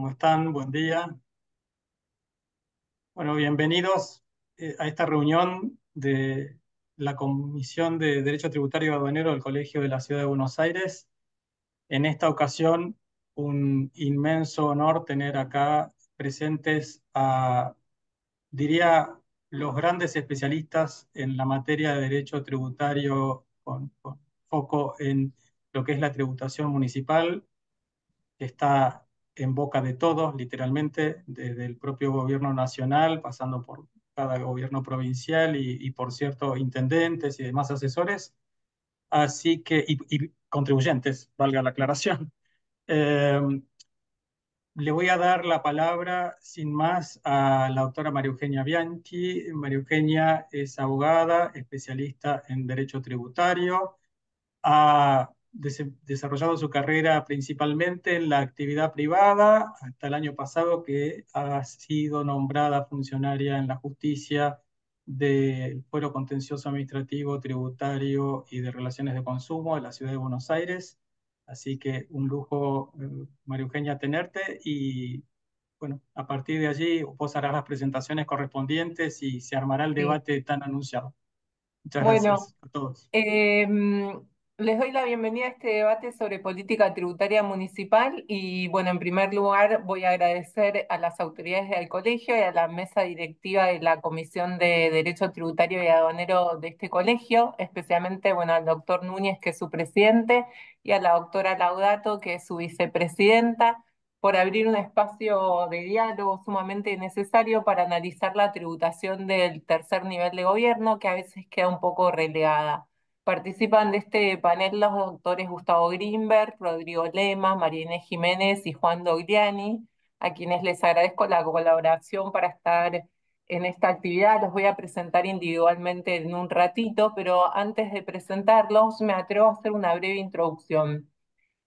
¿Cómo están? Buen día. Bueno, bienvenidos a esta reunión de la Comisión de Derecho Tributario y Aduanero del Colegio de la Ciudad de Buenos Aires. En esta ocasión, un inmenso honor tener acá presentes a, diría, los grandes especialistas en la materia de derecho tributario con foco en lo que es la tributación municipal, que está en boca de todos, literalmente, desde el propio gobierno nacional, pasando por cada gobierno provincial y por cierto, intendentes y demás asesores, así que, y contribuyentes, valga la aclaración. Eh, Le voy a dar la palabra sin más a la doctora María Eugenia Bianchi. María Eugenia es abogada, especialista en derecho tributario, ha desarrollado su carrera principalmente en la actividad privada hasta el año pasado, que ha sido nombrada funcionaria en la justicia del Fuero Contencioso Administrativo, Tributario y de Relaciones de Consumo de la Ciudad de Buenos Aires. Así que un lujo, María Eugenia, tenerte y bueno, a partir de allí vos harás las presentaciones correspondientes y se armará el Sí. debate tan anunciado. Muchas Bueno, gracias a todos. les doy la bienvenida a este debate sobre política tributaria municipal y bueno, en primer lugar voy a agradecer a las autoridades del colegio y a la mesa directiva de la Comisión de Derecho Tributario y Aduanero de este colegio, especialmente bueno, al doctor Núñez, que es su presidente, y a la doctora Laudato, que es su vicepresidenta, por abrir un espacio de diálogo sumamente necesario para analizar la tributación del tercer nivel de gobierno, que a veces queda un poco relegada. Participan de este panel los doctores Gustavo Grimberg, Rodrigo Lema, María Inés Jiménez y Juan Dogliani, a quienes les agradezco la colaboración para estar en esta actividad. Los voy a presentar individualmente en un ratito, pero antes de presentarlos me atrevo a hacer una breve introducción.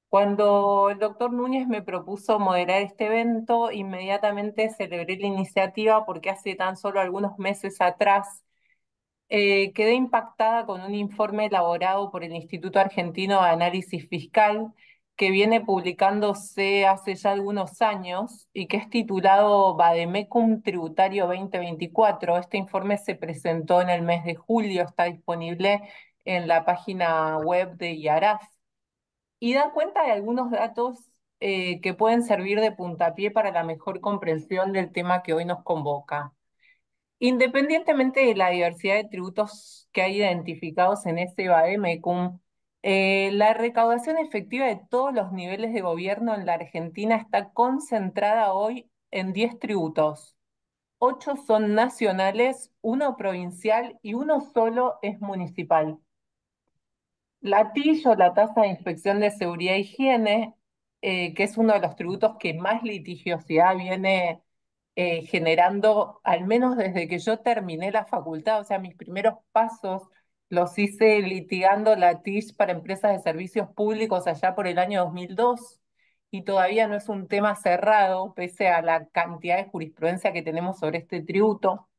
Cuando el doctor Núñez me propuso moderar este evento, inmediatamente celebré la iniciativa porque hace tan solo algunos meses atrás quedé impactada con un informe elaborado por el Instituto Argentino de Análisis Fiscal que viene publicándose hace ya algunos años y que es titulado Vademecum Tributario 2024. Este informe se presentó en el mes de julio, está disponible en la página web de IARAF y da cuenta de algunos datos que pueden servir de puntapié para la mejor comprensión del tema que hoy nos convoca. Independientemente de la diversidad de tributos que hay identificados en este vademecum, la recaudación efectiva de todos los niveles de gobierno en la Argentina está concentrada hoy en 10 tributos. 8 son nacionales, uno provincial y uno solo es municipal. La TIS o la tasa de inspección de seguridad e higiene, que es uno de los tributos que más litigiosidad viene generando, al menos desde que yo terminé la facultad, o sea, mis primeros pasos los hice litigando la TIS para empresas de servicios públicos allá por el año 2002 y todavía no es un tema cerrado, pese a la cantidad de jurisprudencia que tenemos sobre este tributo.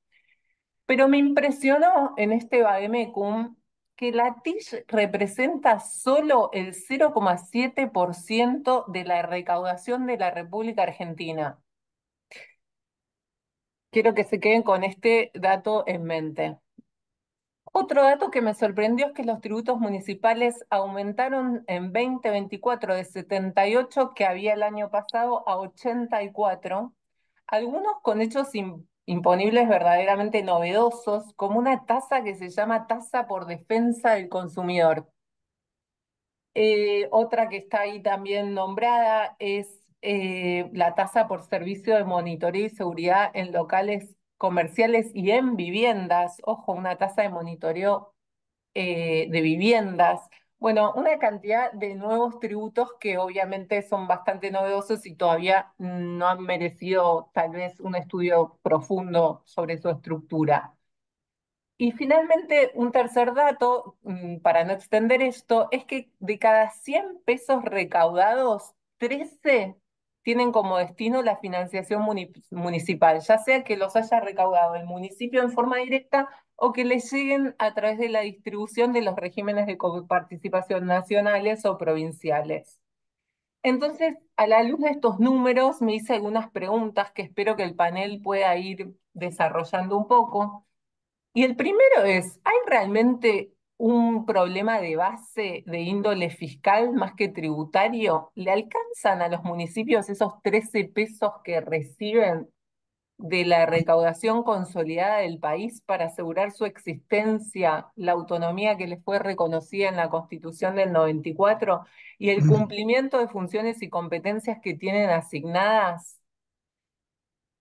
Pero me impresionó en este vademecum que la TIC representa solo el 0,7% de la recaudación de la República Argentina. Quiero que se queden con este dato en mente. Otro dato que me sorprendió es que los tributos municipales aumentaron en 2024 de 78 que había el año pasado a 84, algunos con hechos imponibles verdaderamente novedosos, como una tasa que se llama tasa por defensa del consumidor. Otra que está ahí también nombrada es la tasa por servicio de monitoreo y seguridad en locales comerciales y en viviendas. Ojo, una tasa de monitoreo de viviendas. Bueno, una cantidad de nuevos tributos que obviamente son bastante novedosos y todavía no han merecido tal vez un estudio profundo sobre su estructura. Y finalmente, un tercer dato, para no extender esto, es que de cada 100 pesos recaudados, 13 tienen como destino la financiación municipal, ya sea que los haya recaudado el municipio en forma directa o que les lleguen a través de la distribución de los regímenes de coparticipación nacionales o provinciales. Entonces, a la luz de estos números, me hice algunas preguntas que espero que el panel pueda ir desarrollando un poco. Y el primero es, ¿hay realmente un problema de base de índole fiscal más que tributario? ¿Le alcanzan a los municipios esos 13 pesos que reciben de la recaudación consolidada del país para asegurar su existencia, la autonomía que les fue reconocida en la Constitución del 94 y el cumplimiento de funciones y competencias que tienen asignadas?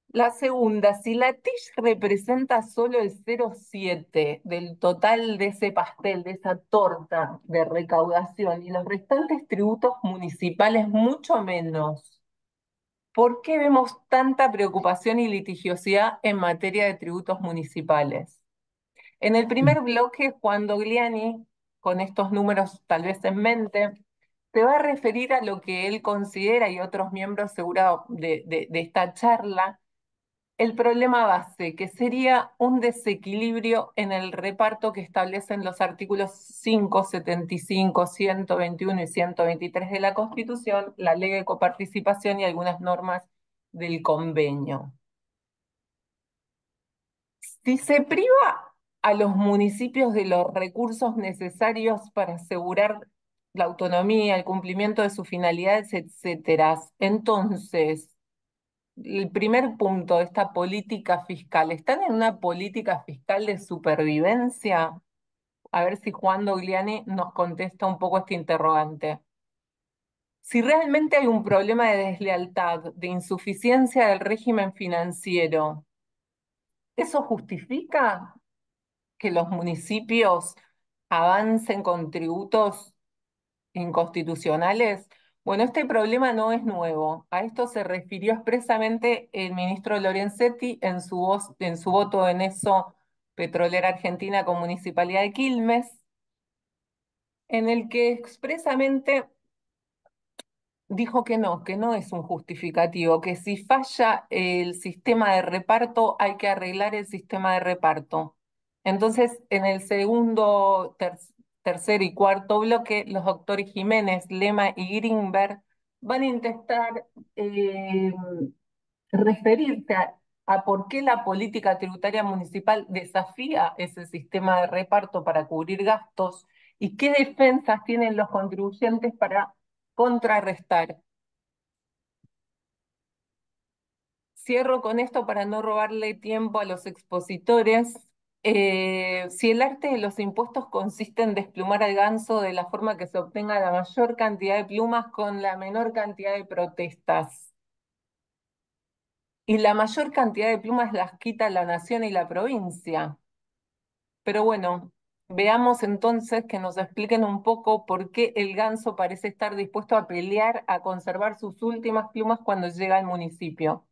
La segunda, si la TIC representa solo el 0,7 del total de ese pastel, de esa torta de recaudación y los restantes tributos municipales mucho menos, ¿por qué vemos tanta preocupación y litigiosidad en materia de tributos municipales? En el primer bloque, Juan Dogliani, con estos números tal vez en mente, se va a referir a lo que él considera y otros miembros seguro de esta charla el problema base, que sería un desequilibrio en el reparto que establecen los artículos 5, 75, 121 y 123 de la Constitución, la ley de coparticipación y algunas normas del convenio. Si se priva a los municipios de los recursos necesarios para asegurar la autonomía, el cumplimiento de sus finalidades, etcétera, entonces el primer punto de esta política fiscal, ¿están en una política fiscal de supervivencia? A ver si Juan Dogliani nos contesta un poco este interrogante. Si realmente hay un problema de deslealtad, de insuficiencia del régimen financiero, ¿eso justifica que los municipios avancen con tributos inconstitucionales? Bueno, este problema no es nuevo. A esto se refirió expresamente el ministro Lorenzetti en su voto en eso Petrolera Argentina con Municipalidad de Quilmes, en el que expresamente dijo que no es un justificativo, que si falla el sistema de reparto hay que arreglar el sistema de reparto. Entonces, en el segundo, tercer y cuarto bloque, los doctores Jiménez, Lema y Greenberg van a intentar referirse a por qué la política tributaria municipal desafía ese sistema de reparto para cubrir gastos y qué defensas tienen los contribuyentes para contrarrestar. Cierro con esto para no robarle tiempo a los expositores. Si el arte de los impuestos consiste en desplumar al ganso de la forma que se obtenga la mayor cantidad de plumas con la menor cantidad de protestas, y la mayor cantidad de plumas las quita la nación y la provincia. Pero bueno, veamos entonces que nos expliquen un poco por qué el ganso parece estar dispuesto a pelear a conservar sus últimas plumas cuando llega al municipio.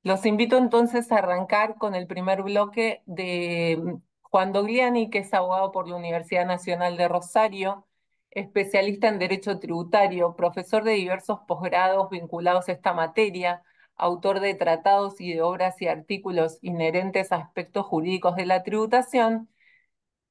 Los invito entonces a arrancar con el primer bloque de Juan Dogliani, que es abogado por la Universidad Nacional de Rosario, especialista en Derecho Tributario, profesor de diversos posgrados vinculados a esta materia, autor de tratados y de obras y artículos inherentes a aspectos jurídicos de la tributación,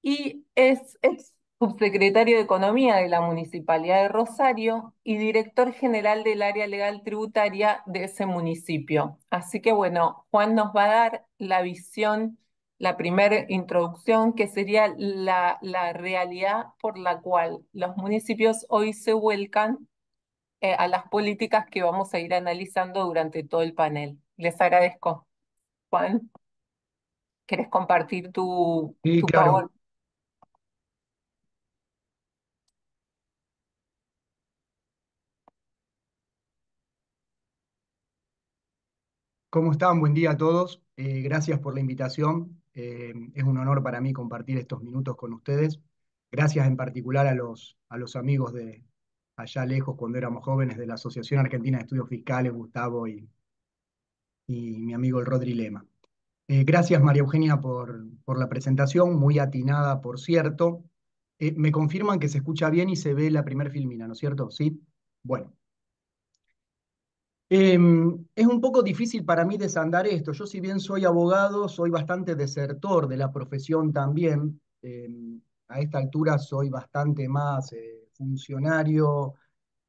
y es ex subsecretario de Economía de la Municipalidad de Rosario y director general del área legal tributaria de ese municipio. Así que bueno, Juan nos va a dar la visión, la primera introducción, que sería la realidad por la cual los municipios hoy se vuelcan a las políticas que vamos a ir analizando durante todo el panel. Les agradezco. Juan, ¿quieres compartir Sí, tu claro. power? ¿Cómo están? Buen día a todos. Gracias por la invitación. Es un honor para mí compartir estos minutos con ustedes. Gracias en particular a los amigos de allá lejos, cuando éramos jóvenes, de la Asociación Argentina de Estudios Fiscales, Gustavo y mi amigo el Rodri Lema. Gracias, María Eugenia, por la presentación, muy atinada, por cierto. Me confirman que se escucha bien y se ve la primer filmina, ¿no es cierto? Sí. Bueno. Es un poco difícil para mí desandar esto. Yo, si bien soy abogado, soy bastante desertor de la profesión también. A esta altura soy bastante más funcionario,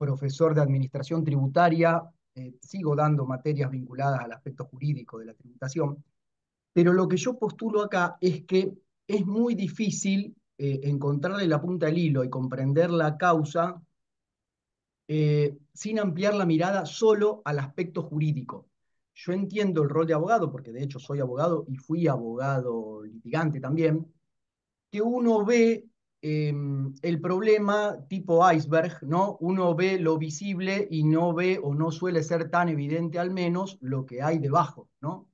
profesor de administración tributaria, sigo dando materias vinculadas al aspecto jurídico de la tributación, pero lo que yo postulo acá es que es muy difícil encontrarle la punta del hilo y comprender la causa sin ampliar la mirada solo al aspecto jurídico. Yo entiendo el rol de abogado, porque de hecho soy abogado y fui abogado litigante también, que uno ve el problema tipo iceberg, ¿no? Uno ve lo visible y no ve o no suele ser tan evidente al menos lo que hay debajo, ¿no?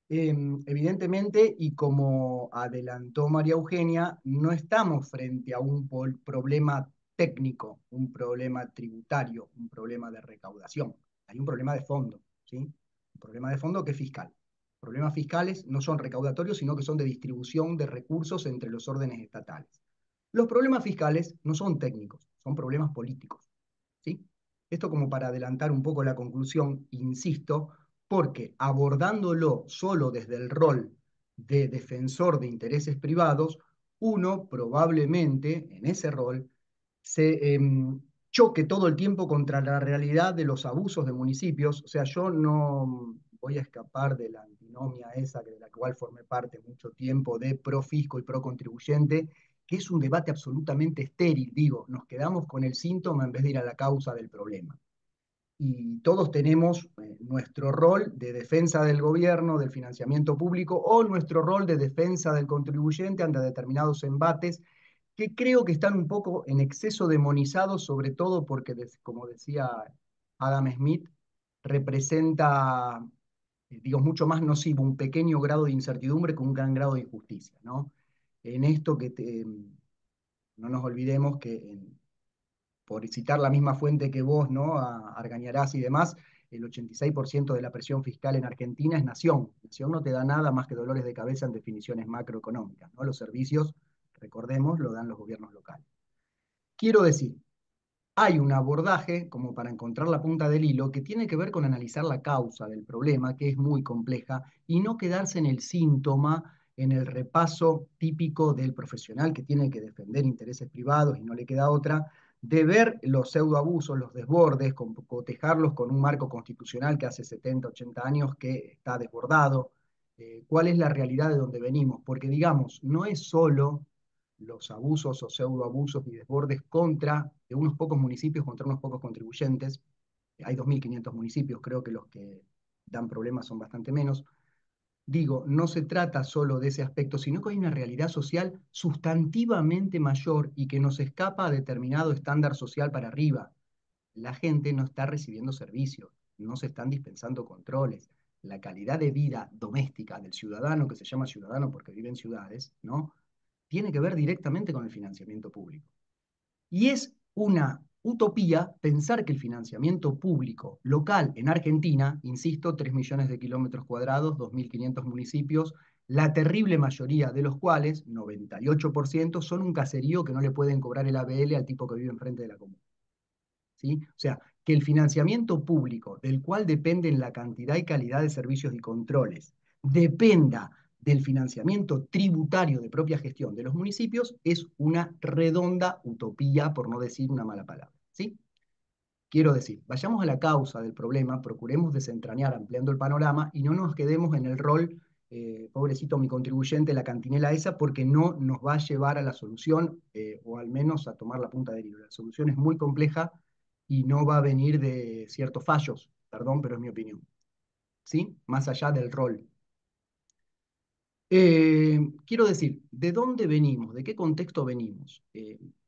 Evidentemente, y como adelantó María Eugenia, no estamos frente a un problema técnico, un problema tributario, un problema de recaudación. Hay un problema de fondo, ¿sí? Un problema de fondo que es fiscal. Problemas fiscales no son recaudatorios, sino que son de distribución de recursos entre los órdenes estatales. Los problemas fiscales no son técnicos, son problemas políticos, ¿sí? Esto como para adelantar un poco la conclusión, insisto, porque abordándolo solo desde el rol de defensor de intereses privados, uno probablemente en ese rol se choque todo el tiempo contra la realidad de los abusos de municipios. O sea, yo no voy a escapar de la antinomia esa de la cual formé parte mucho tiempo de pro fisco y pro contribuyente, que es un debate absolutamente estéril. Digo, nos quedamos con el síntoma en vez de ir a la causa del problema. Y todos tenemos nuestro rol de defensa del gobierno, del financiamiento público, o nuestro rol de defensa del contribuyente ante determinados embates que creo que están un poco en exceso demonizados, sobre todo porque, como decía Adam Smith, representa, digamos, mucho más nocivo un pequeño grado de incertidumbre que un gran grado de injusticia, ¿no? En esto no nos olvidemos que por citar la misma fuente que vos, ¿no? A Argañarás y demás, el 86% de la presión fiscal en Argentina es nación. Nación no te da nada más que dolores de cabeza en definiciones macroeconómicas, ¿no? Los servicios, recordemos, lo dan los gobiernos locales. Quiero decir, hay un abordaje, como para encontrar la punta del hilo, que tiene que ver con analizar la causa del problema, que es muy compleja, y no quedarse en el síntoma, en el repaso típico del profesional que tiene que defender intereses privados y no le queda otra, de ver los pseudoabusos, los desbordes, cotejarlos con un marco constitucional que hace 70, 80 años que está desbordado. ¿Cuál es la realidad de donde venimos? Porque, digamos, no es solo los abusos o pseudoabusos y desbordes contra de unos pocos municipios, contra unos pocos contribuyentes. Hay 2.500 municipios, creo que los que dan problemas son bastante menos. Digo, no se trata solo de ese aspecto, sino que hay una realidad social sustantivamente mayor y que nos escapa a determinado estándar social para arriba. La gente no está recibiendo servicios, no se están dispensando controles. La calidad de vida doméstica del ciudadano, que se llama ciudadano porque vive en ciudades, ¿no? Tiene que ver directamente con el financiamiento público. Y es una utopía pensar que el financiamiento público local en Argentina, insisto, 3 millones de kilómetros cuadrados, 2.500 municipios, la terrible mayoría de los cuales, 98%, son un caserío que no le pueden cobrar el ABL al tipo que vive enfrente de la comuna. ¿Sí? O sea, que el financiamiento público, del cual dependen la cantidad y calidad de servicios y controles, dependa del financiamiento tributario de propia gestión de los municipios, es una redonda utopía, por no decir una mala palabra. ¿Sí? Quiero decir, vayamos a la causa del problema, procuremos desentrañar ampliando el panorama y no nos quedemos en el rol, pobrecito mi contribuyente, la cantinela esa, porque no nos va a llevar a la solución, o al menos a tomar la punta del hilo. La solución es muy compleja y no va a venir de ciertos fallos, perdón, pero es mi opinión. ¿Sí? Más allá del rol. Quiero decir, ¿de dónde venimos? ¿De qué contexto venimos?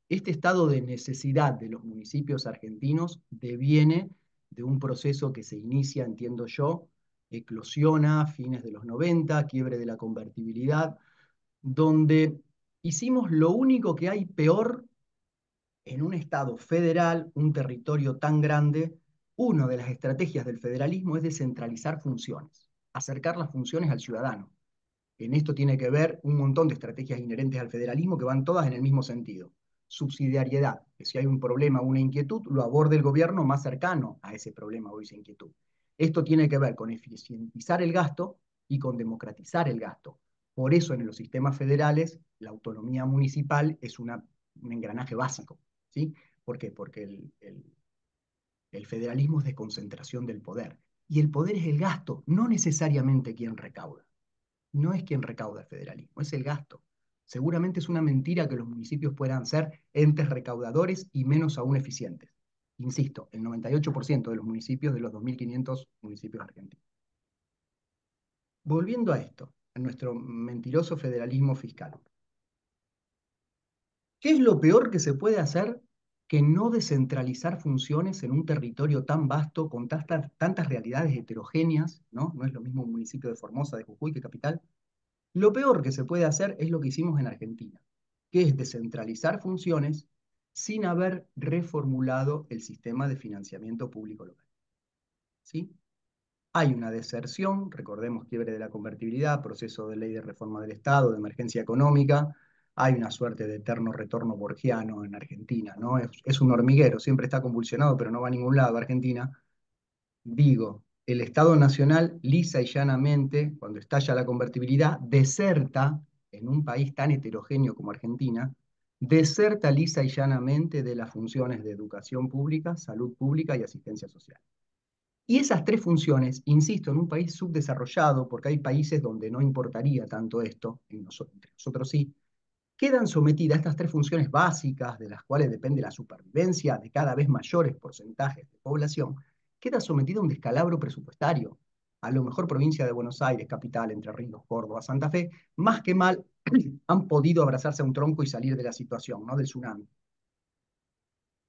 Este estado de necesidad de los municipios argentinos deviene de un proceso que se inicia, entiendo yo, eclosiona a fines de los 90, quiebre de la convertibilidad, donde hicimos lo único que hay peor en un estado federal, un territorio tan grande. Una de las estrategias del federalismo es descentralizar funciones, acercar las funciones al ciudadano. En esto tiene que ver un montón de estrategias inherentes al federalismo que van todas en el mismo sentido. Subsidiariedad, que si hay un problema o una inquietud, lo aborde el gobierno más cercano a ese problema o esa inquietud. Esto tiene que ver con eficientizar el gasto y con democratizar el gasto. Por eso en los sistemas federales la autonomía municipal es un engranaje básico. ¿Sí? ¿Por qué? Porque El federalismo es desconcentración del poder. Y el poder es el gasto, no necesariamente quien recauda. No es quien recauda el federalismo, es el gasto. Seguramente es una mentira que los municipios puedan ser entes recaudadores y menos aún eficientes. Insisto, el 98% de los municipios de los 2.500 municipios argentinos. Volviendo a esto, a nuestro mentiroso federalismo fiscal. ¿Qué es lo peor que se puede hacer que no descentralizar funciones en un territorio tan vasto, con tantas realidades heterogéneas, ¿no? No es lo mismo un municipio de Formosa, de Jujuy, que Capital. Lo peor que se puede hacer es lo que hicimos en Argentina, que es descentralizar funciones sin haber reformulado el sistema de financiamiento público local. ¿Sí? Hay una deserción, recordemos quiebre de la convertibilidad, proceso de ley de reforma del Estado, de emergencia económica, hay una suerte de eterno retorno borgiano en Argentina, ¿no? Es un hormiguero, siempre está convulsionado, pero no va a ningún lado Argentina. Digo, el Estado Nacional, lisa y llanamente, cuando estalla la convertibilidad, deserta, en un país tan heterogéneo como Argentina, deserta lisa y llanamente de las funciones de educación pública, salud pública y asistencia social. Y esas tres funciones, insisto, en un país subdesarrollado, porque hay países donde no importaría tanto esto, entre nosotros sí, quedan sometidas a estas tres funciones básicas, de las cuales depende la supervivencia de cada vez mayores porcentajes de población, queda sometida a un descalabro presupuestario. A lo mejor provincia de Buenos Aires, capital, Entre Ríos, Córdoba, Santa Fe, más que mal han podido abrazarse a un tronco y salir de la situación, ¿no? Del tsunami.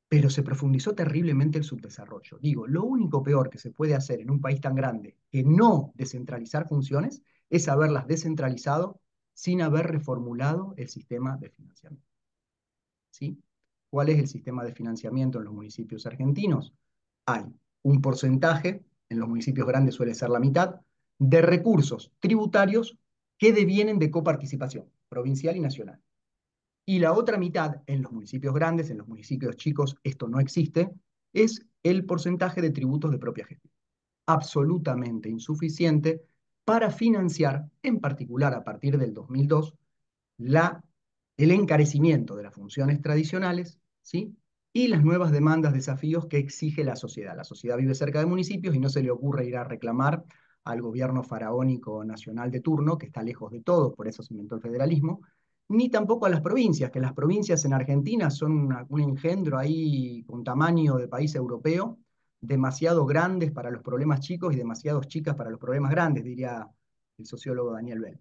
Pero se profundizó terriblemente el subdesarrollo. Digo, lo único peor que se puede hacer en un país tan grande que no descentralizar funciones es haberlas descentralizado sin haber reformulado el sistema de financiamiento. ¿Sí? ¿Cuál es el sistema de financiamiento en los municipios argentinos? Hay un porcentaje, en los municipios grandes suele ser la mitad, de recursos tributarios que devienen de coparticipación provincial y nacional. Y la otra mitad, en los municipios grandes, en los municipios chicos, esto no existe, es el porcentaje de tributos de propia gestión. Absolutamente insuficiente para financiar, en particular a partir del 2002, el encarecimiento de las funciones tradicionales, ¿sí? Y las nuevas demandas, desafíos que exige la sociedad. La sociedad vive cerca de municipios y no se le ocurre ir a reclamar al gobierno faraónico nacional de turno, que está lejos de todo, por eso se inventó el federalismo, ni tampoco a las provincias, que las provincias en Argentina son un engendro ahí con tamaño de país europeo, demasiado grandes para los problemas chicos y demasiado chicas para los problemas grandes, diría el sociólogo Daniel Bell.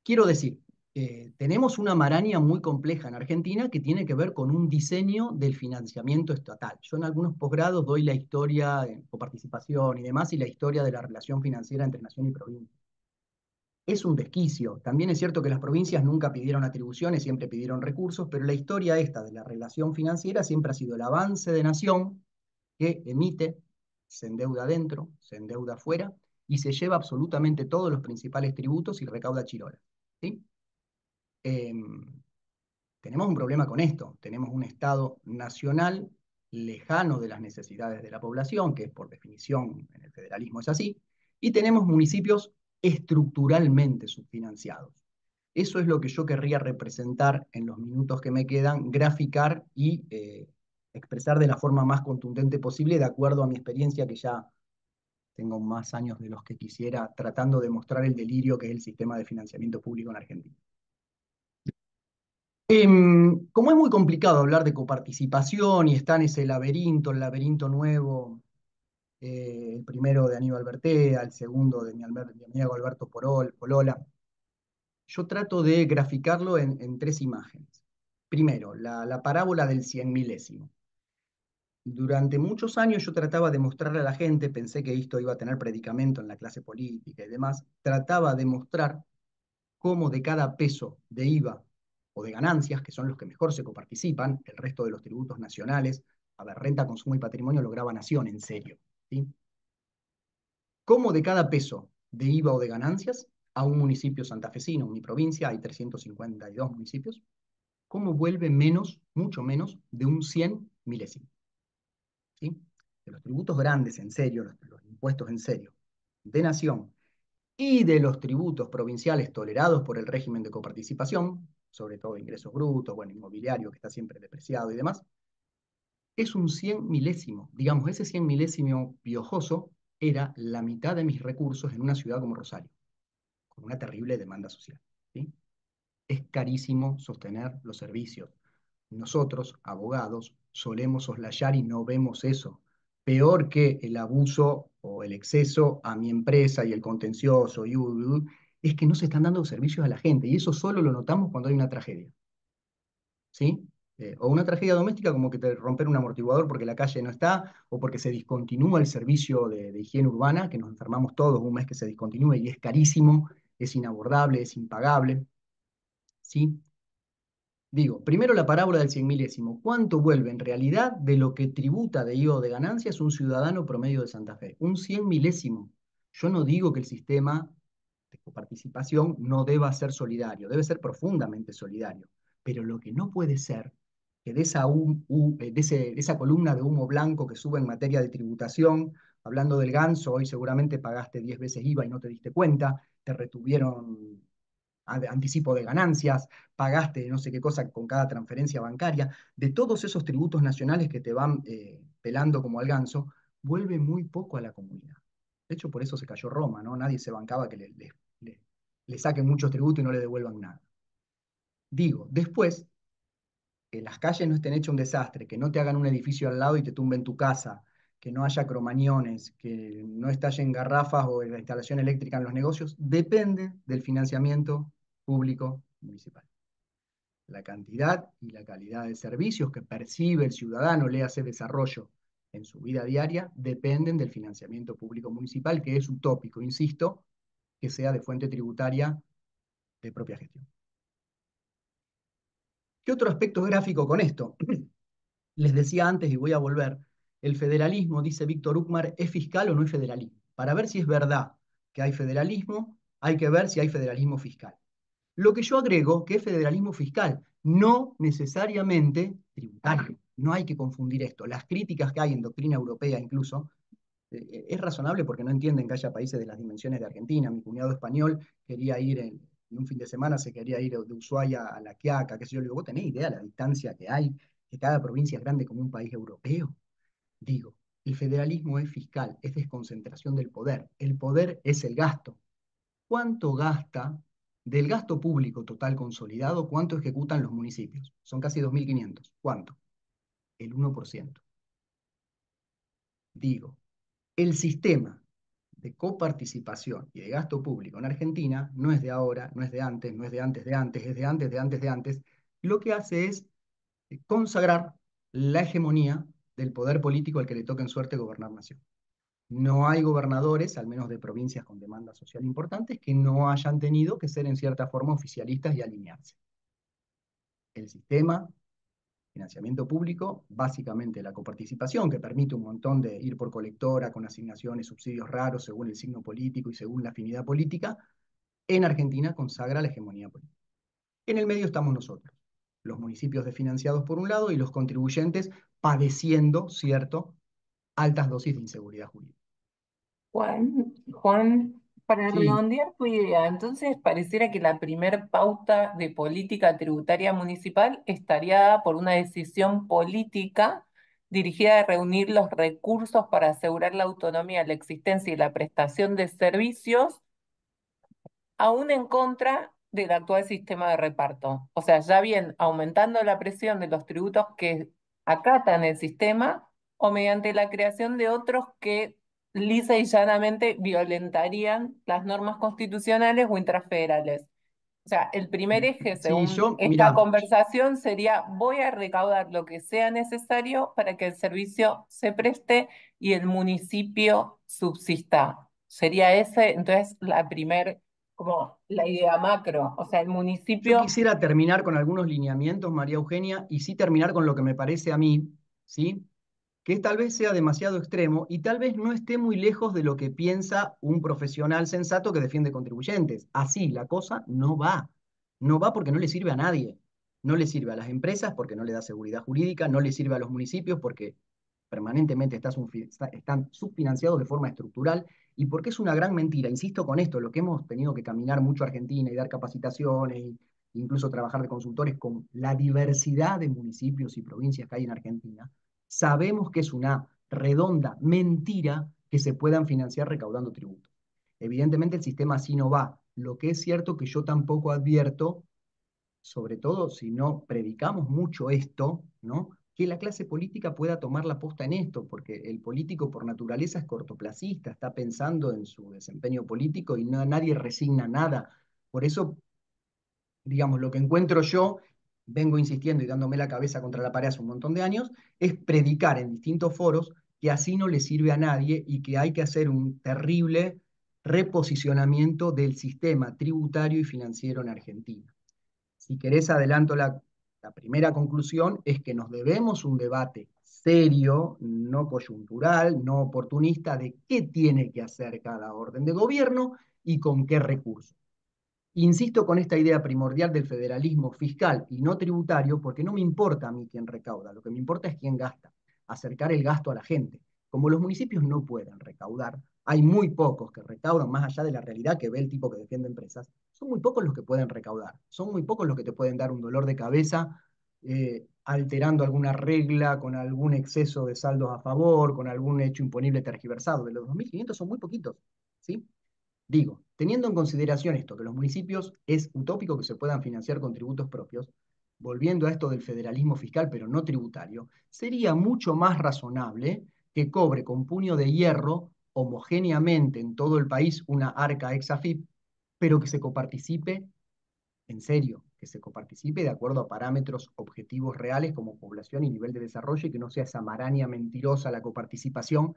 Quiero decir, tenemos una maraña muy compleja en Argentina que tiene que ver con un diseño del financiamiento estatal. Yo en algunos posgrados doy la historia, coparticipación y demás, y la historia de la relación financiera entre nación y provincia. Es un desquicio. También es cierto que las provincias nunca pidieron atribuciones, siempre pidieron recursos, pero la historia esta de la relación financiera siempre ha sido el avance de nación que emite, se endeuda adentro, se endeuda afuera, y se lleva absolutamente todos los principales tributos y recauda chirolas. ¿Sí? Tenemos un problema con esto. Tenemos un Estado nacional lejano de las necesidades de la población, que por definición en el federalismo es así, y tenemos municipios estructuralmente subfinanciados. Eso es lo que yo querría representar en los minutos que me quedan, graficar y expresar de la forma más contundente posible, de acuerdo a mi experiencia, que ya tengo más años de los que quisiera, tratando de mostrar el delirio que es el sistema de financiamiento público en Argentina. Como es muy complicado hablar de coparticipación y está en ese laberinto, el laberinto nuevo, el primero de Aníbal Bertea, el segundo de mi amigo Alberto Polola, yo trato de graficarlo en tres imágenes. Primero, la parábola del 100 milésimo. Durante muchos años yo trataba de mostrarle a la gente, pensé que esto iba a tener predicamento en la clase política y demás, trataba de mostrar cómo de cada peso de IVA o de ganancias, que son los que mejor se coparticipan, el resto de los tributos nacionales, a ver, renta, consumo y patrimonio lo graba Nación, en serio, ¿sí? Cómo de cada peso de IVA o de ganancias a un municipio santafesino, mi provincia, hay 352 municipios, cómo vuelve menos, mucho menos, de un 100 milésimo, ¿sí? De los tributos grandes, en serio, los impuestos en serio, de Nación, y de los tributos provinciales tolerados por el régimen de coparticipación, sobre todo ingresos brutos, bueno, inmobiliario que está siempre depreciado y demás, es un 100 milésimo. Digamos, ese 100 milésimo piojoso era la mitad de mis recursos en una ciudad como Rosario, con una terrible demanda social. ¿Sí? Es carísimo sostener los servicios. Nosotros, abogados, solemos soslayar y no vemos eso. Peor que el abuso o el exceso a mi empresa y el contencioso, es que no se están dando servicios a la gente. Y eso solo lo notamos cuando hay una tragedia. ¿Sí? O una tragedia doméstica como que te romper un amortiguador porque la calle no está, o porque se discontinúa el servicio de higiene urbana, que nos enfermamos todos un mes que se discontinúe y es carísimo, es inabordable, es impagable. ¿Sí? Digo, primero la parábola del 100 milésimo. ¿Cuánto vuelve en realidad de lo que tributa de IVA o de ganancias un ciudadano promedio de Santa Fe? Un 100 milésimo. Yo no digo que el sistema de coparticipación no deba ser solidario, debe ser profundamente solidario. Pero lo que no puede ser que de esa columna de humo blanco que sube en materia de tributación, hablando del ganso, hoy seguramente pagaste 10 veces IVA y no te diste cuenta, te retuvieron anticipo de ganancias, pagaste no sé qué cosa con cada transferencia bancaria, de todos esos tributos nacionales que te van pelando como al ganso, vuelve muy poco a la comunidad. De hecho, por eso se cayó Roma, ¿no? Nadie se bancaba que le saquen muchos tributos y no le devuelvan nada. Digo, después, que las calles no estén hechas un desastre, que no te hagan un edificio al lado y te tumben tu casa, que no haya cromañones, que no estallen garrafas o la instalación eléctrica en los negocios, depende del financiamiento público municipal. La cantidad y la calidad de servicios que percibe el ciudadano, le hace desarrollo en su vida diaria, dependen del financiamiento público municipal, que es utópico, insisto, que sea de fuente tributaria de propia gestión. ¿Qué otro aspecto gráfico con esto? Les decía antes y voy a volver, el federalismo, dice Víctor Uckmar, ¿es fiscal o no es federalismo? Para ver si es verdad que hay federalismo, hay que ver si hay federalismo fiscal. Lo que yo agrego, que es federalismo fiscal, no necesariamente tributario. No hay que confundir esto. Las críticas que hay en doctrina europea incluso, es razonable porque no entienden que haya países de las dimensiones de Argentina. Mi cuñado español quería ir en un fin de semana, se quería ir de Ushuaia a La Quiaca, qué sé yo. Le digo, ¿vos tenés idea de la distancia que hay? Que cada provincia es grande como un país europeo. Digo, el federalismo es fiscal, es desconcentración del poder. El poder es el gasto. ¿Cuánto gasta del gasto público total consolidado? ¿Cuánto ejecutan los municipios? Son casi 2.500. ¿Cuánto? El 1%. Digo, el sistema de coparticipación y de gasto público en Argentina no es de ahora, no es de antes, no es de antes de antes, es de antes, de antes, de antes. Lo que hace es consagrar la hegemonía del poder político al que le toque en suerte gobernar nación. No hay gobernadores, al menos de provincias con demanda social importantes, que no hayan tenido que ser en cierta forma oficialistas y alinearse. El sistema, financiamiento público, básicamente la coparticipación, que permite un montón de ir por colectora con asignaciones, subsidios raros según el signo político y según la afinidad política, en Argentina consagra la hegemonía política. En el medio estamos nosotros, los municipios desfinanciados por un lado y los contribuyentes padeciendo, cierto, altas dosis de inseguridad jurídica. Juan, para Sí, redondear tu idea, entonces pareciera que la primer pauta de política tributaria municipal estaría dada por una decisión política dirigida a reunir los recursos para asegurar la autonomía, la existencia y la prestación de servicios aún en contra del actual sistema de reparto. O sea, ya bien aumentando la presión de los tributos que acatan el sistema o mediante la creación de otros que lisa y llanamente violentarían las normas constitucionales o intrafederales. O sea, el primer eje, sí, según yo, esta mirá, conversación, sería voy a recaudar lo que sea necesario para que el servicio se preste y el municipio subsista. Sería ese, entonces, la primer, como la idea macro. O sea, el yo municipio. quisiera terminar con algunos lineamientos, María Eugenia, y sí terminar con lo que me parece a mí, ¿sí? Que tal vez sea demasiado extremo y tal vez no esté muy lejos de lo que piensa un profesional sensato que defiende contribuyentes. Así, la cosa no va. No va porque no le sirve a nadie. No le sirve a las empresas porque no le da seguridad jurídica, no le sirve a los municipios porque permanentemente están subfinanciados de forma estructural y porque es una gran mentira. Insisto con esto, lo que hemos tenido que caminar mucho a Argentina y dar capacitaciones, e incluso trabajar de consultores con la diversidad de municipios y provincias que hay en Argentina, Sabemos que es una redonda mentira que se puedan financiar recaudando tributos. Evidentemente el sistema así no va. Lo que es cierto que yo tampoco advierto, sobre todo si no predicamos mucho esto, ¿no? Que la clase política pueda tomar la posta en esto, porque el político por naturaleza es cortoplacista, está pensando en su desempeño político y no, nadie resigna nada. Por eso, digamos, lo que encuentro yo, vengo insistiendo y dándome la cabeza contra la pared hace un montón de años, es predicar en distintos foros que así no le sirve a nadie y que hay que hacer un terrible reposicionamiento del sistema tributario y financiero en Argentina. Si querés, adelanto la primera conclusión, es que nos debemos un debate serio, no coyuntural, no oportunista, de qué tiene que hacer cada orden de gobierno y con qué recursos. Insisto con esta idea primordial del federalismo fiscal y no tributario, porque no me importa a mí quién recauda, lo que me importa es quién gasta, acercar el gasto a la gente. Como los municipios no pueden recaudar, hay muy pocos que recaudan, más allá de la realidad que ve el tipo que defiende empresas, son muy pocos los que pueden recaudar, son muy pocos los que te pueden dar un dolor de cabeza alterando alguna regla, con algún exceso de saldos a favor, con algún hecho imponible tergiversado. De los 2.500 son muy poquitos, ¿sí? Digo, teniendo en consideración esto, que los municipios es utópico que se puedan financiar con tributos propios, volviendo a esto del federalismo fiscal, pero no tributario, sería mucho más razonable que cobre con puño de hierro homogéneamente en todo el país una arca ex AFIP, pero que se coparticipe en serio, que se coparticipe de acuerdo a parámetros objetivos reales como población y nivel de desarrollo y que no sea esa maraña mentirosa la coparticipación,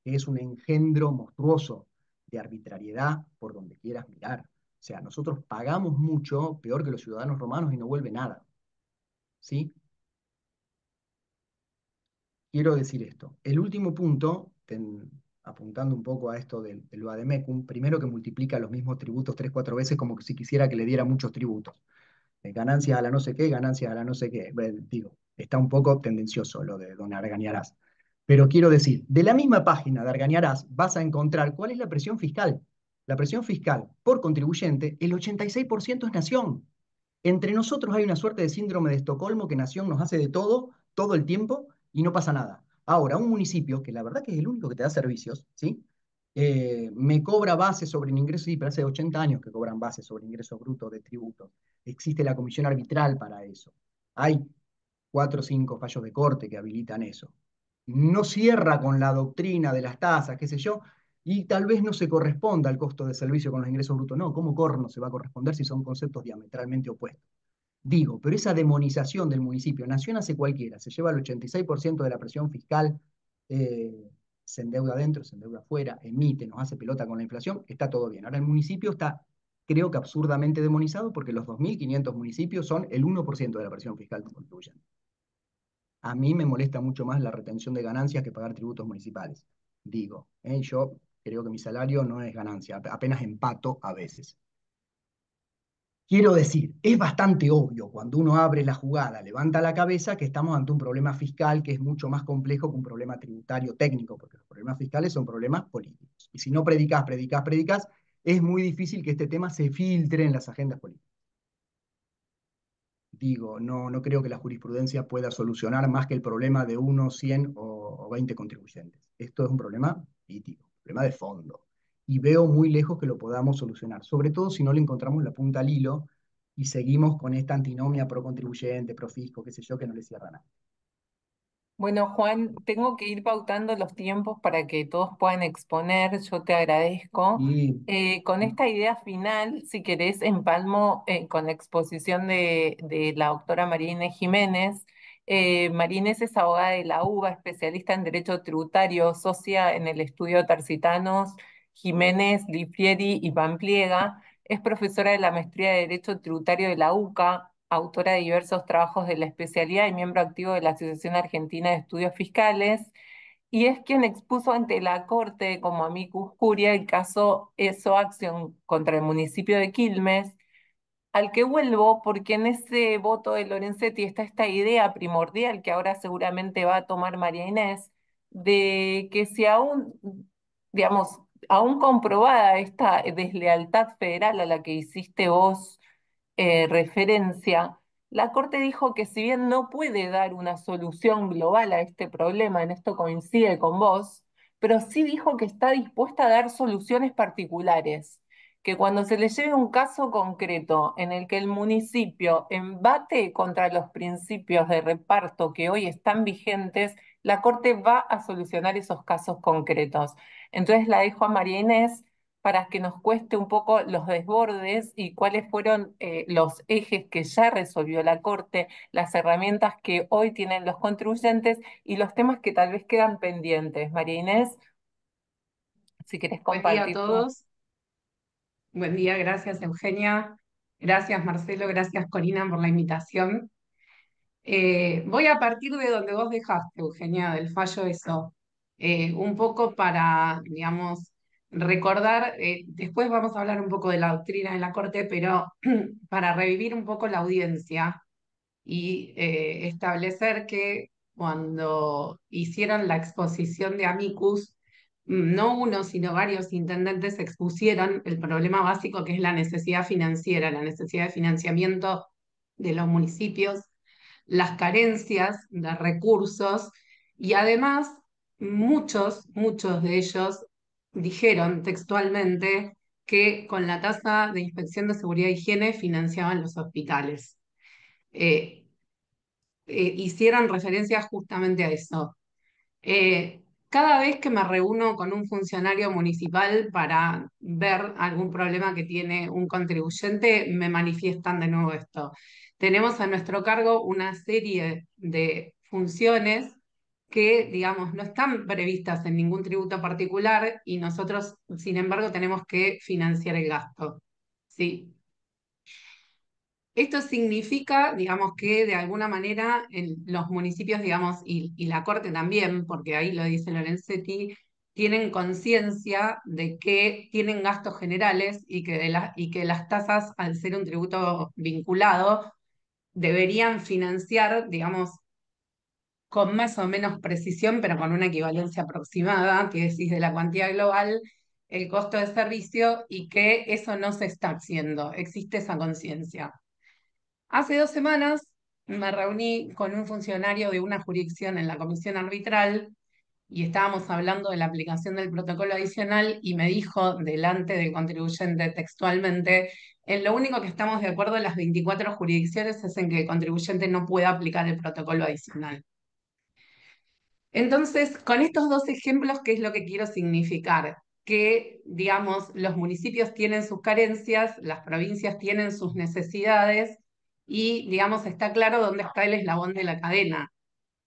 que es un engendro monstruoso de arbitrariedad por donde quieras mirar. O sea, nosotros pagamos mucho, peor que los ciudadanos romanos, y no vuelve nada. ¿Sí? Quiero decir esto. El último punto, apuntando un poco a esto del Vademecum, primero que multiplica los mismos tributos 3, 4 veces como que si quisiera que le diera muchos tributos. Ganancias a la no sé qué, ganancias a la no sé qué. Digo, está un poco tendencioso lo de don Argañarás. Pero quiero decir, de la misma página de Argañarás vas a encontrar cuál es la presión fiscal. La presión fiscal por contribuyente, el 86% es Nación. Entre nosotros hay una suerte de síndrome de Estocolmo que Nación nos hace de todo el tiempo, y no pasa nada. Ahora, un municipio, que la verdad que es el único que te da servicios, ¿sí? Me cobra base sobre el ingreso, sí, pero hace 80 años que cobran base sobre ingresos brutos de tributos. Existe la comisión arbitral para eso. Hay 4 o 5 fallos de corte que habilitan eso. No cierra con la doctrina de las tasas, qué sé yo, y tal vez no se corresponda al costo de servicio con los ingresos brutos. No, ¿cómo corno se va a corresponder si son conceptos diametralmente opuestos? Digo, pero esa demonización del municipio, Nación hace cualquiera, se lleva el 86% de la presión fiscal, se endeuda adentro, se endeuda afuera, emite, nos hace pelota con la inflación, está todo bien. Ahora el municipio está, creo que absurdamente demonizado, porque los 2.500 municipios son el 1% de la presión fiscal que contribuyen. A mí me molesta mucho más la retención de ganancias que pagar tributos municipales. Digo, yo creo que mi salario no es ganancia, apenas empato a veces. Quiero decir, es bastante obvio cuando uno abre la jugada, levanta la cabeza, que estamos ante un problema fiscal que es mucho más complejo que un problema tributario técnico, porque los problemas fiscales son problemas políticos. Y si no predicas, es muy difícil que este tema se filtre en las agendas políticas. Digo, no creo que la jurisprudencia pueda solucionar más que el problema de 1, 100 o 20 contribuyentes. Esto es un problema político, un problema de fondo. Y veo muy lejos que lo podamos solucionar, sobre todo si no le encontramos la punta al hilo y seguimos con esta antinomia pro contribuyente, pro fisco, qué sé yo, que no le cierra nada. Bueno, Juan, tengo que ir pautando los tiempos para que todos puedan exponer. Yo te agradezco. Y Con esta idea final, si querés, empalmo con la exposición de la doctora María Inés Jiménez. María Inés es abogada de la UBA, especialista en Derecho Tributario, socia en el estudio Tarsitanos, Jiménez, Lifieri y Pampliega. Es profesora de la Maestría de Derecho Tributario de la UCA, autora de diversos trabajos de la especialidad y miembro activo de la Asociación Argentina de Estudios Fiscales, y es quien expuso ante la Corte como amicus curia el caso ESO Action contra el municipio de Quilmes, al que vuelvo porque en ese voto de Lorenzetti está esta idea primordial que ahora seguramente va a tomar María Inés, de que si aún, digamos, aún comprobada esta deslealtad federal a la que hiciste vos referencia, la Corte dijo que si bien no puede dar una solución global a este problema, en esto coincide con vos, pero sí dijo que está dispuesta a dar soluciones particulares, que cuando se le lleve un caso concreto en el que el municipio embate contra los principios de reparto que hoy están vigentes, la Corte va a solucionar esos casos concretos. Entonces la dejo a María Inés para que nos cueste un poco los desbordes y cuáles fueron los ejes que ya resolvió la Corte, las herramientas que hoy tienen los contribuyentes y los temas que tal vez quedan pendientes. María Inés, si querés Buen día a compartir tú. todos. Buen día, gracias Eugenia. Gracias Marcelo, gracias Corina por la invitación. Voy a partir de donde vos dejaste, Eugenia, del fallo eso. Un poco para, digamos, recordar, después vamos a hablar un poco de la doctrina de la Corte, pero para revivir un poco la audiencia y establecer que cuando hicieron la exposición de Amicus, no uno, sino varios intendentes expusieron el problema básico que es la necesidad financiera, la necesidad de financiamiento de los municipios, las carencias de recursos y además muchos de ellos dijeron textualmente que con la tasa de inspección de seguridad e higiene financiaban los hospitales. Eh, Hicieron referencia justamente a eso. Cada vez que me reúno con un funcionario municipal para ver algún problema que tiene un contribuyente, me manifiestan de nuevo esto. Tenemos a nuestro cargo una serie de funciones que, digamos, no están previstas en ningún tributo particular y nosotros, sin embargo, tenemos que financiar el gasto. ¿Sí? Esto significa, digamos, que de alguna manera en los municipios, digamos, y la Corte también, porque ahí lo dice Lorenzetti, tienen conciencia de que tienen gastos generales y que las tasas, al ser un tributo vinculado, deberían financiar, digamos, con más o menos precisión, pero con una equivalencia aproximada, que decís de la cuantía global, el costo de servicio y que eso no se está haciendo. Existe esa conciencia. Hace 2 semanas me reuní con un funcionario de una jurisdicción en la comisión arbitral y estábamos hablando de la aplicación del protocolo adicional y me dijo delante del contribuyente textualmente, en lo único que estamos de acuerdo en las 24 jurisdicciones es en que el contribuyente no pueda aplicar el protocolo adicional. Entonces, con estos dos ejemplos, ¿qué es lo que quiero significar? Que, digamos, los municipios tienen sus carencias, las provincias tienen sus necesidades y, digamos, está claro dónde está el eslabón de la cadena.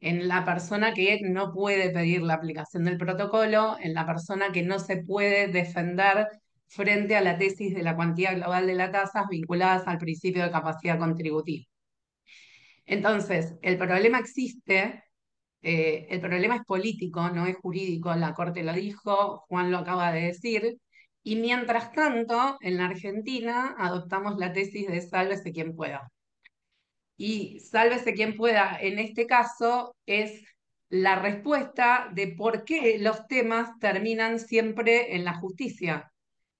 En la persona que no puede pedir la aplicación del protocolo, en la persona que no se puede defender frente a la tesis de la cuantía global de las tasas vinculadas al principio de capacidad contributiva. Entonces, el problema existe. El problema es político, no es jurídico, la Corte lo dijo, Juan lo acaba de decir, y mientras tanto, en la Argentina adoptamos la tesis de sálvese quien pueda. Y sálvese quien pueda, en este caso, es la respuesta de por qué los temas terminan siempre en la justicia.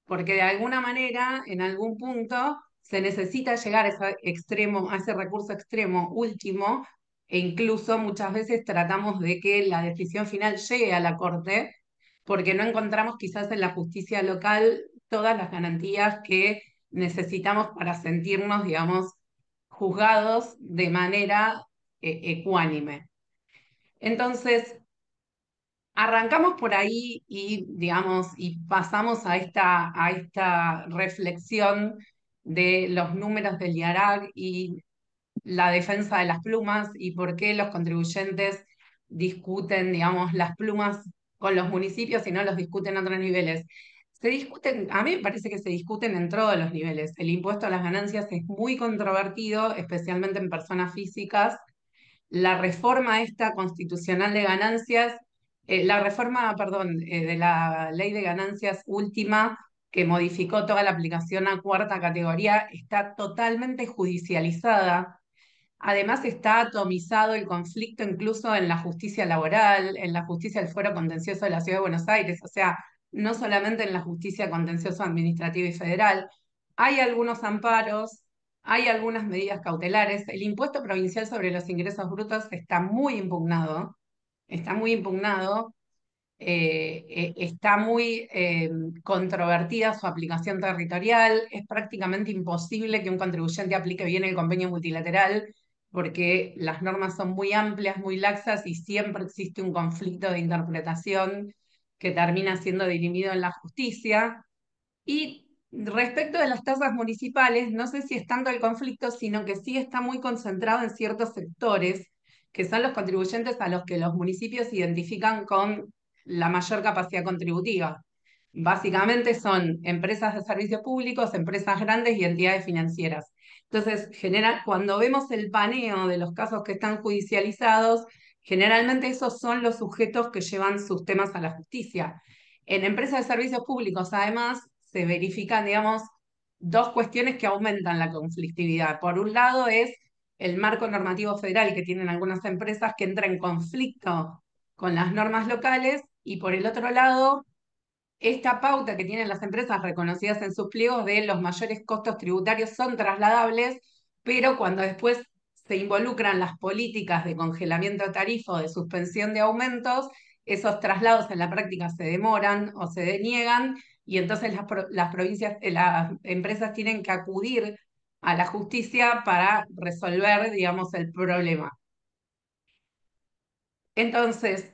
Porque de alguna manera, en algún punto, se necesita llegar a ese extremo, a ese recurso extremo último, e incluso muchas veces tratamos de que la decisión final llegue a la Corte, porque no encontramos quizás en la justicia local todas las garantías que necesitamos para sentirnos, digamos, juzgados de manera ecuánime. Entonces, arrancamos por ahí y, digamos, y pasamos a esta reflexión de los números del IARAC y la defensa de las plumas y por qué los contribuyentes discuten, digamos, las plumas con los municipios y no los discuten a otros niveles. Se discuten, a mí me parece que se discuten en todos los niveles. El impuesto a las ganancias es muy controvertido, especialmente en personas físicas. La reforma esta constitucional de ganancias, la reforma, perdón, de la ley de ganancias última que modificó toda la aplicación a cuarta categoría, está totalmente judicializada. Además está atomizado el conflicto incluso en la justicia laboral, en la justicia del fuero contencioso de la Ciudad de Buenos Aires, o sea, no solamente en la justicia contencioso administrativa y federal. Hay algunos amparos Hay algunas medidas cautelares. El impuesto provincial sobre los ingresos brutos está muy impugnado. Está muy impugnado. Está muy controvertida su aplicación territorial. Es prácticamente imposible que un contribuyente aplique bien el convenio multilateral porque las normas son muy amplias, muy laxas y siempre existe un conflicto de interpretación que termina siendo dirimido en la justicia. Y respecto de las tasas municipales, no sé si es tanto el conflicto, sino que sí está muy concentrado en ciertos sectores, que son los contribuyentes a los que los municipios identifican con la mayor capacidad contributiva. Básicamente son empresas de servicios públicos, empresas grandes y entidades financieras. Entonces, cuando vemos el paneo de los casos que están judicializados, generalmente esos son los sujetos que llevan sus temas a la justicia. En empresas de servicios públicos, además, se verifican, digamos, dos cuestiones que aumentan la conflictividad. Por un lado es el marco normativo federal que tienen algunas empresas que entra en conflicto con las normas locales y por el otro lado, esta pauta que tienen las empresas reconocidas en sus pliegos de los mayores costos tributarios son trasladables, pero cuando después se involucran las políticas de congelamiento de tarifa o de suspensión de aumentos, esos traslados en la práctica se demoran o se deniegan y entonces las provincias, las empresas tienen que acudir a la justicia para resolver, digamos, el problema. Entonces,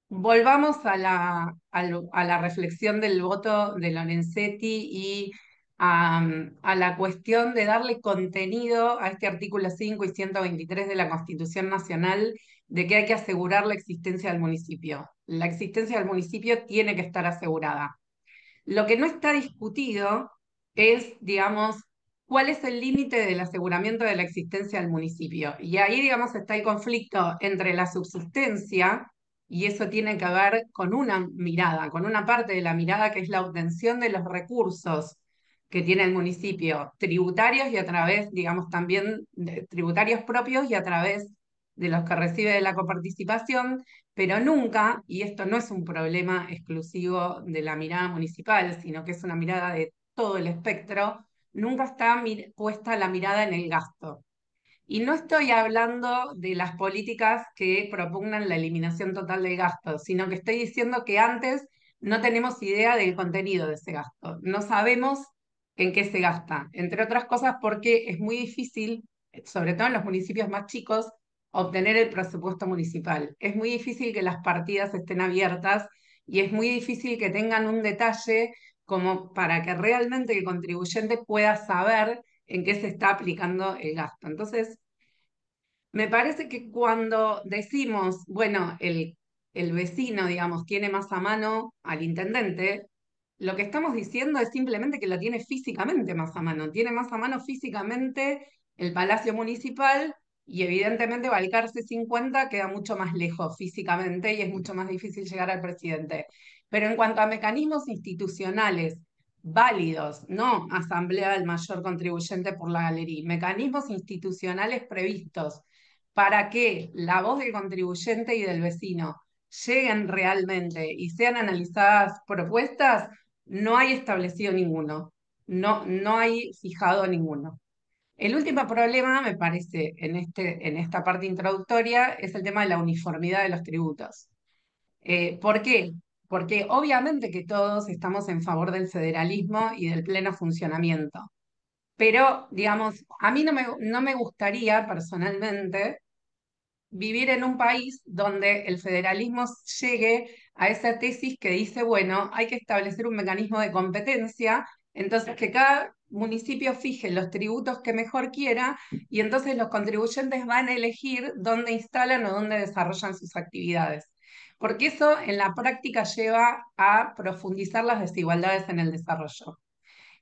volvamos a la reflexión del voto de Lorenzetti y a la cuestión de darle contenido a este artículo 5 y 123 de la Constitución Nacional de que hay que asegurar la existencia del municipio. La existencia del municipio tiene que estar asegurada. Lo que no está discutido es, digamos, cuál es el límite del aseguramiento de la existencia del municipio. Y ahí, digamos, está el conflicto entre la subsistencia, y eso tiene que ver con una mirada, con una parte de la mirada que es la obtención de los recursos que tiene el municipio, tributarios y a través, digamos, también de tributarios propios y a través de los que recibe de la coparticipación, pero nunca, y esto no es un problema exclusivo de la mirada municipal, sino que es una mirada de todo el espectro, nunca está puesta la mirada en el gasto. Y no estoy hablando de las políticas que propugnan la eliminación total del gasto, sino que estoy diciendo que antes no tenemos idea del contenido de ese gasto. No sabemos en qué se gasta, entre otras cosas porque es muy difícil, sobre todo en los municipios más chicos, obtener el presupuesto municipal. Es muy difícil que las partidas estén abiertas y es muy difícil que tengan un detalle como para que realmente el contribuyente pueda saber en qué se está aplicando el gasto. Entonces, me parece que cuando decimos, bueno, el vecino, digamos, tiene más a mano al intendente, lo que estamos diciendo es simplemente que lo tiene físicamente más a mano. Tiene más a mano físicamente el Palacio Municipal y evidentemente Balcarce 50 queda mucho más lejos físicamente y es mucho más difícil llegar al presidente. Pero en cuanto a mecanismos institucionales válidos, no asamblea del mayor contribuyente por la galería, mecanismos institucionales previstos para que la voz del contribuyente y del vecino lleguen realmente y sean analizadas propuestas, no hay establecido ninguno, no hay fijado ninguno. El último problema, me parece, en esta parte introductoria, es el tema de la uniformidad de los tributos. ¿Por qué? Porque obviamente que todos estamos en favor del federalismo y del pleno funcionamiento. Pero, digamos, a mí no me gustaría personalmente vivir en un país donde el federalismo llegue a esa tesis que dice, bueno, hay que establecer un mecanismo de competencia, entonces que cada municipio fije los tributos que mejor quiera y entonces los contribuyentes van a elegir dónde instalan o dónde desarrollan sus actividades. Porque eso en la práctica lleva a profundizar las desigualdades en el desarrollo.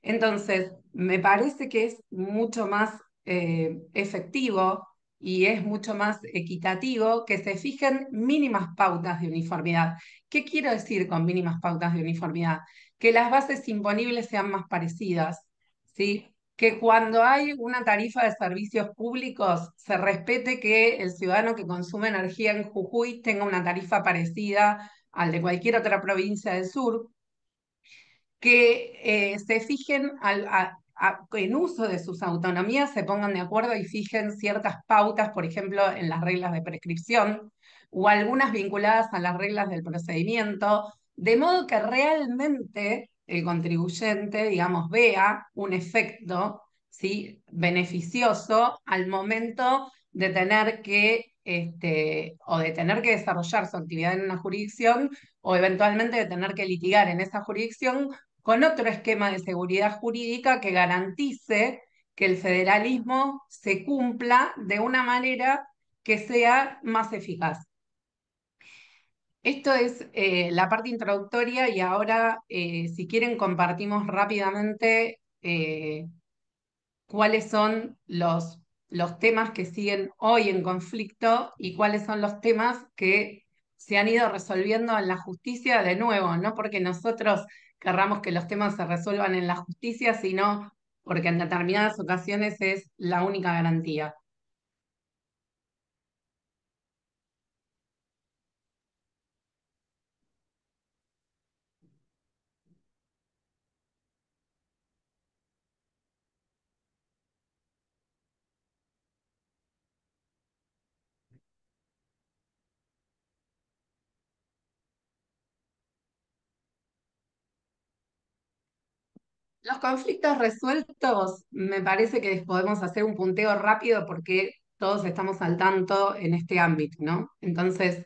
Entonces, me parece que es mucho más efectivo y es mucho más equitativo que se fijen mínimas pautas de uniformidad. ¿Qué quiero decir con mínimas pautas de uniformidad? Que las bases imponibles sean más parecidas, ¿sí? Que cuando hay una tarifa de servicios públicos se respete que el ciudadano que consume energía en Jujuy tenga una tarifa parecida al de cualquier otra provincia del sur, que se fijen en uso de sus autonomías se pongan de acuerdo y fijen ciertas pautas, por ejemplo, en las reglas de prescripción o algunas vinculadas a las reglas del procedimiento, de modo que realmente el contribuyente, digamos, vea un efecto, ¿sí?, beneficioso al momento de tener que, o de tener que desarrollar su actividad en una jurisdicción o eventualmente de tener que litigar en esa jurisdicción con otro esquema de seguridad jurídica que garantice que el federalismo se cumpla de una manera que sea más eficaz. Esto es la parte introductoria y ahora, si quieren, compartimos rápidamente cuáles son los temas que siguen hoy en conflicto y cuáles son los temas que se han ido resolviendo en la justicia de nuevo, no porque nosotros querramos que los temas se resuelvan en la justicia, sino porque en determinadas ocasiones es la única garantía. Los conflictos resueltos, me parece que podemos hacer un punteo rápido porque todos estamos al tanto en este ámbito, ¿no? Entonces,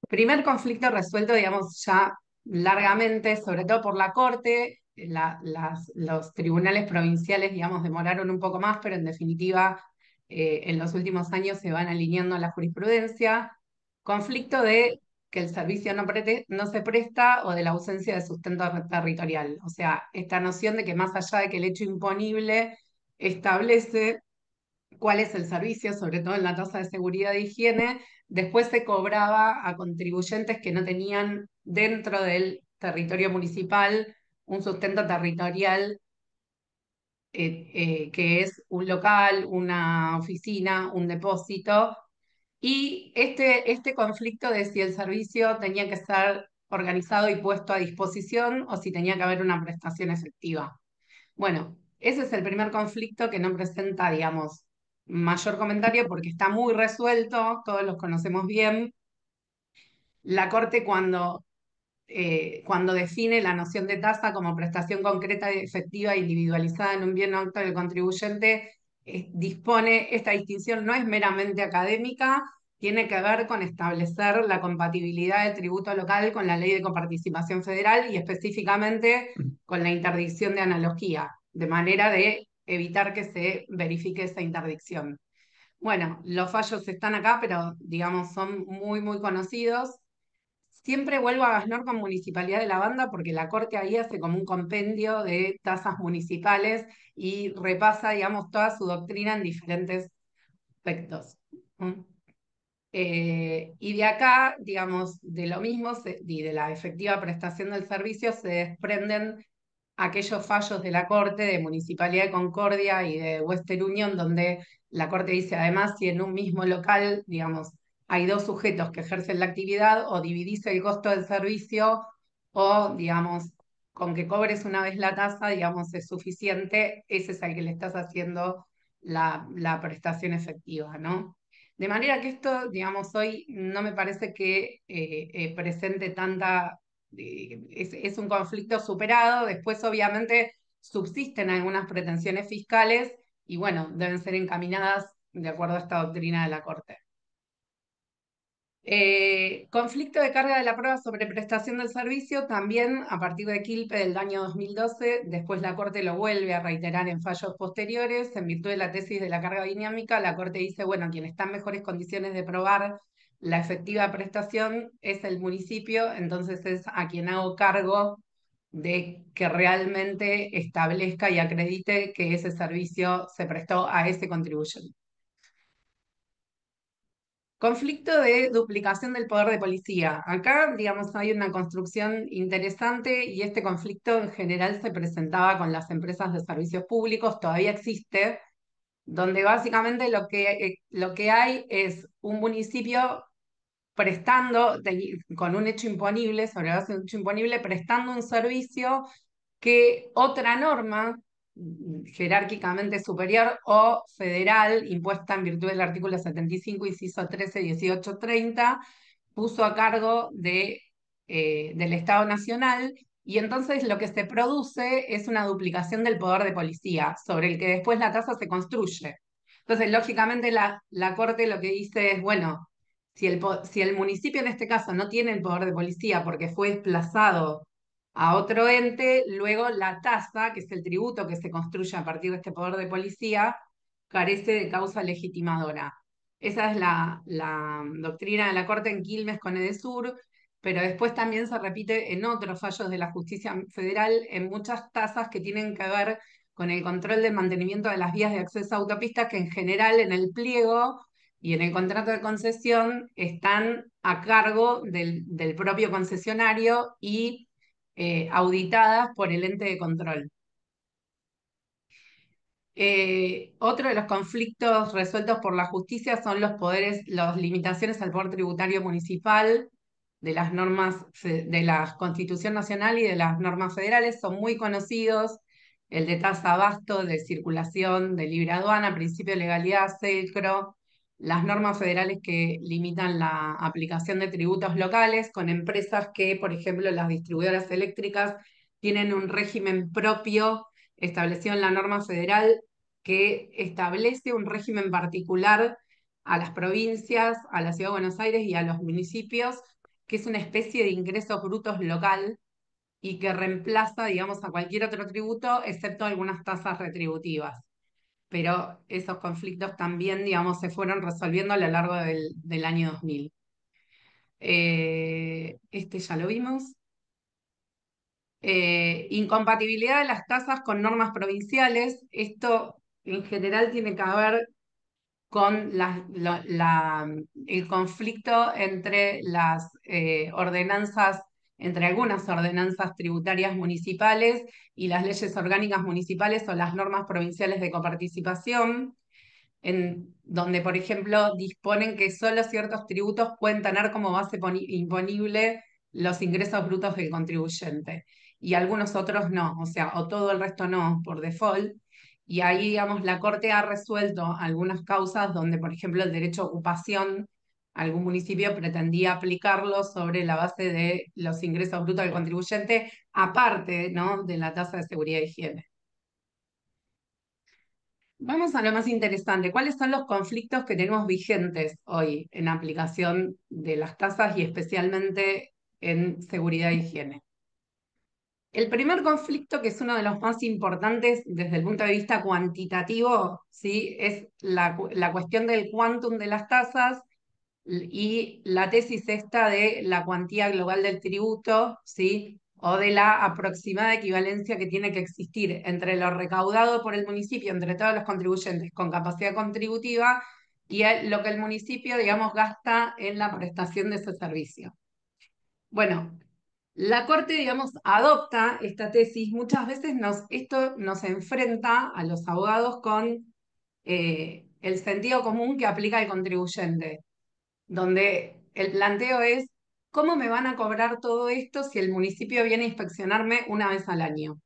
primer conflicto resuelto, digamos, ya largamente, sobre todo por la Corte, los tribunales provinciales, digamos, demoraron un poco más, pero en definitiva, en los últimos años se van alineando a la jurisprudencia. Conflicto de que el servicio no se presta o de la ausencia de sustento territorial. O sea, esta noción de que más allá de que el hecho imponible establece cuál es el servicio, sobre todo en la tasa de seguridad e higiene, después se cobraba a contribuyentes que no tenían dentro del territorio municipal un sustento territorial que es un local, una oficina, un depósito, y este conflicto de si el servicio tenía que estar organizado y puesto a disposición o si tenía que haber una prestación efectiva. Bueno, ese es el primer conflicto que no presenta, digamos, mayor comentario porque está muy resuelto, todos los conocemos bien. La Corte cuando define la noción de tasa como prestación concreta, efectiva e individualizada en un bien o acto del contribuyente, dispone, esta distinción no es meramente académica, tiene que ver con establecer la compatibilidad del tributo local con la ley de coparticipación federal y específicamente con la interdicción de analogía, de manera de evitar que se verifique esa interdicción. Bueno, los fallos están acá, pero digamos son muy, muy conocidos. Siempre vuelvo a Gasnor con Municipalidad de la Banda porque la Corte ahí hace como un compendio de tasas municipales y repasa, digamos, toda su doctrina en diferentes aspectos. Y de acá, digamos, de lo mismo y de la efectiva prestación del servicio se desprenden aquellos fallos de la Corte, de Municipalidad de Concordia y de Western Union, donde la Corte dice, además, si en un mismo local, digamos, hay dos sujetos que ejercen la actividad, o dividís el costo del servicio, o, digamos, con que cobres una vez la tasa, digamos, es suficiente, ese es al que le estás haciendo la prestación efectiva, ¿no? De manera que esto, digamos, hoy no me parece que presente tanta es un conflicto superado. Después, obviamente, subsisten algunas pretensiones fiscales y, bueno, deben ser encaminadas de acuerdo a esta doctrina de la Corte. Conflicto de carga de la prueba sobre prestación del servicio, también a partir de Quilpe del año 2012, después la Corte lo vuelve a reiterar en fallos posteriores, en virtud de la tesis de la carga dinámica, la Corte dice, bueno, quien está en mejores condiciones de probar la efectiva prestación es el municipio, entonces es a quien hago cargo de que realmente establezca y acredite que ese servicio se prestó a ese contribuyente. Conflicto de duplicación del poder de policía. Acá, digamos, hay una construcción interesante y este conflicto en general se presentaba con las empresas de servicios públicos, todavía existe, donde básicamente lo que hay es un municipio prestando, con un hecho imponible, sobre base de un hecho imponible, prestando un servicio que otra norma jerárquicamente superior o federal, impuesta en virtud del artículo 75, inciso 13, 18, 30, puso a cargo del Estado Nacional, y entonces lo que se produce es una duplicación del poder de policía, sobre el que después la tasa se construye. Entonces, lógicamente, la Corte lo que dice es, bueno, si el municipio en este caso no tiene el poder de policía porque fue desplazado a otro ente, luego la tasa, que es el tributo que se construye a partir de este poder de policía, carece de causa legitimadora. Esa es la doctrina de la Corte en Quilmes con Edesur, pero después también se repite en otros fallos de la justicia federal en muchas tasas que tienen que ver con el control del mantenimiento de las vías de acceso a autopistas, que en general en el pliego y en el contrato de concesión están a cargo del propio concesionario y auditadas por el ente de control. Otro de los conflictos resueltos por la justicia son los poderes, las limitaciones al poder tributario municipal de las normas de la Constitución Nacional y de las normas federales. Son muy conocidos: el de tasa abasto, de circulación, de libre aduana, principio de legalidad, SECRO, las normas federales que limitan la aplicación de tributos locales con empresas que, por ejemplo, las distribuidoras eléctricas tienen un régimen propio establecido en la norma federal que establece un régimen particular a las provincias, a la Ciudad de Buenos Aires y a los municipios, que es una especie de ingresos brutos local y que reemplaza, digamos, a cualquier otro tributo, excepto algunas tasas retributivas. Pero esos conflictos también, digamos, se fueron resolviendo a lo largo del año 2000. Este ya lo vimos. Incompatibilidad de las tasas con normas provinciales. Esto en general tiene que ver con el conflicto entre las ordenanzas, entre algunas ordenanzas tributarias municipales y las leyes orgánicas municipales o las normas provinciales de coparticipación, en donde, por ejemplo, disponen que solo ciertos tributos pueden tener como base imponible los ingresos brutos del contribuyente, y algunos otros no, o sea, o todo el resto no, por default. Y ahí, digamos, la Corte ha resuelto algunas causas donde, por ejemplo, el derecho a ocupación, algún municipio pretendía aplicarlo sobre la base de los ingresos brutos del contribuyente, aparte, ¿no?, de la tasa de seguridad e higiene. Vamos a lo más interesante. ¿Cuáles son los conflictos que tenemos vigentes hoy en aplicación de las tasas y especialmente en seguridad e higiene? El primer conflicto, que es uno de los más importantes desde el punto de vista cuantitativo, ¿sí?, es la cuestión del quantum de las tasas y la tesis esta de la cuantía global del tributo, ¿sí?, o de la aproximada equivalencia que tiene que existir entre lo recaudado por el municipio, entre todos los contribuyentes con capacidad contributiva, y lo que el municipio, digamos, gasta en la prestación de ese servicio. Bueno, la Corte, digamos, adopta esta tesis. Muchas veces esto nos enfrenta a los abogados con el sentido común que aplica el contribuyente, donde el planteo es: ¿cómo me van a cobrar todo esto si el municipio viene a inspeccionarme una vez al año?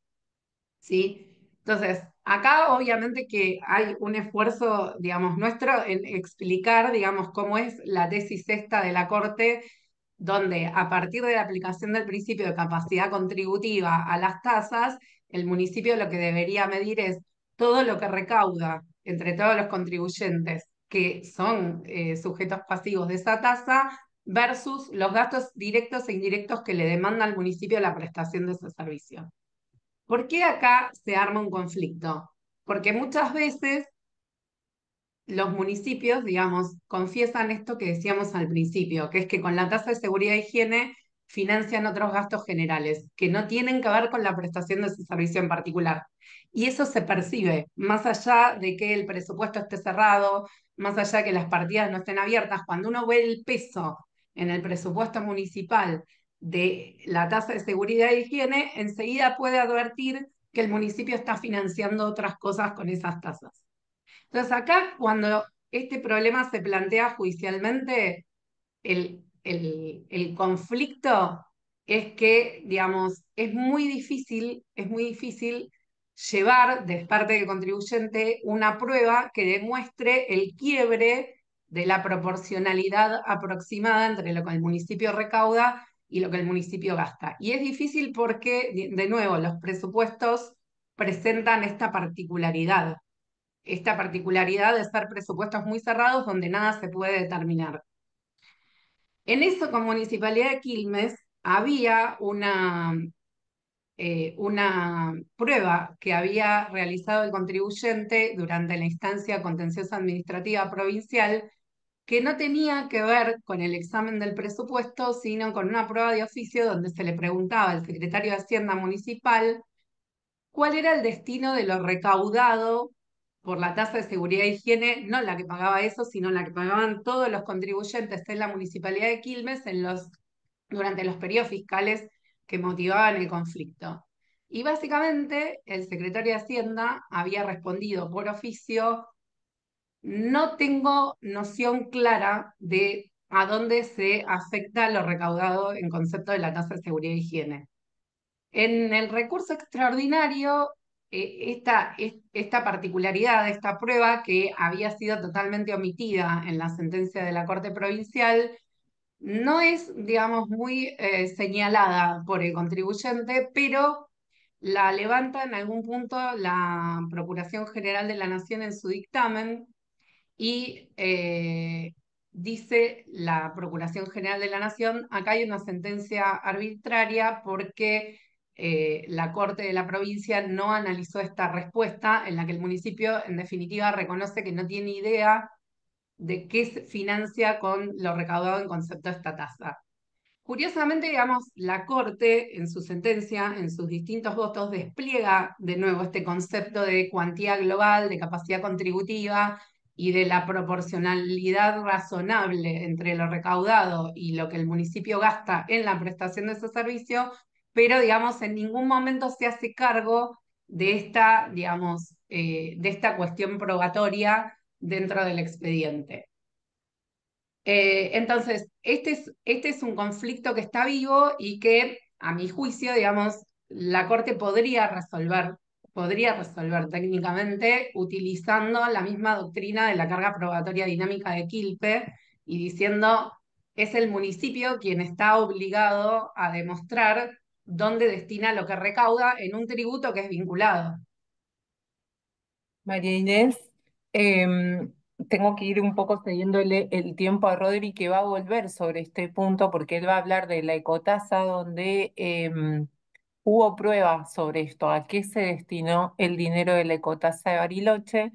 ¿Sí? Entonces, acá obviamente que hay un esfuerzo, digamos, nuestro en explicar, digamos, cómo es la tesis esta de la Corte, donde a partir de la aplicación del principio de capacidad contributiva a las tasas, el municipio lo que debería medir es todo lo que recauda entre todos los contribuyentes que son sujetos pasivos de esa tasa versus los gastos directos e indirectos que le demanda al municipio la prestación de ese servicio. ¿Por qué acá se arma un conflicto? Porque muchas veces los municipios, digamos, confiesan esto que decíamos al principio, que es que con la tasa de seguridad e higiene financian otros gastos generales que no tienen que ver con la prestación de ese servicio en particular. Y eso se percibe, más allá de que el presupuesto esté cerrado, más allá de que las partidas no estén abiertas. Cuando uno ve el peso en el presupuesto municipal de la tasa de seguridad e higiene, enseguida puede advertir que el municipio está financiando otras cosas con esas tasas. Entonces acá, cuando este problema se plantea judicialmente, el conflicto es que, digamos, es muy difícil llevar de parte del contribuyente una prueba que demuestre el quiebre de la proporcionalidad aproximada entre lo que el municipio recauda y lo que el municipio gasta. Y es difícil porque, de nuevo, los presupuestos presentan esta particularidad de ser presupuestos muy cerrados donde nada se puede determinar. En eso, con Municipalidad de Quilmes, había una prueba que había realizado el contribuyente durante la instancia contenciosa administrativa provincial, que no tenía que ver con el examen del presupuesto, sino con una prueba de oficio donde se le preguntaba al secretario de Hacienda Municipal cuál era el destino de lo recaudado por la tasa de seguridad e higiene, no la que pagaba eso, sino la que pagaban todos los contribuyentes en la Municipalidad de Quilmes durante los periodos fiscales que motivaban el conflicto. Y básicamente el secretario de Hacienda había respondido por oficio: no tengo noción clara de a dónde se afecta lo recaudado en concepto de la tasa de seguridad e higiene. En el recurso extraordinario, esta particularidad de esta prueba, que había sido totalmente omitida en la sentencia de la Corte Provincial, no es, digamos, muy señalada por el contribuyente, pero la levanta en algún punto la Procuración General de la Nación en su dictamen y dice la Procuración General de la Nación: acá hay una sentencia arbitraria porque la Corte de la provincia no analizó esta respuesta en la que el municipio en definitiva reconoce que no tiene idea de qué se financia con lo recaudado en concepto de esta tasa. Curiosamente, digamos, la Corte en su sentencia, en sus distintos votos, despliega de nuevo este concepto de cuantía global, de capacidad contributiva y de la proporcionalidad razonable entre lo recaudado y lo que el municipio gasta en la prestación de ese servicio, pero, digamos, en ningún momento se hace cargo de esta, digamos, de esta cuestión probatoria dentro del expediente. Entonces, este es un conflicto que está vivo y que, a mi juicio, digamos, la Corte podría resolver técnicamente utilizando la misma doctrina de la carga probatoria dinámica de Quilpe y diciendo: es el municipio quien está obligado a demostrar dónde destina lo que recauda en un tributo que es vinculado. María Inés, em, tengo que ir un poco cediéndole el tiempo a Rodri, que va a volver sobre este punto porque él va a hablar de la ecotasa, donde hubo pruebas sobre esto, a qué se destinó el dinero de la ecotasa de Bariloche.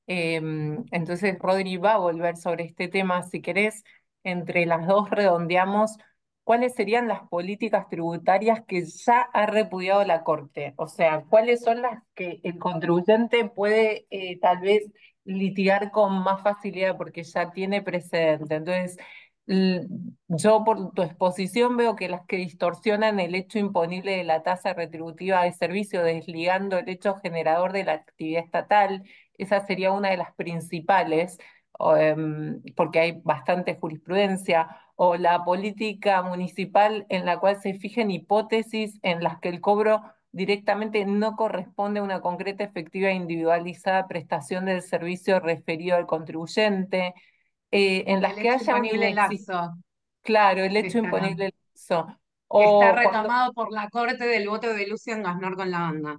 Entonces, Rodri va a volver sobre este tema. Si querés, entre las dos redondeamos cuáles serían las políticas tributarias que ya ha repudiado la Corte. O sea, cuáles son las que el contribuyente puede tal vez litigar con más facilidad porque ya tiene precedente. Entonces, l- yo por tu exposición veo que las que distorsionan el hecho imponible de la tasa retributiva de servicio, desligando el hecho generador de la actividad estatal, esa sería una de las principales, porque hay bastante jurisprudencia, o la política municipal en la cual se fijen hipótesis en las que el cobro directamente no corresponde a una concreta, efectiva e individualizada prestación del servicio referido al contribuyente, en las El que hecho haya un imponible laxo, claro, el hecho está, imponible del uso. que está O cuando, retomado por la Corte del voto de Lucian Gasnor con la banda.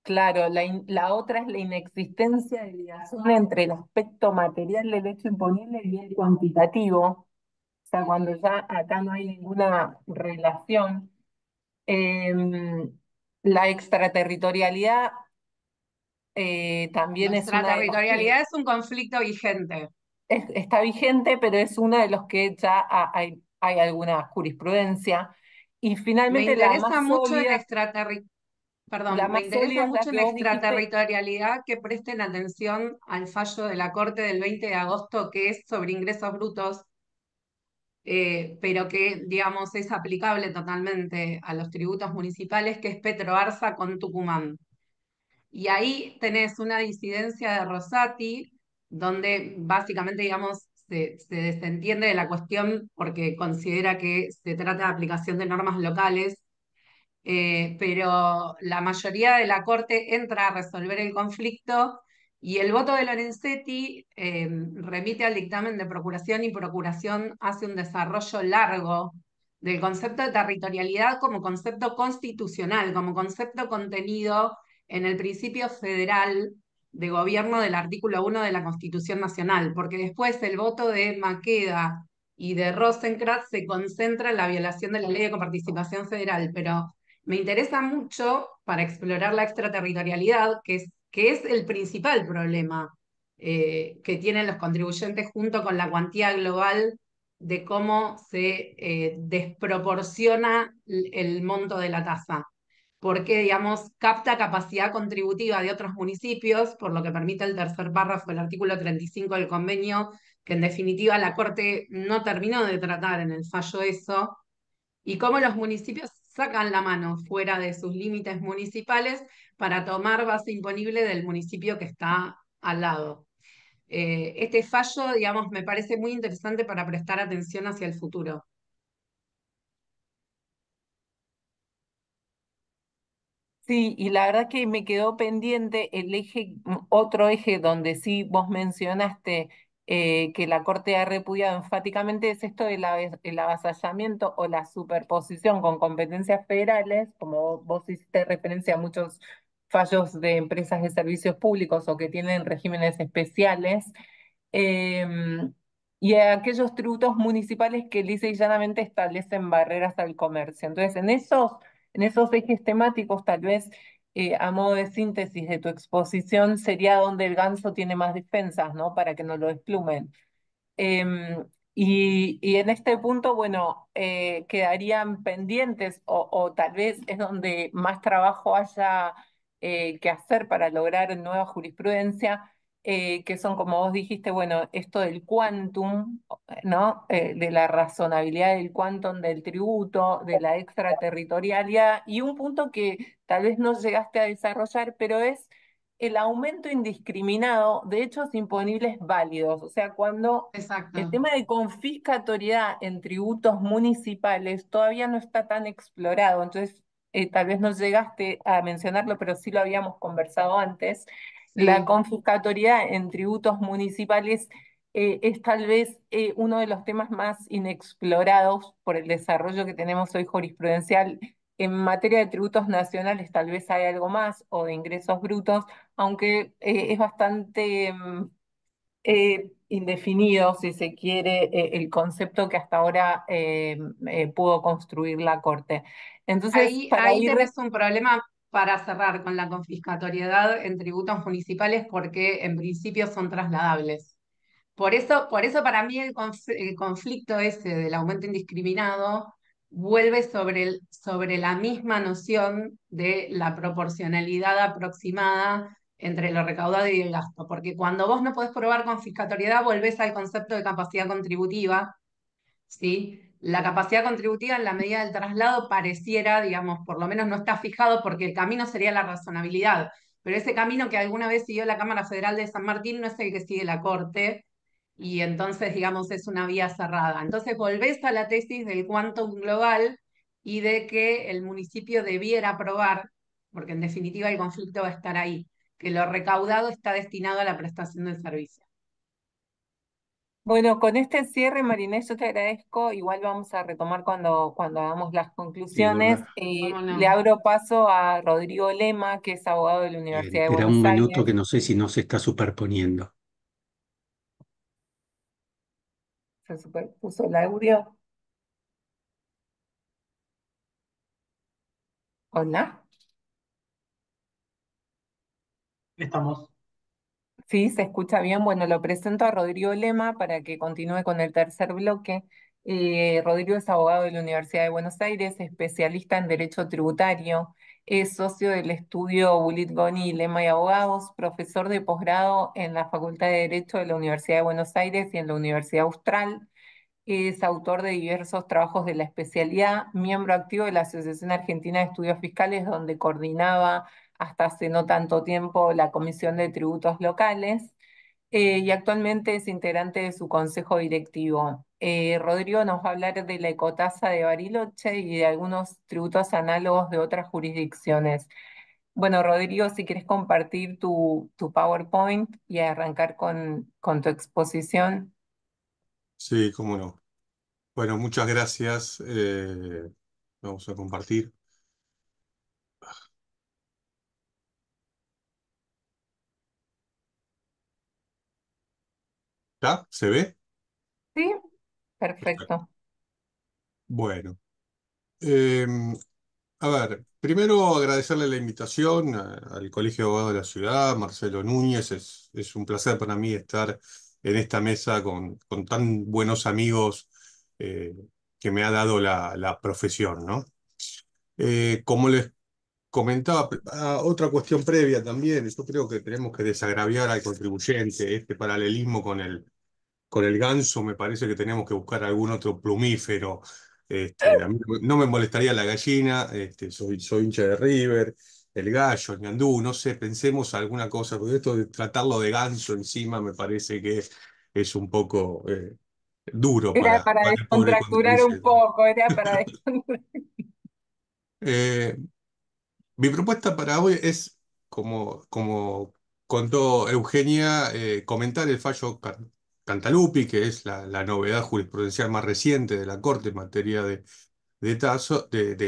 claro, la otra es la inexistencia de ligación entre el aspecto material del hecho imponible y el cuantitativo. O sea, cuando ya acá no hay ninguna relación. Em, la extraterritorialidad La también es una de las que extraterritorialidad es un conflicto vigente. está vigente, pero es uno de los que ya hay alguna jurisprudencia. Y Me finalmente interesa mucho en la perdón, me más interesa sólida es la mucho en que vos dijiste. extraterritorialidad que presten atención al fallo de la Corte del 20 de agosto, que es sobre ingresos brutos, pero que, digamos, es aplicable totalmente a los tributos municipales, que es Petroarza con Tucumán. Y ahí tenés una disidencia de Rosati, donde básicamente, digamos, se desentiende de la cuestión porque considera que se trata de aplicación de normas locales, pero la mayoría de la Corte entra a resolver el conflicto y el voto de Lorenzetti remite al dictamen de procuración y procuración hace un desarrollo largo del concepto de territorialidad como concepto constitucional, como concepto contenido en el principio federal de gobierno del artículo 1 de la Constitución Nacional, porque después el voto de Maqueda y de Rosenkrantz se concentra en la violación de la ley de coparticipación federal, pero me interesa mucho para explorar la extraterritorialidad, que es el principal problema que tienen los contribuyentes junto con la cuantía global de cómo se desproporciona el monto de la tasa, porque, digamos, capta capacidad contributiva de otros municipios, por lo que permite el tercer párrafo del artículo 35 del convenio, que en definitiva la Corte no terminó de tratar en el fallo eso, y cómo los municipios sacan la mano fuera de sus límites municipales para tomar base imponible del municipio que está al lado. Este fallo, digamos, me parece muy interesante para prestar atención hacia el futuro. Sí, y la verdad que me quedó pendiente otro eje donde sí vos mencionaste que la Corte ha repudiado enfáticamente es esto el avasallamiento o la superposición con competencias federales, como vos hiciste referencia a muchos fallos de empresas de servicios públicos o que tienen regímenes especiales, em, y a aquellos tributos municipales que lisa y llanamente establecen barreras al comercio. Entonces, en esos ejes temáticos, tal vez a modo de síntesis de tu exposición, sería donde el ganso tiene más defensas, ¿no? Para que no lo desplumen. Y en este punto, bueno, quedarían pendientes o tal vez es donde más trabajo haya que hacer para lograr nueva jurisprudencia, que son, como vos dijiste, bueno, esto del quantum, ¿no? De la razonabilidad del quantum del tributo, de la extraterritorialidad, y un punto que tal vez no llegaste a desarrollar, pero es el aumento indiscriminado de hechos imponibles válidos. O sea, cuando el Exacto. tema de confiscatoriedad en tributos municipales todavía no está tan explorado, entonces tal vez no llegaste a mencionarlo, pero sí lo habíamos conversado antes. La Sí. confiscatoriedad en tributos municipales es tal vez uno de los temas más inexplorados por el desarrollo que tenemos hoy jurisprudencial. En materia de tributos nacionales tal vez hay algo más, o de ingresos brutos, aunque es bastante indefinido, si se quiere, el concepto que hasta ahora pudo construir la Corte. Entonces, para Ahí ir... tenés un problema para cerrar con la confiscatoriedad en tributos municipales porque en principio son trasladables. Por eso para mí el conflicto ese del aumento indiscriminado vuelve sobre la misma noción de la proporcionalidad aproximada entre lo recaudado y el gasto, porque cuando vos no podés probar confiscatoriedad, volvés al concepto de capacidad contributiva, ¿sí? La capacidad contributiva en la medida del traslado pareciera, digamos, por lo menos no está fijado porque el camino sería la razonabilidad, pero ese camino que alguna vez siguió la Cámara Federal de San Martín no es el que sigue la Corte, y entonces, digamos, es una vía cerrada. Entonces volvés a la tesis del quantum global y de que el municipio debiera probar, porque en definitiva el conflicto va a estar ahí, que lo recaudado está destinado a la prestación del servicio. Bueno, con este cierre, Marinés, yo te agradezco. Igual vamos a retomar cuando hagamos las Sí, conclusiones. Eduardo. ¿Cómo Le no? abro paso a Rodrigo Lema, que es abogado de la Bien, Universidad de espera un Buenos minuto Aires. que no sé si no se está superponiendo. Se superpuso el audio. Hola. Estamos. Sí, se escucha bien. Bueno, lo presento a Rodrigo Lema para que continúe con el tercer bloque. Rodrigo es abogado de la Universidad de Buenos Aires, especialista en Derecho Tributario, es socio del estudio Bulit Goni y Lema y Abogados, profesor de posgrado en la Facultad de Derecho de la Universidad de Buenos Aires y en la Universidad Austral. Es autor de diversos trabajos de la especialidad, miembro activo de la Asociación Argentina de Estudios Fiscales, donde coordinaba hasta hace no tanto tiempo la Comisión de Tributos Locales. Y actualmente es integrante de su consejo directivo. Rodrigo nos va a hablar de la ecotasa de Bariloche y de algunos tributos análogos de otras jurisdicciones. Bueno, Rodrigo, si quieres compartir tu PowerPoint y arrancar con tu exposición. Sí, cómo no. Bueno, muchas gracias. Vamos a compartir. ¿Está? ¿Se ve? Sí, Perfecto. perfecto. Bueno, eh, a ver, primero agradecerle la invitación al Colegio de Abogados de la Ciudad, Marcelo Núñez. Es un placer para mí estar en esta mesa con tan buenos amigos eh, que me ha dado la profesión, ¿no? Como les comentaba, otra cuestión previa también, yo creo que tenemos que desagraviar al contribuyente. Este paralelismo con el ganso, me parece que tenemos que buscar algún otro plumífero. A mí no me molestaría la gallina, soy hincha de River, el gallo, el ñandú, no sé, pensemos alguna cosa, porque esto de tratarlo de ganso encima me parece que es un poco duro Era para para el pobre descontracturar un contribuyente. poco, era para descontracturar. Eh, Mi propuesta para hoy es, como contó Eugenia, comentar el fallo Cantalupi, que es la novedad jurisprudencial más reciente de la Corte en materia de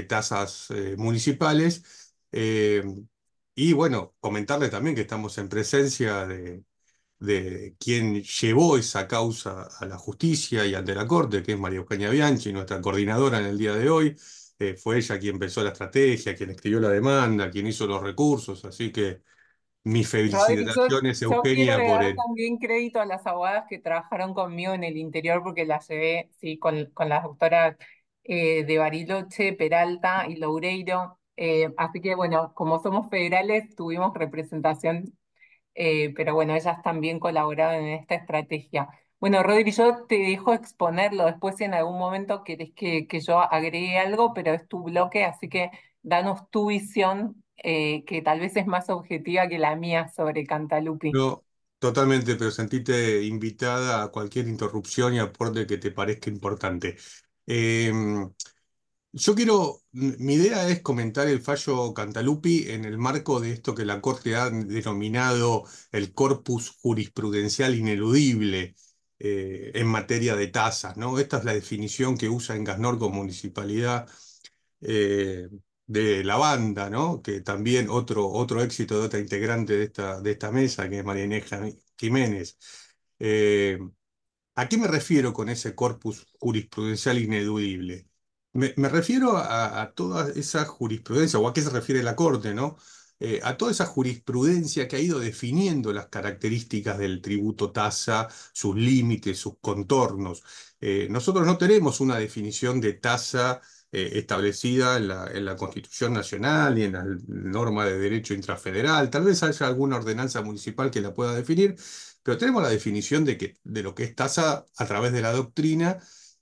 tasas municipales. Y bueno, comentarle también que estamos en presencia de quien llevó esa causa a la justicia y ante la Corte, que es María Eugenia Bianchi, nuestra coordinadora en el día de hoy. Fue ella quien pensó la estrategia, quien escribió la demanda, quien hizo los recursos, así que mis Rodri, felicitaciones, yo quiero Eugenia, por dar el... también crédito a las abogadas que trabajaron conmigo en el interior porque las llevé, sí, con las doctoras de Bariloche, Peralta y Loureiro. Así que bueno, como somos federales, tuvimos representación, pero bueno, ellas también colaboraron en esta estrategia. Bueno, Rodri, yo te dejo exponerlo después si en algún momento querés que yo agregue algo, pero es tu bloque, así que danos tu visión, que tal vez es más objetiva que la mía sobre Cantalupi. No, totalmente, pero sentite invitada a cualquier interrupción y aporte que te parezca importante. Eh, Yo mi idea es comentar el fallo Cantalupi en el marco de esto que la Corte ha denominado el corpus jurisprudencial ineludible en materia de tasas, ¿no? Esta es la definición que usa en Gasnor como municipalidad eh, de la banda, ¿no? Que también otro éxito de otra integrante de esta mesa, que es María Inés Jiménez. Eh, ¿A qué me refiero con ese corpus jurisprudencial ineludible? Me refiero a toda esa jurisprudencia, o a qué se refiere la Corte, ¿no? A toda esa jurisprudencia que ha ido definiendo las características del tributo tasa, sus límites, sus contornos. Nosotros no tenemos una definición de tasa establecida en la Constitución Nacional y en la norma de derecho intrafederal. Tal vez haya alguna ordenanza municipal que la pueda definir, pero tenemos la definición de lo que es tasa a través de la doctrina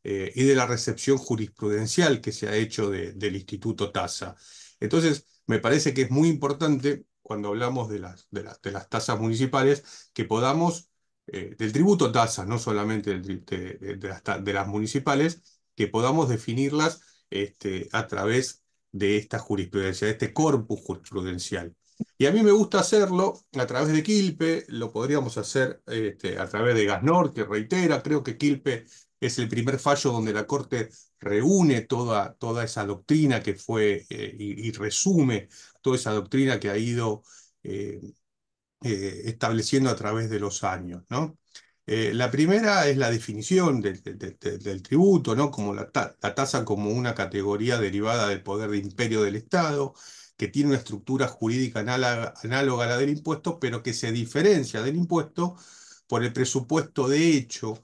y de la recepción jurisprudencial que se ha hecho del Instituto Tasa. Entonces, me parece que es muy importante cuando hablamos de las tasas municipales que podamos, del tributo tasa, no solamente de las municipales, que podamos definirlas a través de esta jurisprudencia, de este corpus jurisprudencial. Y a mí me gusta hacerlo a través de Quilpe, lo podríamos hacer a través de Gasnor, que reitera, creo que Quilpe es el primer fallo donde la Corte reúne toda esa doctrina que fue y resume toda esa doctrina que ha ido eh, estableciendo a través de los años, ¿no? La primera es la definición del tributo, ¿no? Como la tasa como una categoría derivada del poder de imperio del Estado, que tiene una estructura jurídica análoga a la del impuesto, pero que se diferencia del impuesto por el presupuesto de hecho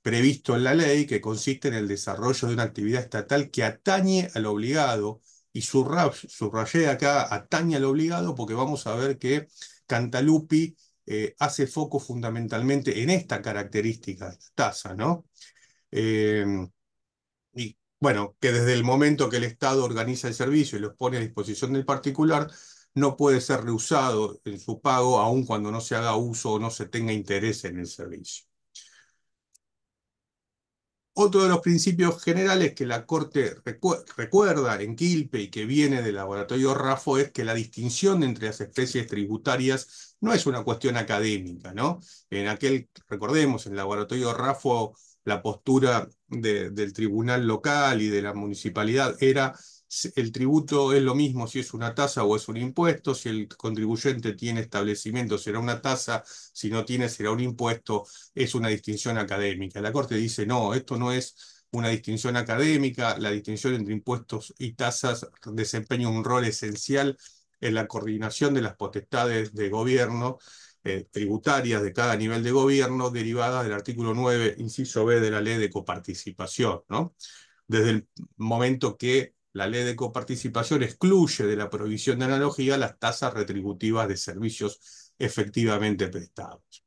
previsto en la ley, que consiste en el desarrollo de una actividad estatal que atañe al obligado, y subrayé acá, atañe al obligado, porque vamos a ver que Cantalupi hace foco fundamentalmente en esta característica de la tasa, ¿no? Eh, y bueno, que desde el momento que el Estado organiza el servicio y los pone a disposición del particular, no puede ser reusado en su pago, aun cuando no se haga uso o no se tenga interés en el servicio. Otro de los principios generales que la Corte recuerda en Quilpe y que viene del laboratorio Raffo es que la distinción entre las especies tributarias no es una cuestión académica, ¿no? Recordemos, en el laboratorio Raffo la postura del tribunal local y de la municipalidad era: el tributo es lo mismo si es una tasa o es un impuesto, si el contribuyente tiene establecimiento será una tasa, si no tiene será un impuesto. Es una distinción académica. La Corte dice: no, esto no es una distinción académica, la distinción entre impuestos y tasas desempeña un rol esencial en la coordinación de las potestades de gobierno tributarias de cada nivel de gobierno, derivadas del artículo 9, inciso B de la Ley de Coparticipación, ¿no? Desde el momento que la Ley de Coparticipación excluye de la provisión de analogía las tasas retributivas de servicios efectivamente prestados.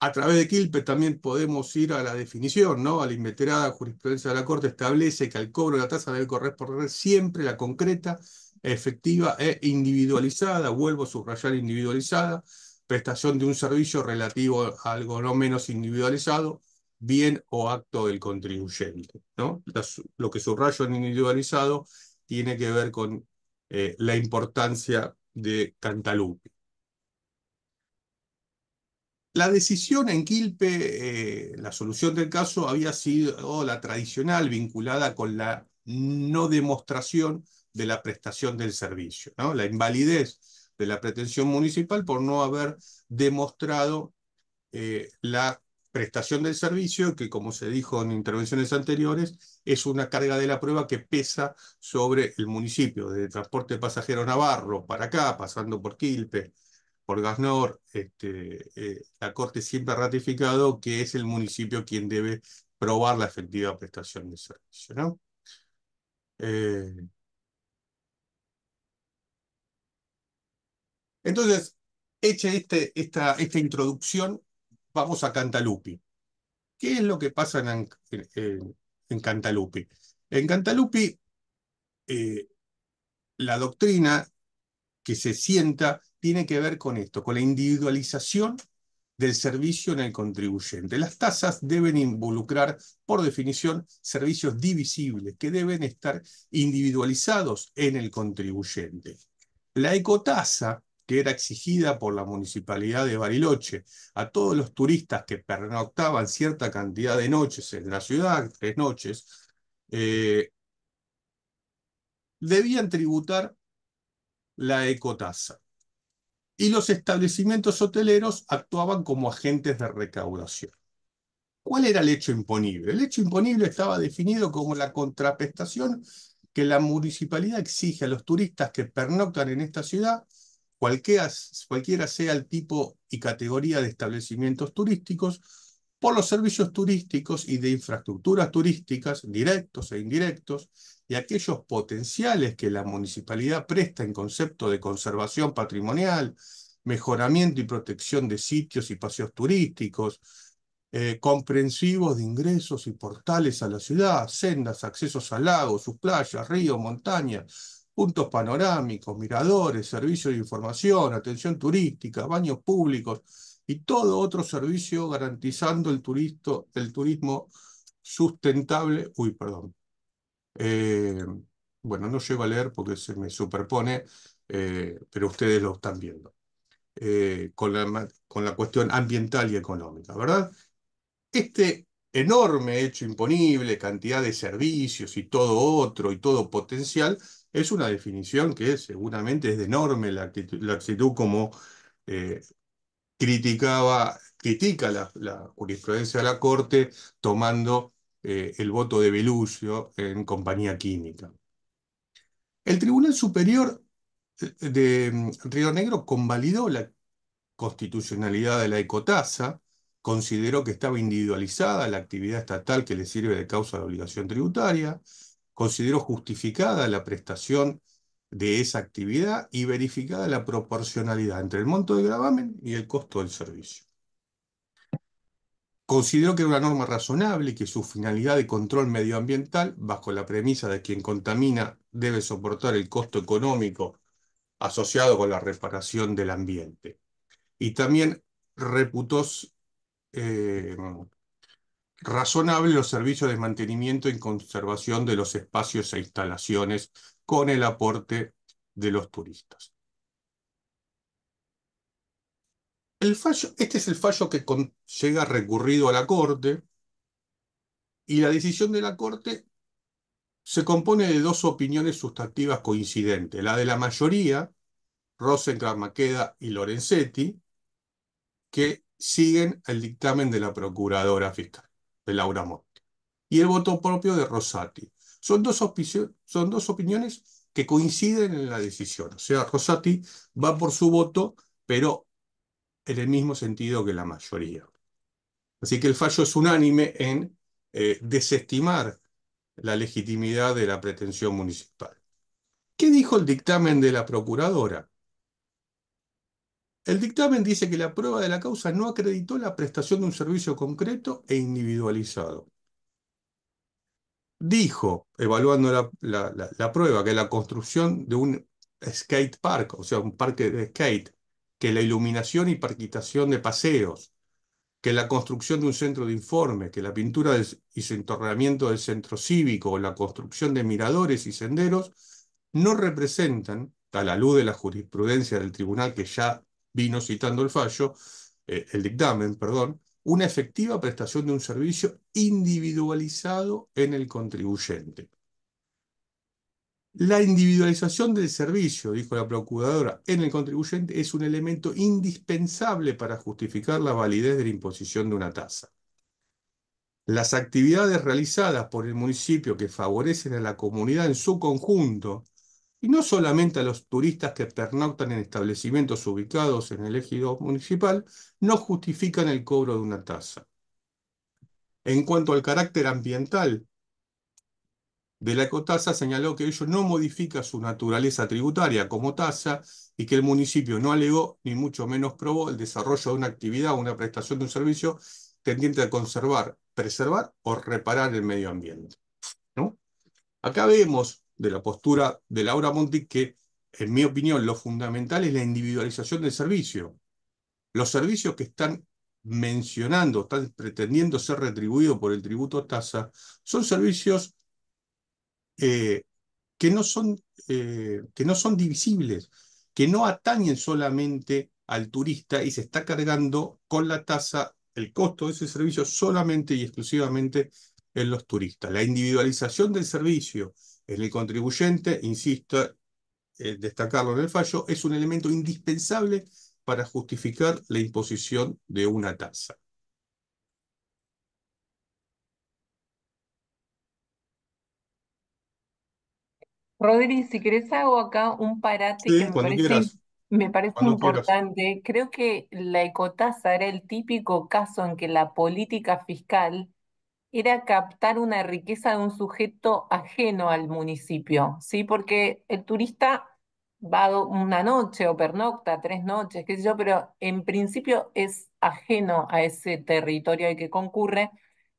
A través de Quilpe también podemos ir a la definición, ¿no? A la inveterada jurisprudencia de la Corte establece que al cobro de la tasa debe corresponder siempre la concreta, efectiva e individualizada, vuelvo a subrayar individualizada, prestación de un servicio relativo a algo no menos individualizado, bien o acto del contribuyente, ¿no? Lo que subrayo en individualizado tiene que ver con la importancia de Cantalupi. La decisión en Quilpe, la solución del caso, había sido la tradicional, vinculada con la no demostración de la prestación del servicio, ¿no? La invalidez de la pretensión municipal por no haber demostrado la prestación del servicio, que, como se dijo en intervenciones anteriores, es una carga de la prueba que pesa sobre el municipio. De Transporte Pasajero Navarro para acá, pasando por Quilpe, por Gasnor, la Corte siempre ha ratificado que es el municipio quien debe probar la efectiva prestación de servicio, ¿no? Entonces, hecha esta introducción, vamos a Cantalupi. ¿Qué es lo que pasa en Cantalupi? En Cantalupi, la doctrina que se sienta tiene que ver con esto, con la individualización del servicio en el contribuyente. Las tasas deben involucrar, por definición, servicios divisibles que deben estar individualizados en el contribuyente. La ecotasa, que era exigida por la Municipalidad de Bariloche a todos los turistas que pernoctaban cierta cantidad de noches en la ciudad, 3 noches, debían tributar la ecotasa. Y los establecimientos hoteleros actuaban como agentes de recaudación. ¿Cuál era el hecho imponible? El hecho imponible estaba definido como la contraprestación que la municipalidad exige a los turistas que pernoctan en esta ciudad, cualquiera sea el tipo y categoría de establecimientos turísticos, por los servicios turísticos y de infraestructuras turísticas, directos e indirectos, y aquellos potenciales que la municipalidad presta en concepto de conservación patrimonial, mejoramiento y protección de sitios y paseos turísticos, comprensivos de ingresos y portales a la ciudad, sendas, accesos a lagos, sus playas, ríos, montañas, puntos panorámicos, miradores, servicios de información, atención turística, baños públicos y todo otro servicio garantizando el turismo sustentable. Uy, perdón. Bueno, no llego a leer porque se me superpone, pero ustedes lo están viendo. Con la cuestión ambiental y económica, ¿verdad? Este enorme hecho imponible, cantidad de servicios y todo otro y todo potencial, es una definición que seguramente es de enorme laxitud, como critica la jurisprudencia de la Corte tomando el voto de Belusio en Compañía Química. El Tribunal Superior de Río Negro convalidó la constitucionalidad de la ecotasa, consideró que estaba individualizada la actividad estatal que le sirve de causa de obligación tributaria, consideró justificada la prestación de esa actividad y verificada la proporcionalidad entre el monto de gravamen y el costo del servicio. consideró que era una norma razonable y que su finalidad de control medioambiental, bajo la premisa de quien contamina debe soportar el costo económico asociado con la reparación del ambiente. Y también reputó eh, razonable los servicios de mantenimiento y conservación de los espacios e instalaciones con el aporte de los turistas. Este es el fallo que llega recurrido a la Corte, y la decisión de la Corte se compone de dos opiniones sustantivas coincidentes: la de la mayoría, Rosenkrantz, Maqueda y Lorenzetti, que siguen el dictamen de la Procuradora Fiscal, de Laura Monti, y el voto propio de Rosati. Son dos opiniones que coinciden en la decisión. O sea, Rosati va por su voto, pero en el mismo sentido que la mayoría. Así que el fallo es unánime en desestimar la legitimidad de la pretensión municipal. ¿Qué dijo el dictamen de la Procuradora? El dictamen dice que la prueba de la causa no acreditó la prestación de un servicio concreto e individualizado. Dijo, evaluando la prueba, que la construcción de un skate park, o sea, un parque de skate, que la iluminación y parquitación de paseos, que la construcción de un centro de informe, que la pintura y entornamiento del centro cívico o la construcción de miradores y senderos no representan, a la luz de la jurisprudencia del tribunal que ya vino citando el dictamen, perdón, una efectiva prestación de un servicio individualizado en el contribuyente. La individualización del servicio, dijo la Procuradora, en el contribuyente es un elemento indispensable para justificar la validez de la imposición de una tasa. Las actividades realizadas por el municipio que favorecen a la comunidad en su conjunto, y no solamente a los turistas que pernoctan en establecimientos ubicados en el ejido municipal, no justifican el cobro de una tasa. En cuanto al carácter ambiental de la ecotasa, señaló que ello no modifica su naturaleza tributaria como tasa y que el municipio no alegó, ni mucho menos probó, el desarrollo de una actividad o una prestación de un servicio tendiente a conservar, preservar o reparar el medio ambiente, ¿no? Acá vemos de la postura de Laura Monti que, en mi opinión, lo fundamental es la individualización del servicio. Los servicios que están mencionando, están pretendiendo ser retribuidos por el tributo tasa, son servicios eh, que no son divisibles, que no atañen solamente al turista y se está cargando con la tasa el costo de ese servicio solamente y exclusivamente en los turistas. La individualización del servicio en el contribuyente, insisto, destacarlo en el fallo, es un elemento indispensable para justificar la imposición de una tasa. Rodri, si querés hago acá un parate que Sí, me parece cuando quieras. importante. Creo que la ecotasa era el típico caso en que la política fiscal era captar una riqueza de un sujeto ajeno al municipio, ¿sí? Porque el turista va una noche o pernocta 3 noches, qué sé yo, pero en principio es ajeno a ese territorio al que concurre.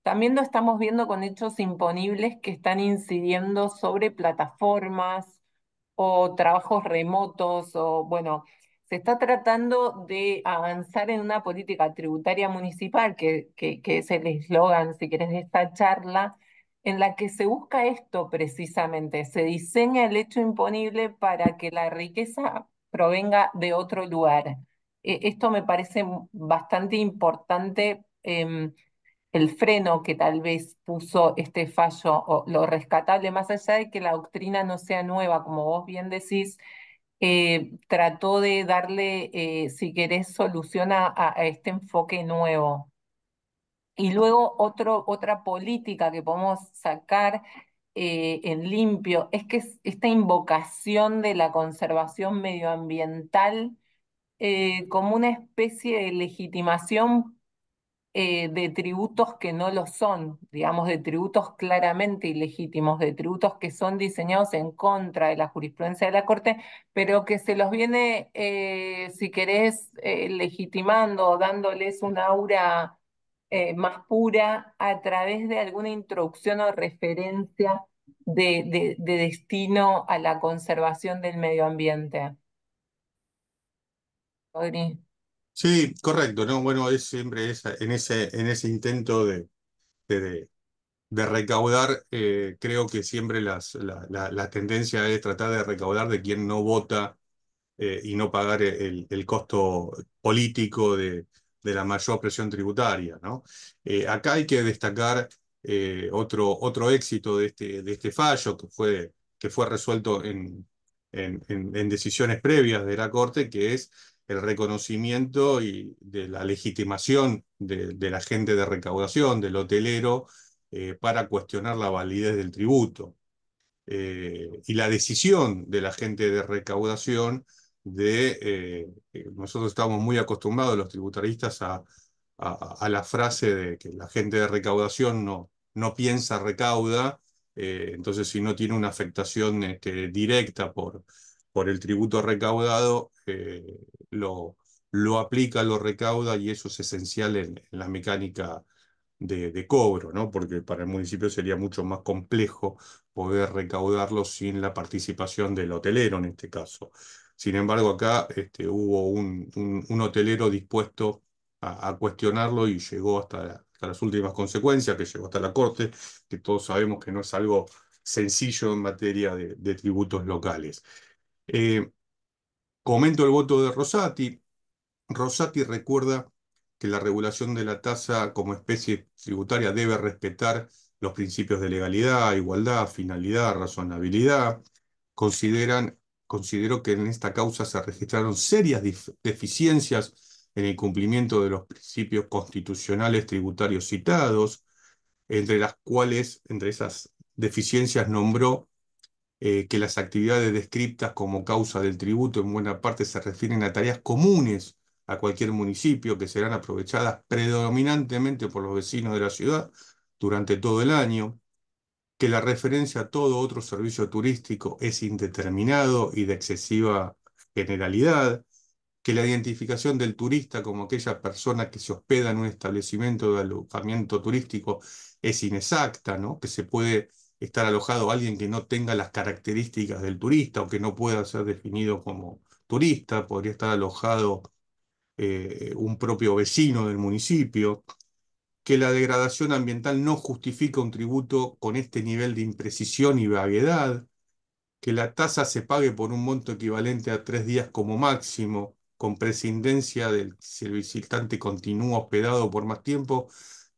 También lo estamos viendo con hechos imponibles que están incidiendo sobre plataformas o trabajos remotos o, bueno, se está tratando de avanzar en una política tributaria municipal, que es el eslogan, si querés, de esta charla, en la que se busca esto precisamente, se diseña el hecho imponible para que la riqueza provenga de otro lugar. Esto me parece bastante importante. El freno que tal vez puso este fallo, o lo rescatable, más allá de que la doctrina no sea nueva, como vos bien decís, trató de darle, si querés, solución a este enfoque nuevo. Y luego otra política que podemos sacar en limpio es que esta invocación de la conservación medioambiental como una especie de legitimación de tributos que no lo son, digamos, de tributos claramente ilegítimos, de tributos que son diseñados en contra de la jurisprudencia de la Corte, pero que se los viene, si querés, legitimando, dándoles un aura más pura a través de alguna introducción o referencia de destino a la conservación del medio ambiente. Rodri. Sí, correcto, ¿no? Bueno, es siempre en ese intento de, de recaudar, creo que siempre la tendencia es tratar de recaudar de quien no vota y no pagar el costo político de la mayor presión tributaria, ¿no? Acá hay que destacar otro éxito de este fallo que fue resuelto en decisiones previas de la Corte, que es el reconocimiento y de la legitimación del agente de recaudación, del hotelero, para cuestionar la validez del tributo y la decisión del agente de recaudación nosotros estamos muy acostumbrados los tributaristas a la frase de que el agente de recaudación no piensa, recauda, entonces si no tiene una afectación directa por el tributo recaudado, lo aplica, lo recauda y eso es esencial en la mecánica de cobro, ¿no? Porque para el municipio sería mucho más complejo poder recaudarlo sin la participación del hotelero en este caso. Sin embargo, acá hubo un hotelero dispuesto a cuestionarlo y llegó hasta las últimas consecuencias, que llegó hasta la Corte, que todos sabemos que no es algo sencillo en materia de tributos locales. Eh, Comento el voto de Rosati. Rosati recuerda que la regulación de la tasa como especie tributaria debe respetar los principios de legalidad, igualdad, finalidad, razonabilidad. Considero que en esta causa se registraron serias deficiencias en el cumplimiento de los principios constitucionales tributarios citados, entre esas deficiencias nombró que las actividades descritas como causa del tributo en buena parte se refieren a tareas comunes a cualquier municipio que serán aprovechadas predominantemente por los vecinos de la ciudad durante todo el año, que la referencia a todo otro servicio turístico es indeterminado y de excesiva generalidad, que la identificación del turista como aquella persona que se hospeda en un establecimiento de alojamiento turístico es inexacta, ¿no? Que se puede estar alojado alguien que no tenga las características del turista o que no pueda ser definido como turista, podría estar alojado un propio vecino del municipio, que la degradación ambiental no justifica un tributo con este nivel de imprecisión y vaguedad, que la tasa se pague por un monto equivalente a 3 días como máximo, con prescindencia del si el visitante continúa hospedado por más tiempo,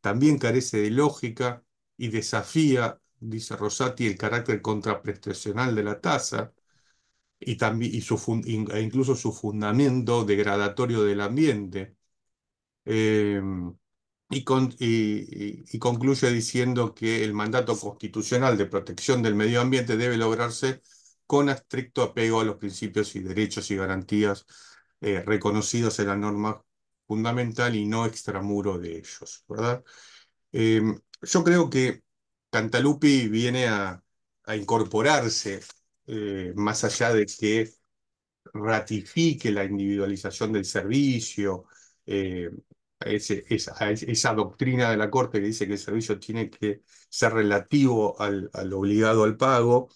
también carece de lógica y desafía, dice Rosati, el carácter contraprestacional de la tasa y, también, e incluso su fundamento degradatorio del ambiente. Eh, y concluye diciendo que el mandato constitucional de protección del medio ambiente debe lograrse con estricto apego a los principios y derechos y garantías reconocidos en la norma fundamental y no extramuro de ellos, ¿verdad? Eh, yo creo que Cantalupi viene a incorporarse, más allá de que ratifique la individualización del servicio, eh, esa doctrina de la Corte que dice que el servicio tiene que ser relativo al obligado al pago.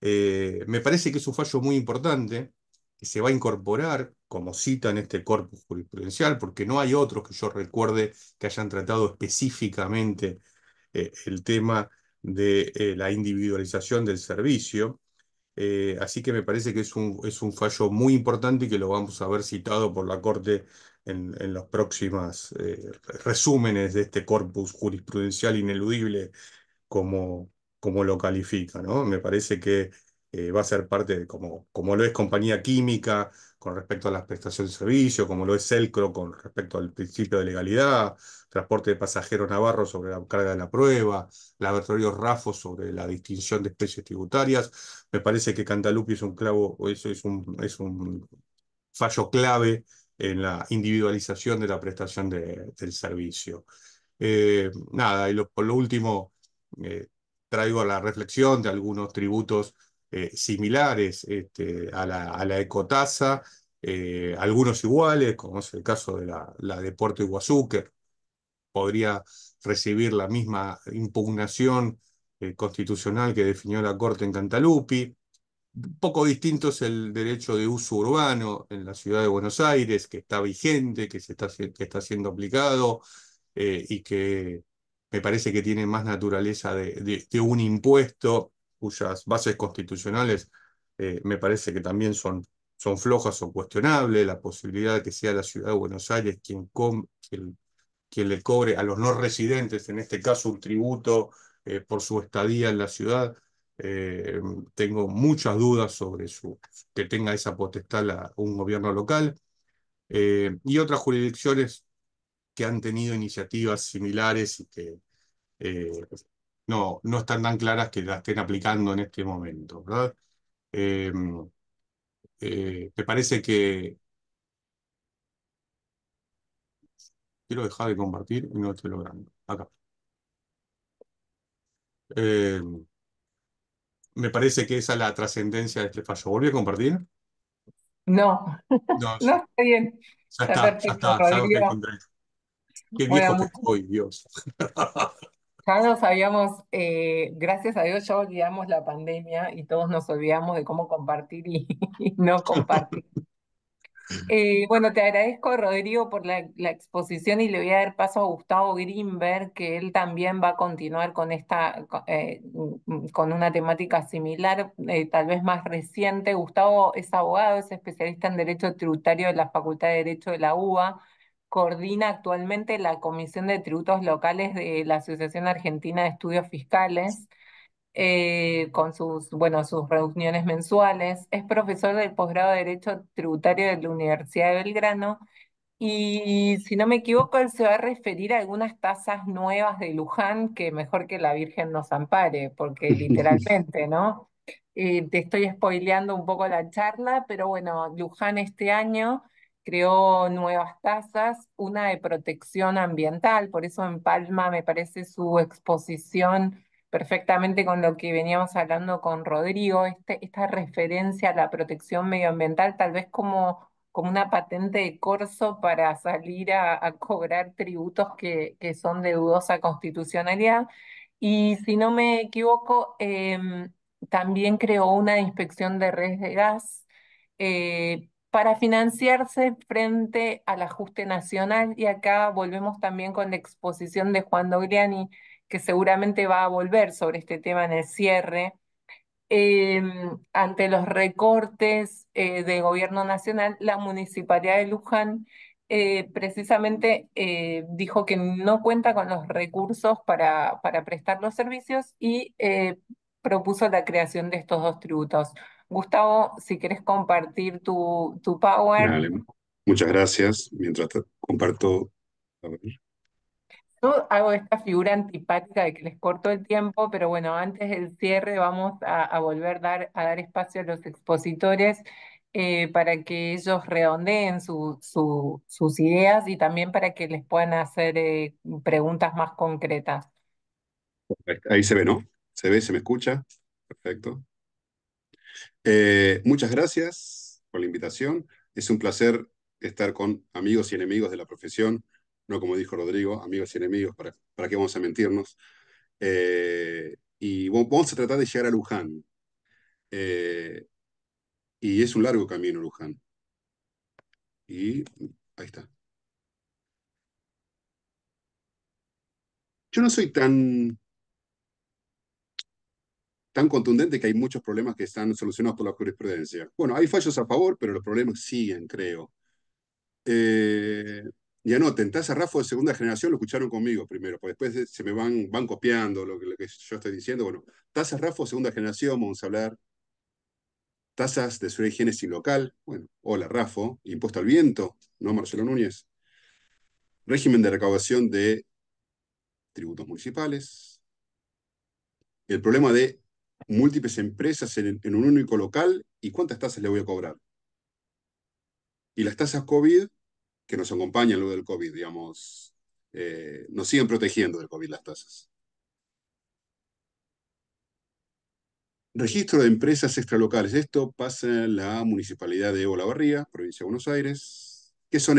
Me parece que es un fallo muy importante que se va a incorporar como cita en este corpus jurisprudencial, porque no hay otros que yo recuerde que hayan tratado específicamente el tema de la individualización del servicio. Así que me parece que es un fallo muy importante y que lo vamos a ver citado por la Corte en los próximos resúmenes de este corpus jurisprudencial ineludible como, como lo califica, ¿no? Me parece que va a ser parte de como lo es compañía química con respecto a la prestación de servicio, como lo es Selcro con respecto al principio de legalidad, transporte de pasajeros navarros sobre la carga de la prueba, laboratorios RAFO sobre la distinción de especies tributarias. Me parece que Cantalupi es un clavo, es un fallo clave en la individualización de la prestación del servicio. Nada, por lo último, eh, traigo la reflexión de algunos tributos similares a la ecotasa, algunos iguales, como es el caso de la de Puerto Iguazú, que podría recibir la misma impugnación constitucional que definió la Corte en Cantalupi. Un poco distinto es el derecho de uso urbano en la ciudad de Buenos Aires, que está vigente, que está siendo aplicado y que me parece que tiene más naturaleza de un impuesto cuyas bases constitucionales me parece que también son flojas o cuestionables. La posibilidad de que sea la ciudad de Buenos Aires quien le cobre a los no residentes, en este caso, un tributo por su estadía en la ciudad. Eh, Tengo muchas dudas sobre que tenga esa potestad un gobierno local. Y otras jurisdicciones que han tenido iniciativas similares y que eh, no están tan claras que la estén aplicando en este momento, ¿verdad? Eh, Me parece que quiero dejar de compartir y no estoy logrando. Acá. Eh, Me parece que esa es la trascendencia de este fallo. ¿Volví a compartir? No, No, no está bien. Está ya perfecto, está, ya lo Rodrigo. encontré. Qué viejo que Bueno, estoy, Dios. ya nos habíamos, gracias a Dios, ya olvidamos la pandemia y todos nos olvidamos de cómo compartir y, y no compartir. Bueno, te agradezco, Rodrigo, por la exposición y le voy a dar paso a Gustavo Grimberg, que él también va a continuar con con una temática similar, tal vez más reciente. Gustavo es abogado, es especialista en Derecho Tributario de la Facultad de Derecho de la UBA, coordina actualmente la Comisión de Tributos Locales de la Asociación Argentina de Estudios Fiscales con sus reuniones mensuales. Es profesor del posgrado de Derecho Tributario de la Universidad de Belgrano y si no me equivoco, él se va a referir a algunas tasas nuevas de Luján que mejor que la Virgen nos ampare, porque literalmente, ¿no? Te estoy spoileando un poco la charla, pero bueno, Luján este año creó nuevas tasas, una de protección ambiental, por eso en Palma me parece su exposición perfectamente con lo que veníamos hablando con Rodrigo, esta referencia a la protección medioambiental, tal vez como una patente de corso para salir a cobrar tributos que son de dudosa constitucionalidad. Y si no me equivoco, también creó una inspección de redes de gas para financiarse frente al ajuste nacional. Y acá volvemos también con la exposición de Juan Dogliani, que seguramente va a volver sobre este tema en el cierre eh, ante los recortes del gobierno nacional, la municipalidad de Luján precisamente dijo que no cuenta con los recursos para prestar los servicios y propuso la creación de estos dos tributos. Gustavo, si querés compartir tu power. Dale, muchas gracias. Mientras comparto, a ver. Yo hago esta figura antipática de que les corto el tiempo, pero bueno, antes del cierre vamos a volver a dar espacio a los expositores para que ellos redondeen sus ideas y también para que les puedan hacer preguntas más concretas. Ahí se ve, ¿no? Se ve, se me escucha. Perfecto. Muchas gracias por la invitación. Es un placer estar con amigos y enemigos de la profesión, no como dijo Rodrigo, amigos y enemigos, ¿para qué vamos a mentirnos? Y vamos a tratar de llegar a Luján. Eh, y es un largo camino, Luján. Y ahí está. Yo no soy tan contundente que hay muchos problemas que están solucionados por la jurisprudencia. Bueno, hay fallos a favor, pero los problemas siguen, creo. Eh, y anoten, tasa RAFO de segunda generación lo escucharon conmigo primero, porque después se me van copiando lo que yo estoy diciendo. Bueno, tasas RAFO de segunda generación, vamos a hablar. Tasas de seguridad y higiene sin local, bueno, hola RAFO, impuesto al viento, ¿no, Marcelo Núñez? Régimen de recaudación de tributos municipales. El problema de múltiples empresas en un único local y cuántas tasas le voy a cobrar. Y las tasas COVID que nos acompañan luego del COVID, digamos, nos siguen protegiendo del COVID las tasas. Registro de empresas extralocales. Esto pasa en la Municipalidad de Olavarría, provincia de Buenos Aires. ¿Qué son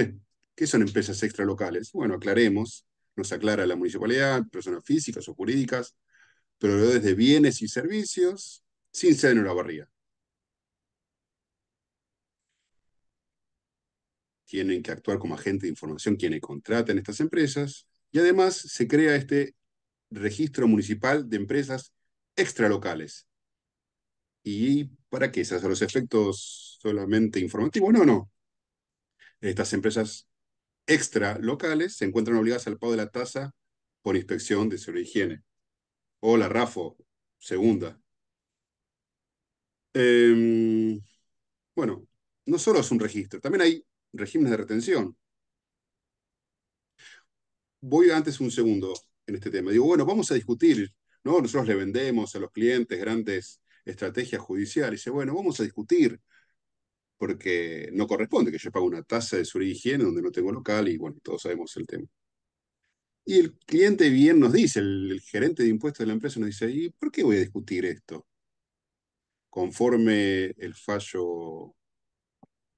empresas extralocales? Bueno, aclaremos. no se aclara la municipalidad, personas físicas o jurídicas, proveedores de bienes y servicios, sin ser en Olavarría. Tienen que actuar como agente de información quienes contratan estas empresas, y además se crea este registro municipal de empresas extralocales. ¿Y para qué? ¿A los efectos solamente informativos? No, no. Estas empresas extralocales se encuentran obligadas al pago de la tasa por inspección de seguridad e higiene, o la RAFO segunda. Bueno, no solo es un registro, también hay regímenes de retención. Voy antes un segundo en este tema. Digo, bueno, vamos a discutir, ¿no? Nosotros le vendemos a los clientes grandes estrategias judiciales. Dice, bueno, vamos a discutir, porque no corresponde que yo pague una tasa de seguridad y higiene donde no tengo local, y bueno, todos sabemos el tema. Y el cliente bien nos dice, el gerente de impuestos de la empresa nos dice, ¿y por qué voy a discutir esto? Conforme el fallo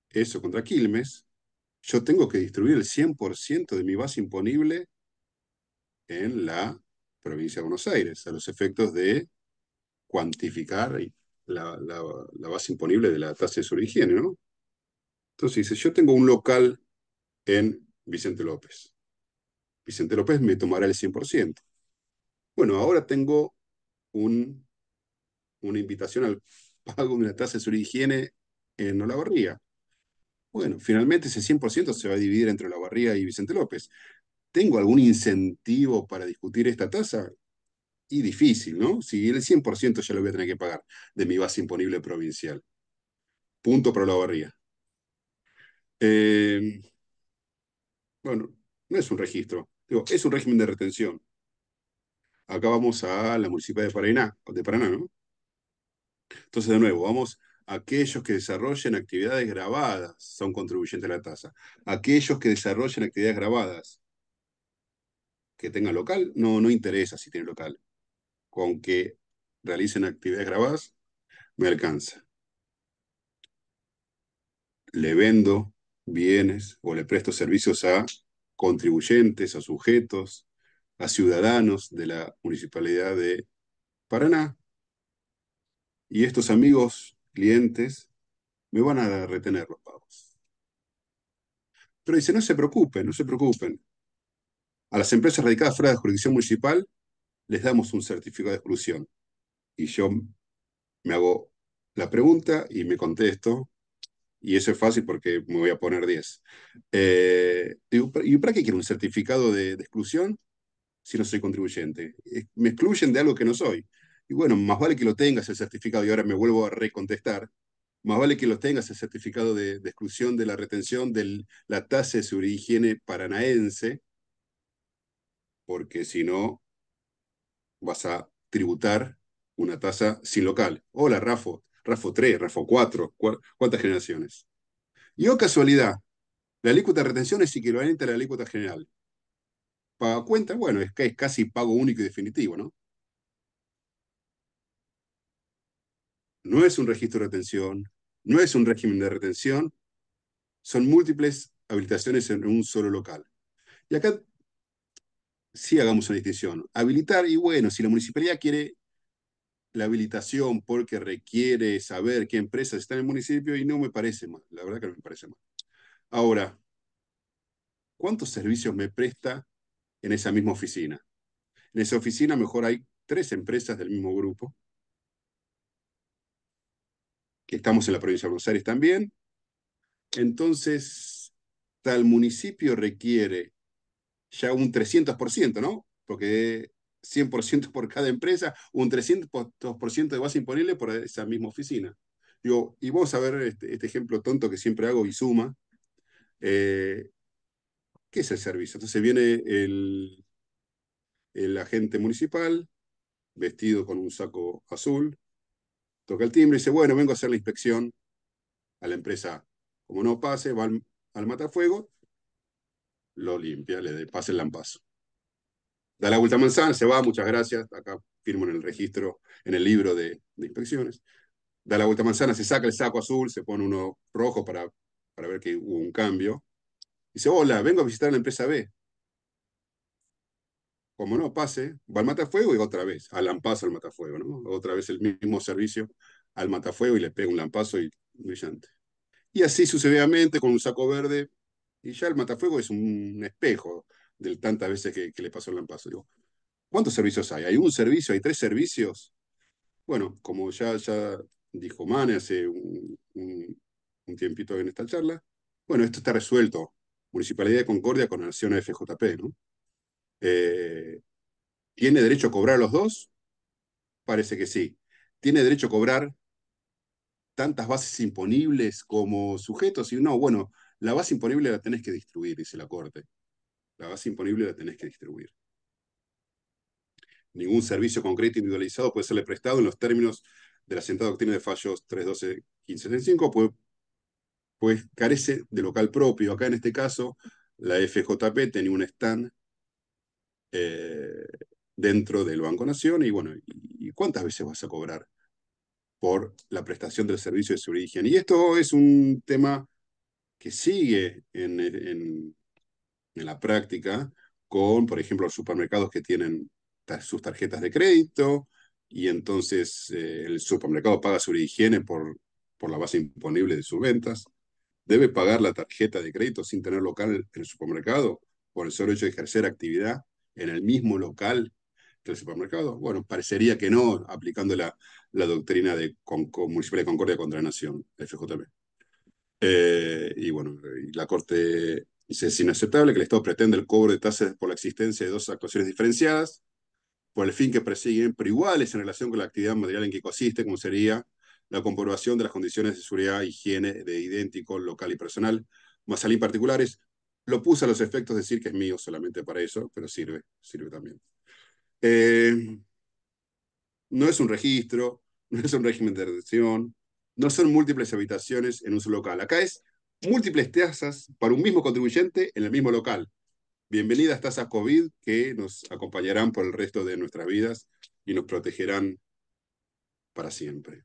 eso contra Quilmes, yo tengo que distribuir el 100% de mi base imponible en la provincia de Buenos Aires, a los efectos de cuantificar la base imponible de la tasa de su higiene, ¿no? Entonces dice, yo tengo un local en Vicente López. Vicente López me tomará el 100%. Bueno, ahora tengo una invitación al pago de una tasa de su higiene en Olavarría. Bueno, finalmente ese 100% se va a dividir entre Olavarría y Vicente López. ¿Tengo algún incentivo para discutir esta tasa? Y difícil, ¿no? Si el 100% ya lo voy a tener que pagar de mi base imponible provincial. Punto para Olavarría. Bueno, no es un registro, digo, es un régimen de retención. Acá vamos a la Municipalidad de Paraná, ¿no? Entonces, de nuevo, vamos a aquellos que desarrollen actividades grabadas son contribuyentes a la tasa. Aquellos que desarrollen actividades grabadas que tengan local, no interesa si tienen local. Con que realicen actividades grabadas, me alcanza. Le vendo bienes o le presto servicios a contribuyentes, a sujetos, a ciudadanos de la Municipalidad de Paraná, y estos amigos clientes me van a retener los pagos. Pero dice, no se preocupen, no se preocupen. A las empresas radicadas fuera de jurisdicción municipal les damos un certificado de exclusión. Y yo me hago la pregunta y me contesto, y eso es fácil porque me voy a poner 10. Digo, ¿y para qué quiero un certificado de exclusión si no soy contribuyente? Me excluyen de algo que no soy. Y bueno, más vale que lo tengas el certificado, y ahora me vuelvo a recontestar, más vale que lo tengas el certificado de exclusión de la retención de la tasa de seguridad y higiene paranaense, porque si no vas a tributar una tasa sin local. Hola, RAFO 3, RAFO 4, ¿cuántas generaciones? Y oh casualidad, la alícuota de retención es equivalente a la alícuota general. Paga cuenta, bueno, es casi pago único y definitivo, ¿no? No es un registro de retención, no es un régimen de retención, son múltiples habilitaciones en un solo local. Y acá sí hagamos una distinción. Habilitar, y bueno, si la municipalidad quiere la habilitación porque requiere saber qué empresas están en el municipio, y no me parece mal, la verdad que no me parece mal. Ahora, ¿cuántos servicios me presta en esa misma oficina? En esa oficina mejor hay 3 empresas del mismo grupo, que estamos en la provincia de Buenos Aires también. Entonces, tal municipio requiere ya un 300%, ¿no? Porque 100% por cada empresa, un 300% de base imponible por esa misma oficina. Digo, y vamos a ver este ejemplo tonto que siempre hago y suma. ¿Qué es el servicio? Entonces viene el agente municipal, vestido con un saco azul, toca el timbre y dice, bueno, vengo a hacer la inspección a la empresa. Como no pase, va al matafuego, lo limpia, pasa el lampazo. Da la vuelta a manzana, se va, muchas gracias, acá firmo en el registro, en el libro de inspecciones. Da la vuelta a manzana, se saca el saco azul, se pone uno rojo para ver que hubo un cambio. Dice, hola, vengo a visitar la empresa B. como no pase, va al matafuego y otra vez, al lampazo al matafuego, ¿no? Otra vez el mismo servicio al matafuego y le pega un lampazo y brillante. Y así sucesivamente con un saco verde, y ya el matafuego es un espejo de tantas veces que le pasó el lampazo. Digo, ¿cuántos servicios hay? ¿Hay un servicio? ¿Hay 3 servicios? Bueno, como ya dijo Mane hace un tiempito en esta charla, bueno, esto está resuelto. Municipalidad de Concordia con relación a FJP, ¿no? ¿Tiene derecho a cobrar los dos? Parece que sí. ¿Tiene derecho a cobrar tantas bases imponibles como sujetos? Y no, bueno, la base imponible la tenés que distribuir, dice la Corte. La base imponible la tenés que distribuir. Ningún servicio concreto individualizado puede serle prestado en los términos de la sentada doctrina de fallos 312-1565, pues carece de local propio. Acá en este caso, la FJP tenía un stand eh, dentro del Banco Nación y bueno, ¿y cuántas veces vas a cobrar por la prestación del servicio de seguridad y higiene? Y esto es un tema que sigue en la práctica con, por ejemplo, los supermercados que tienen sus tarjetas de crédito y entonces el supermercado paga seguridad y higiene por la base imponible de sus ventas. ¿Debe pagar la tarjeta de crédito sin tener local en el supermercado por el solo hecho de ejercer actividad en el mismo local que el supermercado? Bueno, parecería que no, aplicando la doctrina de Municipalidad de Concordia contra la Nación, FJP. Y bueno, y la Corte dice: es inaceptable que el Estado pretenda el cobro de tasas por la existencia de dos actuaciones diferenciadas, por el fin que persiguen, pero iguales en relación con la actividad material en que consiste, como sería la comprobación de las condiciones de seguridad e higiene de idéntico, local y personal, más salín particulares. Lo puse a los efectos de decir que es mío solamente para eso, pero sirve también. No es un registro, no es un régimen de retención, no son múltiples habitaciones en un solo local. Acá es múltiples tasas para un mismo contribuyente en el mismo local. Bienvenidas tasas COVID que nos acompañarán por el resto de nuestras vidas y nos protegerán para siempre.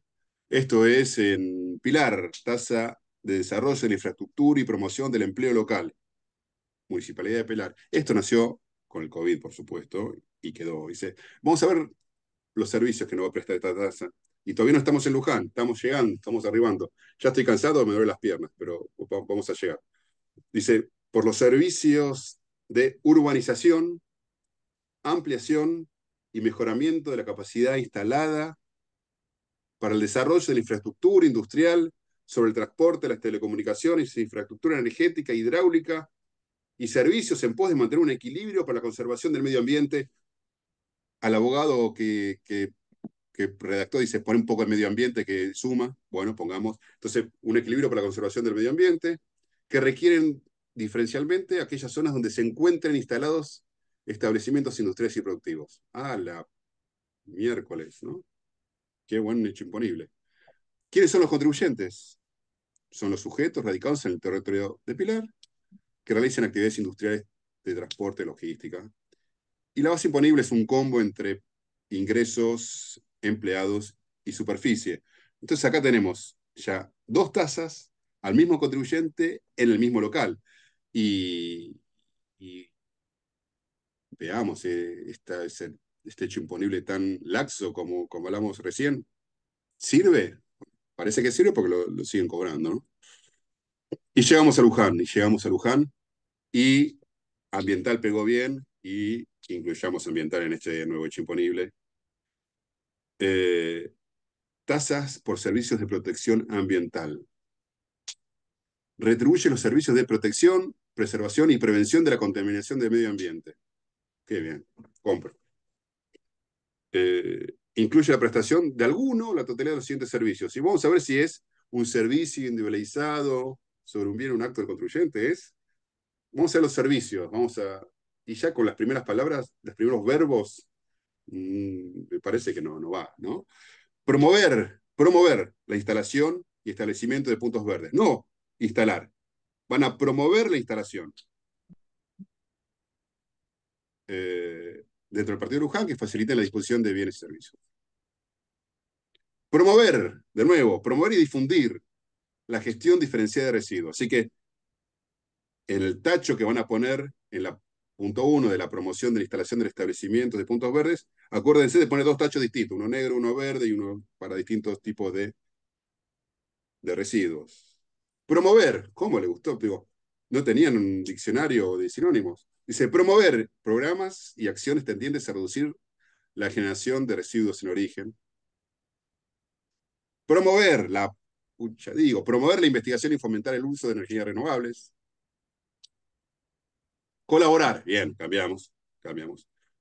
Esto es en Pilar, tasa de desarrollo de la infraestructura y promoción del empleo local, Municipalidad de Pilar. Esto nació con el COVID, por supuesto, y quedó. Dice, vamos a ver los servicios que nos va a prestar esta tasa. Y todavía no estamos en Luján, estamos llegando, estamos arribando. Ya estoy cansado, me duelen las piernas, pero vamos a llegar. Dice, por los servicios de urbanización, ampliación y mejoramiento de la capacidad instalada para el desarrollo de la infraestructura industrial, sobre el transporte, las telecomunicaciones, infraestructura energética, hidráulica y servicios en pos de mantener un equilibrio para la conservación del medio ambiente. Al abogado que redactó dice, pone un poco el medio ambiente que suma, bueno, pongamos, entonces un equilibrio para la conservación del medio ambiente, que requieren diferencialmente aquellas zonas donde se encuentren instalados establecimientos industriales y productivos. Ah, la miércoles, ¿no? Qué buen hecho imponible. ¿Quiénes son los contribuyentes? Son los sujetos radicados en el territorio de Pilar, que realizan actividades industriales de transporte, logística. Y la base imponible es un combo entre ingresos, empleados y superficie. Entonces acá tenemos ya dos tasas al mismo contribuyente en el mismo local. Y veamos, este hecho imponible tan laxo como hablamos recién, ¿sirve? Parece que sirve porque lo siguen cobrando, ¿no? Y llegamos a Luján, y ambiental pegó bien, y incluyamos ambiental en este nuevo hecho imponible. Tasas por servicios de protección ambiental. Retribuye los servicios de protección, preservación y prevención de la contaminación del medio ambiente. Qué bien, compro. Incluye la prestación de alguno o la totalidad de los siguientes servicios. Y vamos a ver si es un servicio individualizado sobre un bien o un acto del contribuyente. Vamos a ver los servicios, y ya con las primeras palabras, los primeros verbos, me parece que no va, ¿no? Promover la instalación y establecimiento de puntos verdes. No instalar. Van a promover la instalación. Dentro del partido de Luján, que facilite la disposición de bienes y servicios. Promover, de nuevo, promover y difundir la gestión diferenciada de residuos. Así que en el tacho que van a poner en la punto 1 de la promoción de la instalación de establecimientos de puntos verdes, acuérdense de poner dos tachos distintos, uno negro, uno verde y uno para distintos tipos de residuos. Promover, ¿cómo le gustó? Digo, no tenían un diccionario de sinónimos. Dice, promover programas y acciones tendientes a reducir la generación de residuos en origen. Promover promover la investigación y fomentar el uso de energías renovables. Colaborar, bien, cambiamos.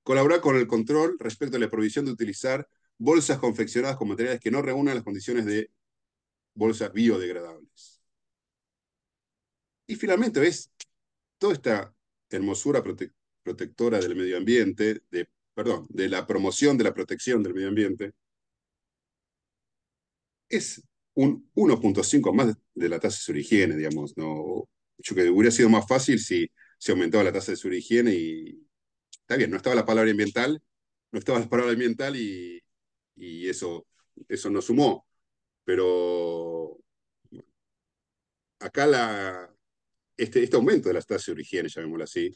Colaborar con el control respecto a la prohibición de utilizar bolsas confeccionadas con materiales que no reúnan las condiciones de bolsas biodegradables. Y finalmente, ¿ves? Toda esta hermosura protectora del medio ambiente, de la promoción de la protección del medio ambiente, es un 1.5 más de la tasa de sobrehigiene, digamos. ¿No? Yo que hubiera sido más fácil si se aumentaba la tasa de sobrehigiene y está bien, no estaba la palabra ambiental, y eso no sumó. Pero acá este aumento de las tasas de higiene, llamémoslo así,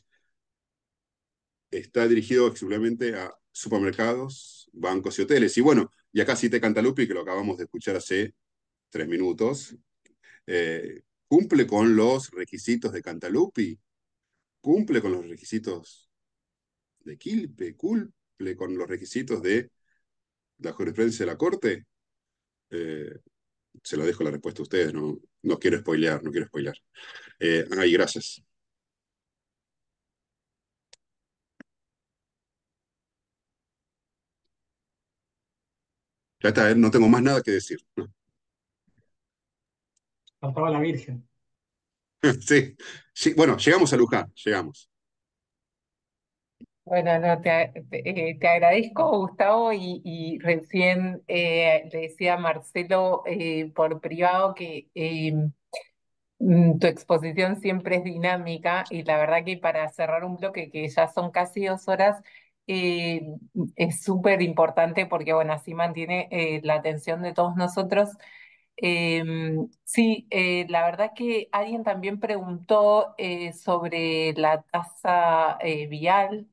está dirigido exclusivamente a supermercados, bancos y hoteles. Y bueno, y acá cité Cantalupi, que lo acabamos de escuchar hace 3 minutos, cumple con los requisitos de Cantalupi, cumple con los requisitos de Quilpe, cumple con los requisitos de la jurisprudencia de la Corte. Se lo dejo la respuesta a ustedes, no quiero spoilear, no quiero spoilear. Gracias. Ya está, no tengo más nada que decir. Faltaba la Virgen. Sí, sí, bueno, llegamos a Luján, llegamos. Bueno, no, te agradezco, Gustavo, y recién le decía a Marcelo por privado que tu exposición siempre es dinámica y la verdad que para cerrar un bloque que ya son casi 2 horas, eh, es súper importante porque, bueno, así mantiene la atención de todos nosotros. Sí, la verdad que alguien también preguntó sobre la tasa vial,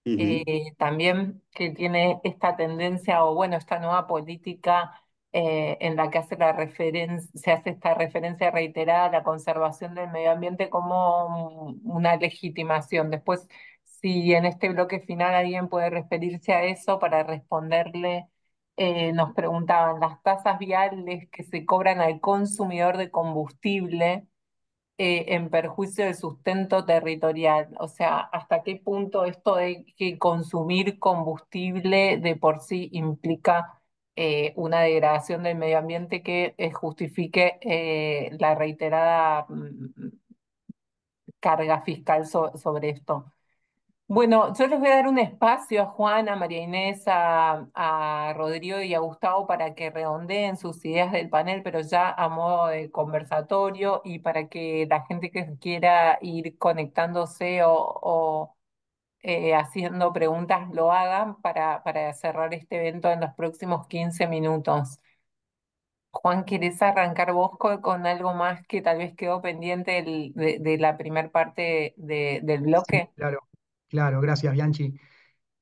Ujú. también que tiene esta tendencia o bueno, esta nueva política en la que se hace esta referencia reiterada a la conservación del medio ambiente como una legitimación. Después, si en este bloque final alguien puede referirse a eso para responderle, nos preguntaban las tasas viales que se cobran al consumidor de combustible en perjuicio del sustento territorial. O sea, hasta qué punto esto de que consumir combustible de por sí implica una degradación del medio ambiente que justifique la reiterada carga fiscal sobre esto. Bueno, yo les voy a dar un espacio a Juan, a María Inés, a Rodrigo y a Gustavo para que redondeen sus ideas del panel, pero ya a modo de conversatorio y para que la gente que quiera ir conectándose o haciendo preguntas lo hagan para cerrar este evento en los próximos 15 minutos. Juan, ¿querés arrancar vos con algo más que tal vez quedó pendiente de la primer parte del Sí, bloque? claro, gracias, Bianchi.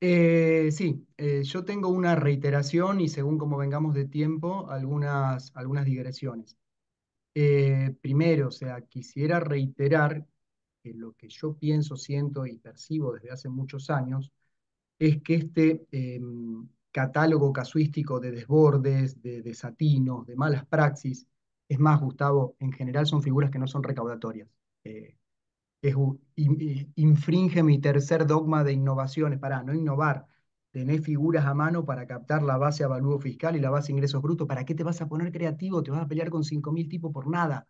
Sí, yo tengo una reiteración y según como vengamos de tiempo, algunas digresiones. Primero, o sea, quisiera reiterar que lo que yo pienso, siento y percibo desde hace muchos años es que este catálogo casuístico de desbordes, de desatinos, de malas praxis, es más, Gustavo, en general son figuras que no son recaudatorias. Eh, Infringe mi tercer dogma de innovaciones, para no innovar. Tenés figuras a mano para captar la base avalúo fiscal y la base ingresos brutos. ¿Para qué te vas a poner creativo? Te vas a pelear con 5.000 tipos por nada.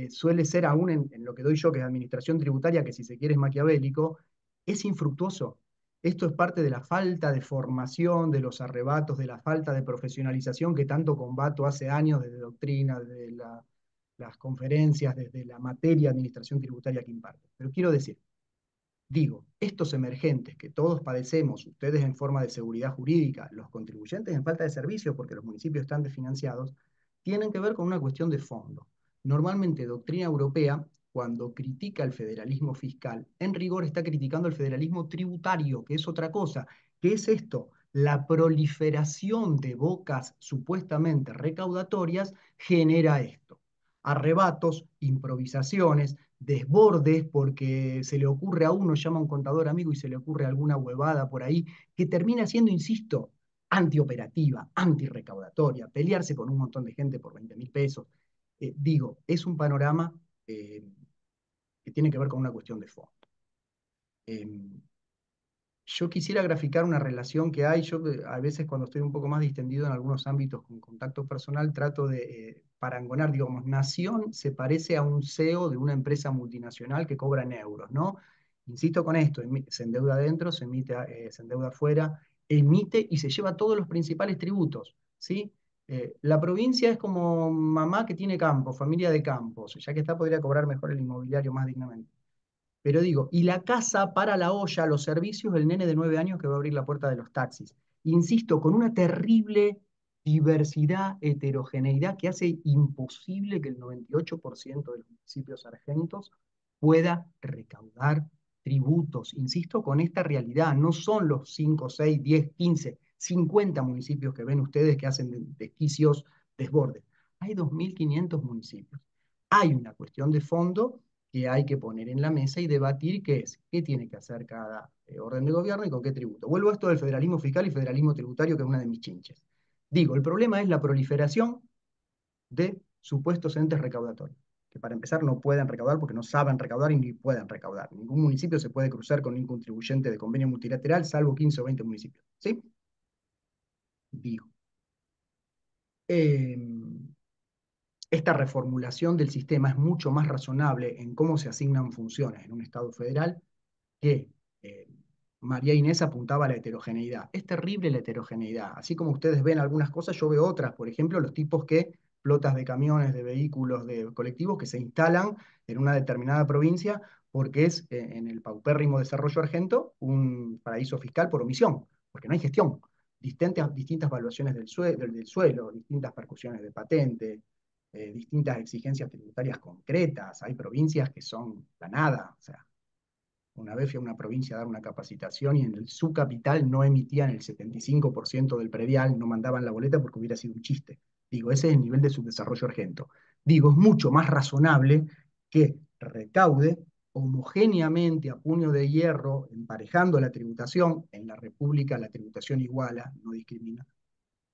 Suele ser aún en lo que doy yo, que es administración tributaria, que si se quiere es maquiavélico, es infructuoso. Esto es parte de la falta de formación, de los arrebatos, de la falta de profesionalización que tanto combato hace años desde doctrina, desde las conferencias, desde la materia de administración tributaria que imparto. Pero quiero decir, digo, estos emergentes que todos padecemos, ustedes en forma de seguridad jurídica, los contribuyentes en falta de servicios porque los municipios están desfinanciados, tienen que ver con una cuestión de fondo. Normalmente, doctrina europea cuando critica el federalismo fiscal, en rigor está criticando el federalismo tributario, que es otra cosa. ¿Qué es esto? La proliferación de bocas supuestamente recaudatorias genera esto. Arrebatos, improvisaciones, desbordes, porque se le ocurre a uno, llama a un contador amigo y se le ocurre alguna huevada por ahí, que termina siendo, insisto, antioperativa, antirrecaudatoria, pelearse con un montón de gente por 20.000 pesos. Digo, es un panorama que tiene que ver con una cuestión de fondo. Yo quisiera graficar una relación que hay. Yo a veces cuando estoy un poco más distendido en algunos ámbitos con contacto personal, trato de parangonar, digamos, Nación se parece a un CEO de una empresa multinacional que cobra en euros, ¿no? Insisto con esto, se endeuda adentro, se endeuda afuera, emite y se lleva todos los principales tributos, ¿sí? La provincia es como mamá que tiene campo, familia de campos, ya que está podría cobrar mejor el inmobiliario más dignamente. Pero digo, y la casa para la olla, los servicios del nene de 9 años que va a abrir la puerta de los taxis. Insisto, con una terrible diversidad, heterogeneidad que hace imposible que el 98% de los municipios argentos pueda recaudar tributos. Insisto con esta realidad, no son los 5, 6, 10, 15, 50 municipios que ven ustedes que hacen desquicios, desbordes. Hay 2.500 municipios. Hay una cuestión de fondo que hay que poner en la mesa y debatir qué tiene que hacer cada orden de gobierno y con qué tributo. Vuelvo a esto del federalismo fiscal y federalismo tributario, que es una de mis chinches. Digo, el problema es la proliferación de supuestos entes recaudatorios, que para empezar no pueden recaudar porque no saben recaudar y ni pueden recaudar. Ningún municipio se puede cruzar con ningún contribuyente de convenio multilateral, salvo 15 o 20 municipios. ¿Sí? Digo. Esta reformulación del sistema es mucho más razonable en cómo se asignan funciones en un Estado federal que María Inés apuntaba a la heterogeneidad. Es terrible la heterogeneidad. Así como ustedes ven algunas cosas, yo veo otras. Por ejemplo, los tipos flotas de camiones, de vehículos, de colectivos que se instalan en una determinada provincia porque es en el paupérrimo desarrollo argento un paraíso fiscal por omisión, porque no hay gestión. Distintas valuaciones del suelo, distintas percusiones de patente, distintas exigencias tributarias concretas. Hay provincias que son la nada. O sea, una vez fui a una provincia a dar una capacitación y en su capital no emitían el 75% del predial, no mandaban la boleta porque hubiera sido un chiste. Digo, ese es el nivel de subdesarrollo argento. Digo, es mucho más razonable que recaude homogéneamente a puño de hierro, emparejando la tributación. En la República la tributación iguala, no discrimina,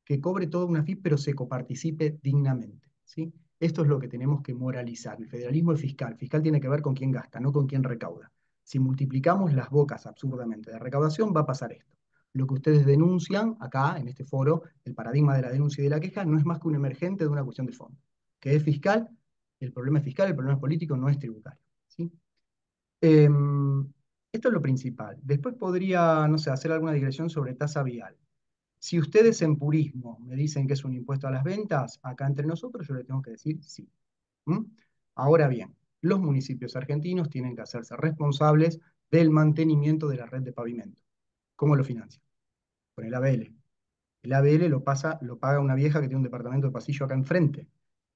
que cobre toda una FIP, pero se coparticipe dignamente, ¿sí? Esto es lo que tenemos que moralizar. El federalismo es fiscal. Fiscal tiene que ver con quién gasta, no con quién recauda. Si multiplicamos las bocas absurdamente de recaudación, va a pasar esto. Lo que ustedes denuncian acá, en este foro, el paradigma de la denuncia y de la queja, no es más que un emergente de una cuestión de fondo. Que es fiscal, el problema es fiscal, el problema es político, no es tributario, ¿sí? Esto es lo principal. Después podría, no sé, hacer alguna digresión sobre tasa vial. Si ustedes en purismo me dicen que es un impuesto a las ventas, acá entre nosotros yo les tengo que decir sí. ¿Mm? Ahora bien, los municipios argentinos tienen que hacerse responsables del mantenimiento de la red de pavimento. ¿Cómo lo financian? Con el ABL. El ABL lo paga una vieja que tiene un departamento de pasillo acá enfrente.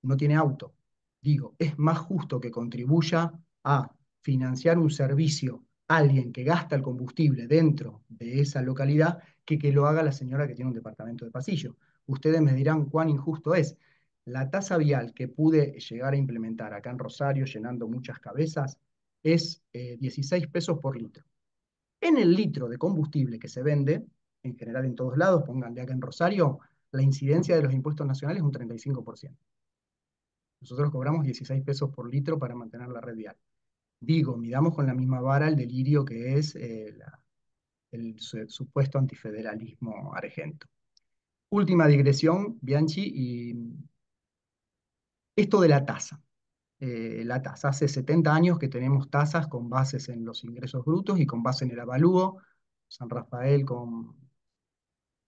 No tiene auto. Digo, es más justo que contribuya a financiar un servicio alguien que gasta el combustible dentro de esa localidad que lo haga la señora que tiene un departamento de pasillo. Ustedes me dirán cuán injusto es. La tasa vial que pude llegar a implementar acá en Rosario, llenando muchas cabezas, es 16 pesos por litro. En el litro de combustible que se vende, en general en todos lados, pónganle acá en Rosario, la incidencia de los impuestos nacionales es un 35%. Nosotros cobramos 16 pesos por litro para mantener la red vial. Digo, midamos con la misma vara el delirio que es el supuesto antifederalismo argento. Última digresión, Bianchi, y esto de la tasa. La tasa, hace 70 años que tenemos tasas con bases en los ingresos brutos y con base en el avalúo. San Rafael con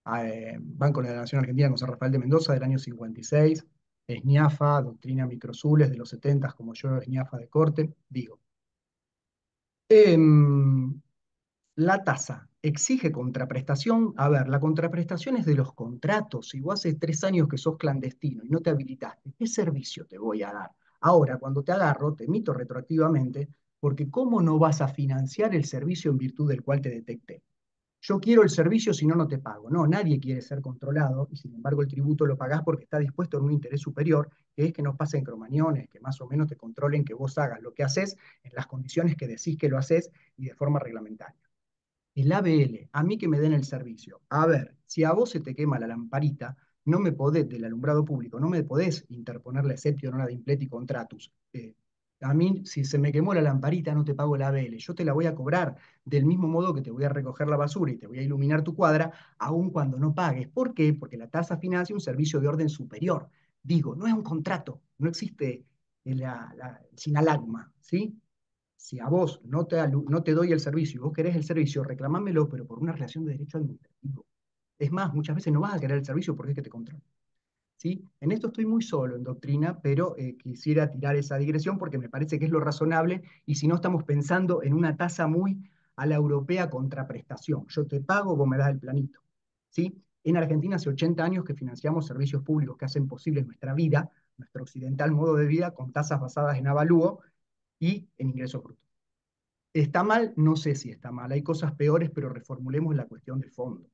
Banco de la Nación Argentina con San Rafael de Mendoza del año 56, SNIAFA, doctrina Microsules de los 70, como yo, SNIAFA de corte, digo. La tasa exige contraprestación. A ver, la contraprestación es de los contratos. Si vos hace 3 años que sos clandestino y no te habilitaste, ¿qué servicio te voy a dar? Ahora, cuando te agarro, te emito retroactivamente, porque ¿cómo no vas a financiar el servicio en virtud del cual te detecté? Yo quiero el servicio, si no, no te pago. No, nadie quiere ser controlado y sin embargo el tributo lo pagás porque está dispuesto en un interés superior, que es que no pasen cromañones, que más o menos te controlen que vos hagas lo que haces en las condiciones que decís que lo haces y de forma reglamentaria. El ABL, a mí que me den el servicio. A ver, si a vos se te quema la lamparita, no me podés, del alumbrado público, no me podés interponer la exceptio non ad impleti contratus. A mí, si se me quemó la lamparita, no te pago la ABL. Yo te la voy a cobrar del mismo modo que te voy a recoger la basura y te voy a iluminar tu cuadra, aun cuando no pagues. ¿Por qué? Porque la tasa financia un servicio de orden superior. Digo, no es un contrato, no existe el sinalagma, ¿sí? Si a vos no te doy el servicio y vos querés el servicio, reclamámelo, pero por una relación de derecho administrativo. Es más, muchas veces no vas a querer el servicio porque es que te controlan. ¿Sí? En esto estoy muy solo en doctrina, pero quisiera tirar esa digresión porque me parece que es lo razonable y si no estamos pensando en una tasa muy a la europea contraprestación. Yo te pago, vos me das el planito. ¿Sí? En Argentina hace 80 años que financiamos servicios públicos que hacen posible nuestra vida, nuestro occidental modo de vida, con tasas basadas en avalúo y en ingresos brutos. ¿Está mal? No sé si está mal. Hay cosas peores, pero reformulemos la cuestión de fondo.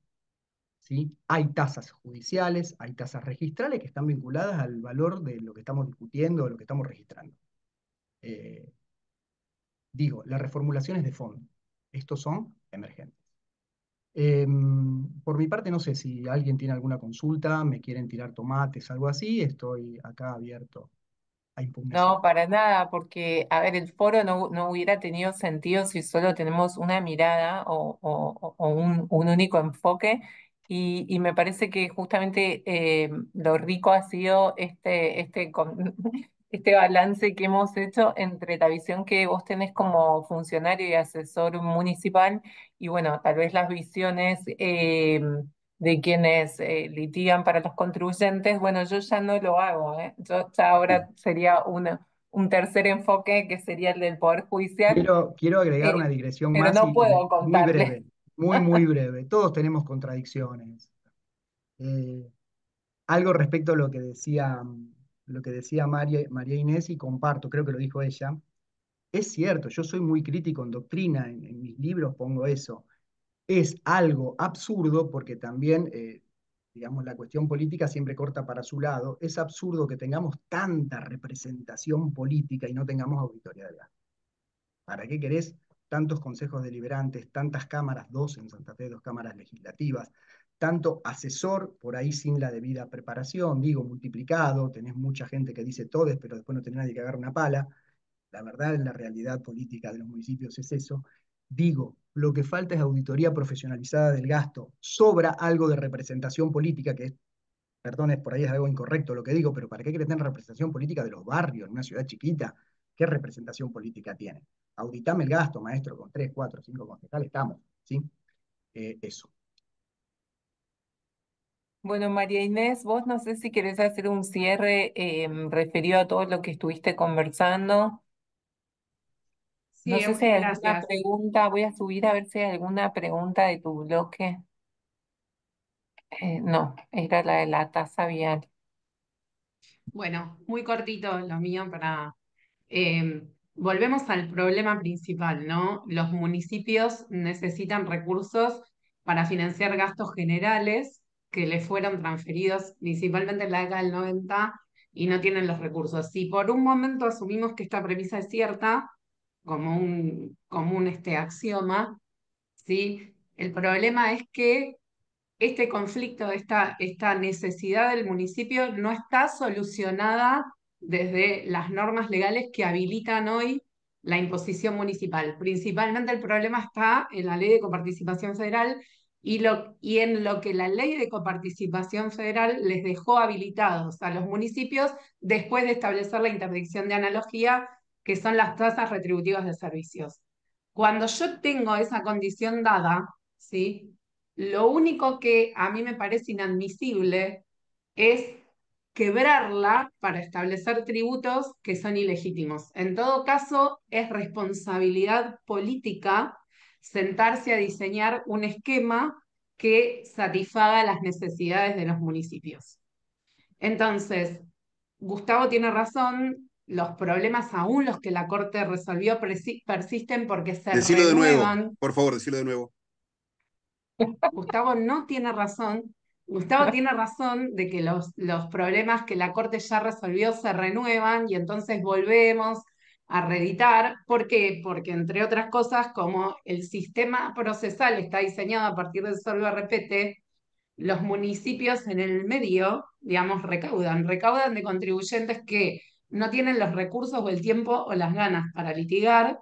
¿Sí? Hay tasas judiciales, hay tasas registrales que están vinculadas al valor de lo que estamos discutiendo, de lo que estamos registrando. Digo, la reformulación es de fondo. Estos son emergentes. Por mi parte, no sé si alguien tiene alguna consulta, me quieren tirar tomates, algo así, estoy acá abierto a impugnación. No, para nada, porque, a ver, el foro no hubiera tenido sentido si solo tenemos una mirada o un único enfoque. Y me parece que justamente lo rico ha sido este balance que hemos hecho entre la visión que vos tenés como funcionario y asesor municipal y, bueno, tal vez las visiones de quienes litigan para los contribuyentes. Bueno, yo ya no lo hago, ¿eh? Yo ya ahora sería un tercer enfoque que sería el del Poder Judicial, Quiero agregar una eh, digresión pero más no y puedo muy contarles. breve, muy breve. Todos tenemos contradicciones. Eh, Algo respecto a lo que decía María Inés y comparto, creo que lo dijo ella. Es cierto, yo soy muy crítico en doctrina, en mis libros pongo eso. Es algo absurdo porque también, digamos, la cuestión política siempre corta para su lado. Es absurdo que tengamos tanta representación política y no tengamos auditoría de gasto. ¿Para qué querés tantos consejos deliberantes, tantas cámaras, dos en Santa Fe, dos cámaras legislativas, tanto asesor por ahí sin la debida preparación, digo, multiplicado, tenés mucha gente que dice todes, pero después no tenés nadie que agarre una pala? La verdad, la realidad política de los municipios es eso. Digo, lo que falta es auditoría profesionalizada del gasto. Sobra algo de representación política, que es, perdón, por ahí es algo incorrecto lo que digo, pero ¿para qué querés tener representación política de los barrios en una ciudad chiquita? ¿Qué representación política tiene? Auditame el gasto, maestro, con 3, 4, 5 concejales estamos, ¿sí? Eso. Bueno, María Inés, vos no sé si querés hacer un cierre referido a todo lo que estuviste conversando. No Sí, sé si hay alguna gracias. pregunta, voy a subir a ver si hay alguna pregunta de tu bloque. No, era la de la tasa vial. Bueno, muy cortito lo mío para... volvemos al problema principal, ¿no? Los municipios necesitan recursos para financiar gastos generales que les fueron transferidos principalmente en la década del 90 y no tienen los recursos. Si por un momento asumimos que esta premisa es cierta, como un axioma, ¿sí? El problema es que este conflicto, esta necesidad del municipio no está solucionada desde las normas legales que habilitan hoy la imposición municipal. Principalmente el problema está en la ley de coparticipación federal y en lo que la ley de coparticipación federal les dejó habilitados a los municipios después de establecer la interdicción de analogía, que son las tasas retributivas de servicios. Cuando yo tengo esa condición dada, ¿sí? Lo único que a mí me parece inadmisible es quebrarla para establecer tributos que son ilegítimos. En todo caso, es responsabilidad política sentarse a diseñar un esquema que satisfaga las necesidades de los municipios. Entonces, Gustavo tiene razón, los problemas, aún los que la Corte resolvió, persisten porque se Decilo de nuevo, renuevan. por favor, decilo de nuevo. Gustavo no tiene razón. Gustavo tiene razón de que los problemas que la Corte ya resolvió se renuevan y entonces volvemos a reeditar. ¿Por qué? Porque, entre otras cosas, como el sistema procesal está diseñado a partir del solo repete, los municipios en el medio, digamos, recaudan de contribuyentes que no tienen los recursos o el tiempo o las ganas para litigar,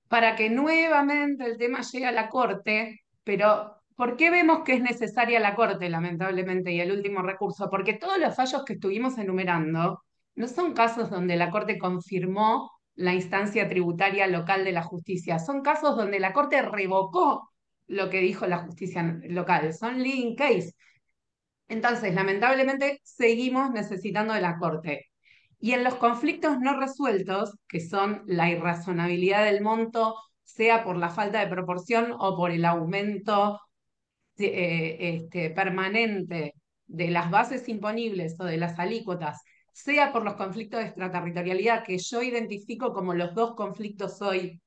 para que nuevamente el tema llegue a la Corte. Pero ¿por qué vemos que es necesaria la Corte, lamentablemente, y el último recurso? Porque todos los fallos que estuvimos enumerando no son casos donde la Corte confirmó la instancia tributaria local de la justicia, son casos donde la Corte revocó lo que dijo la justicia local, son leading case. Entonces, lamentablemente, seguimos necesitando de la Corte. Y en los conflictos no resueltos, que son la irrazonabilidad del monto, sea por la falta de proporción o por el aumento permanente de las bases imponibles o de las alícuotas, sea por los conflictos de extraterritorialidad, que yo identifico como los dos conflictos hoy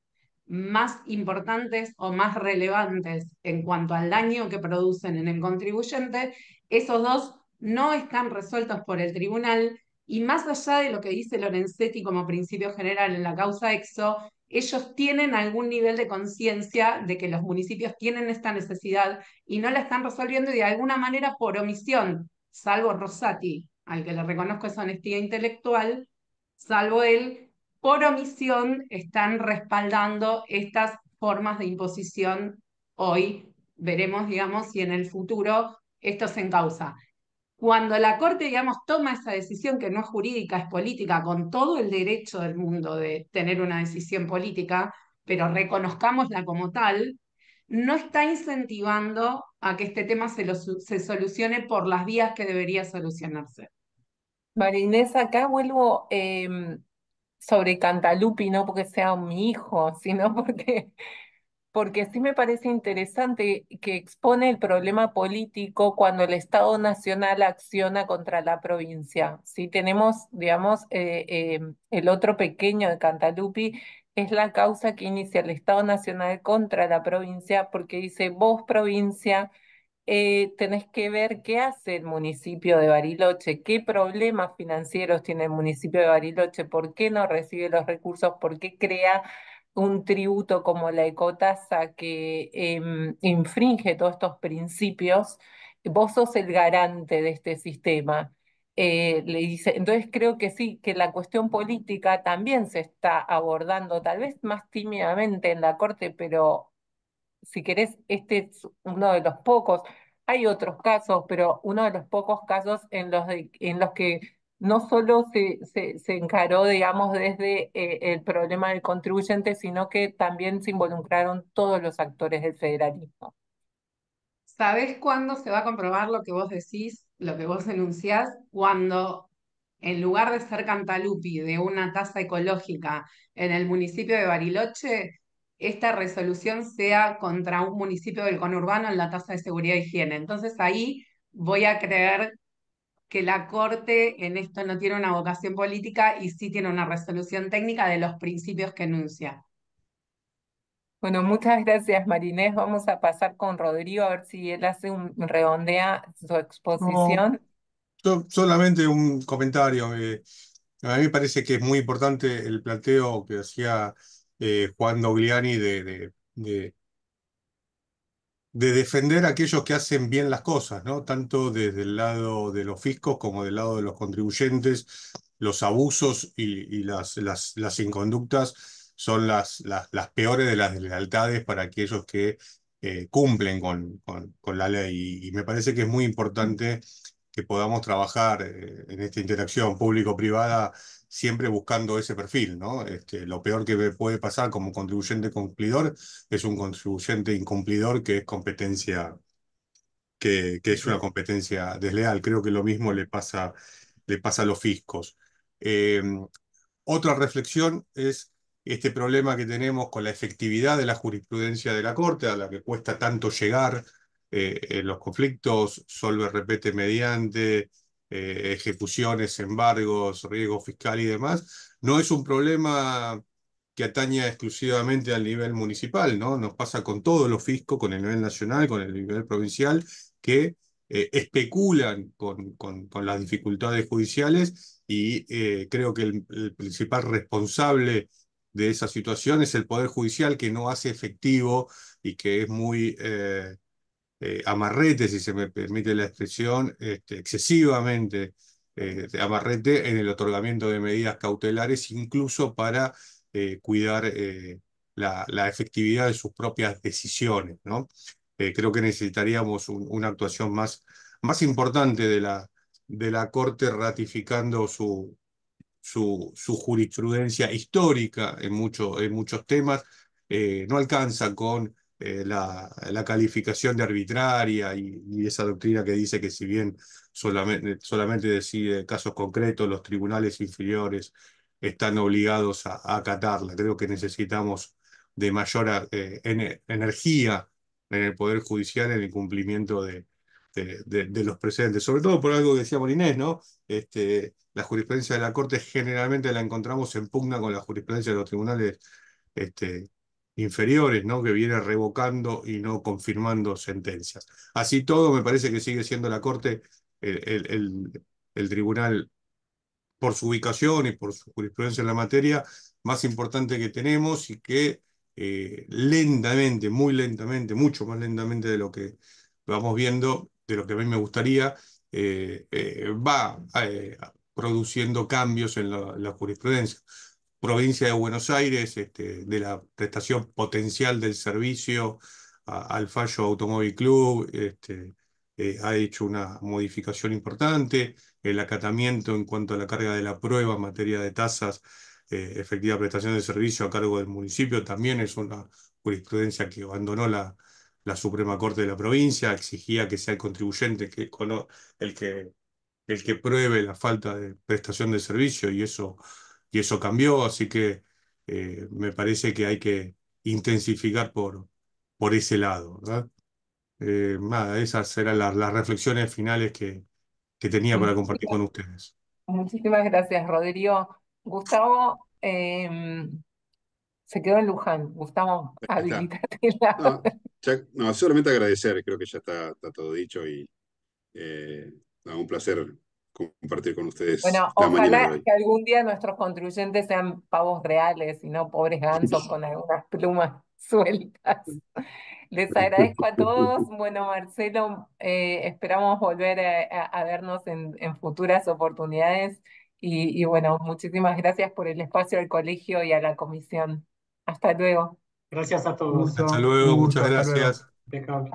más importantes o más relevantes en cuanto al daño que producen en el contribuyente, esos dos no están resueltos por el tribunal y, más allá de lo que dice Lorenzetti como principio general en la causa EXO, ellos tienen algún nivel de conciencia de que los municipios tienen esta necesidad y no la están resolviendo, y de alguna manera por omisión, salvo Rosati, al que le reconozco esa honestidad intelectual, salvo él, por omisión están respaldando estas formas de imposición hoy. Veremos, digamos, si en el futuro esto se encausa. Cuando la Corte, digamos, toma esa decisión que no es jurídica, es política, con todo el derecho del mundo de tener una decisión política, pero reconozcámosla como tal, no está incentivando a que este tema se solucione por las vías que debería solucionarse. Marinés, acá vuelvo sobre Cantalupi, no porque sea mi hijo, sino porque sí me parece interesante que expone el problema político cuando el Estado Nacional acciona contra la provincia. Sí, tenemos, digamos, el otro pequeño de Cantalupi es la causa que inicia el Estado Nacional contra la provincia, porque dice, vos provincia, tenés que ver qué hace el municipio de Bariloche, qué problemas financieros tiene el municipio de Bariloche, por qué no recibe los recursos, por qué crea un tributo como la ecotasa que infringe todos estos principios. Vos sos el garante de este sistema. Le dice, entonces creo que sí, que la cuestión política también se está abordando, tal vez más tímidamente en la Corte, pero si querés, este es uno de los pocos, hay otros casos, pero uno de los pocos casos en los que no solo se encaró, digamos, desde el problema del contribuyente, sino que también se involucraron todos los actores del federalismo. ¿Sabés cuándo se va a comprobar lo que vos decís, lo que vos enunciás? Cuando, en lugar de ser Cantalupi, de una tasa ecológica en el municipio de Bariloche, esta resolución sea contra un municipio del conurbano en la tasa de seguridad e higiene. Entonces ahí voy a creer que la Corte en esto no tiene una vocación política y sí tiene una resolución técnica de los principios que enuncia. Bueno, muchas gracias, Marinés. Vamos a pasar con Rodrigo a ver si él hace redondea su No, exposición. solamente un comentario. A mí me parece que es muy importante el planteo que hacía Juan Dogliani de defender a aquellos que hacen bien las cosas, ¿no? Tanto desde el lado de los fiscos como del lado de los contribuyentes. Los abusos y las inconductas son las peores de las deslealtades para aquellos que cumplen con la ley. Y me parece que es muy importante que podamos trabajar en esta interacción público-privada siempre buscando ese perfil, ¿no? Lo peor que me puede pasar como contribuyente cumplidor es un contribuyente incumplidor que es que es una competencia desleal. Creo que lo mismo le pasa a los fiscos. Eh, Otra reflexión es este problema que tenemos con la efectividad de la jurisprudencia de la Corte, a la que cuesta tanto llegar en los conflictos, solve repete mediante, ejecuciones, embargos, riesgo fiscal y demás, no es un problema que atañe exclusivamente al nivel municipal, ¿no? Nos pasa con todos los fiscos, con el nivel nacional, con el nivel provincial, que especulan con las dificultades judiciales y creo que el principal responsable de esa situación es el Poder Judicial, que no hace efectivo y que es muy amarrete, si se me permite la expresión, excesivamente amarrete en el otorgamiento de medidas cautelares, incluso para cuidar la efectividad de sus propias decisiones, ¿no? Creo que necesitaríamos una actuación más importante de la Corte ratificando su jurisprudencia histórica en muchos temas. No alcanza con la calificación de arbitraria y esa doctrina que dice que si bien solamente decide casos concretos, los tribunales inferiores están obligados a acatarla. Creo que necesitamos de mayor energía en el Poder Judicial en el cumplimiento de los precedentes, sobre todo por algo que decía Molinés, ¿no? La jurisprudencia de la Corte generalmente la encontramos en pugna con la jurisprudencia de los tribunales este, inferiores, ¿no? Que viene revocando y no confirmando sentencias. Así todo, me parece que sigue siendo la Corte el, el, el, el tribunal por su ubicación y por su jurisprudencia en la materia más importante que tenemos y que lentamente, muy lentamente, mucho más lentamente de lo que vamos viendo, de lo que a mí me gustaría, va produciendo cambios en la jurisprudencia. Provincia de Buenos Aires, de la prestación potencial del servicio al Fallo Automóvil Club, ha hecho una modificación importante. El acatamiento en cuanto a la carga de la prueba en materia de tasas, efectiva prestación de servicio a cargo del municipio, también es una jurisprudencia que abandonó la Suprema Corte de la provincia, exigía que sea el contribuyente el que, el que pruebe la falta de prestación de servicio y eso cambió, así que me parece que hay que intensificar por ese lado, ¿verdad? Nada, esas eran las reflexiones finales que tenía para compartir con ustedes. Muchísimas gracias, Rodrigo. Gustavo se quedó en Luján. Gustavo, Ahí está. habilitate la... No, no, solamente agradecer, creo que ya está todo dicho y un placer compartir con ustedes Bueno, la mañana de ojalá hoy. que algún día nuestros contribuyentes sean pavos reales y no pobres gansos con algunas plumas sueltas. Les agradezco a todos. Bueno, Marcelo, esperamos volver a vernos en futuras oportunidades y bueno, muchísimas gracias por el espacio al colegio y a la comisión. Hasta luego. Gracias a Un todos. Hasta gusto, un luego, gusto, muchas hasta luego. gracias. Impecable.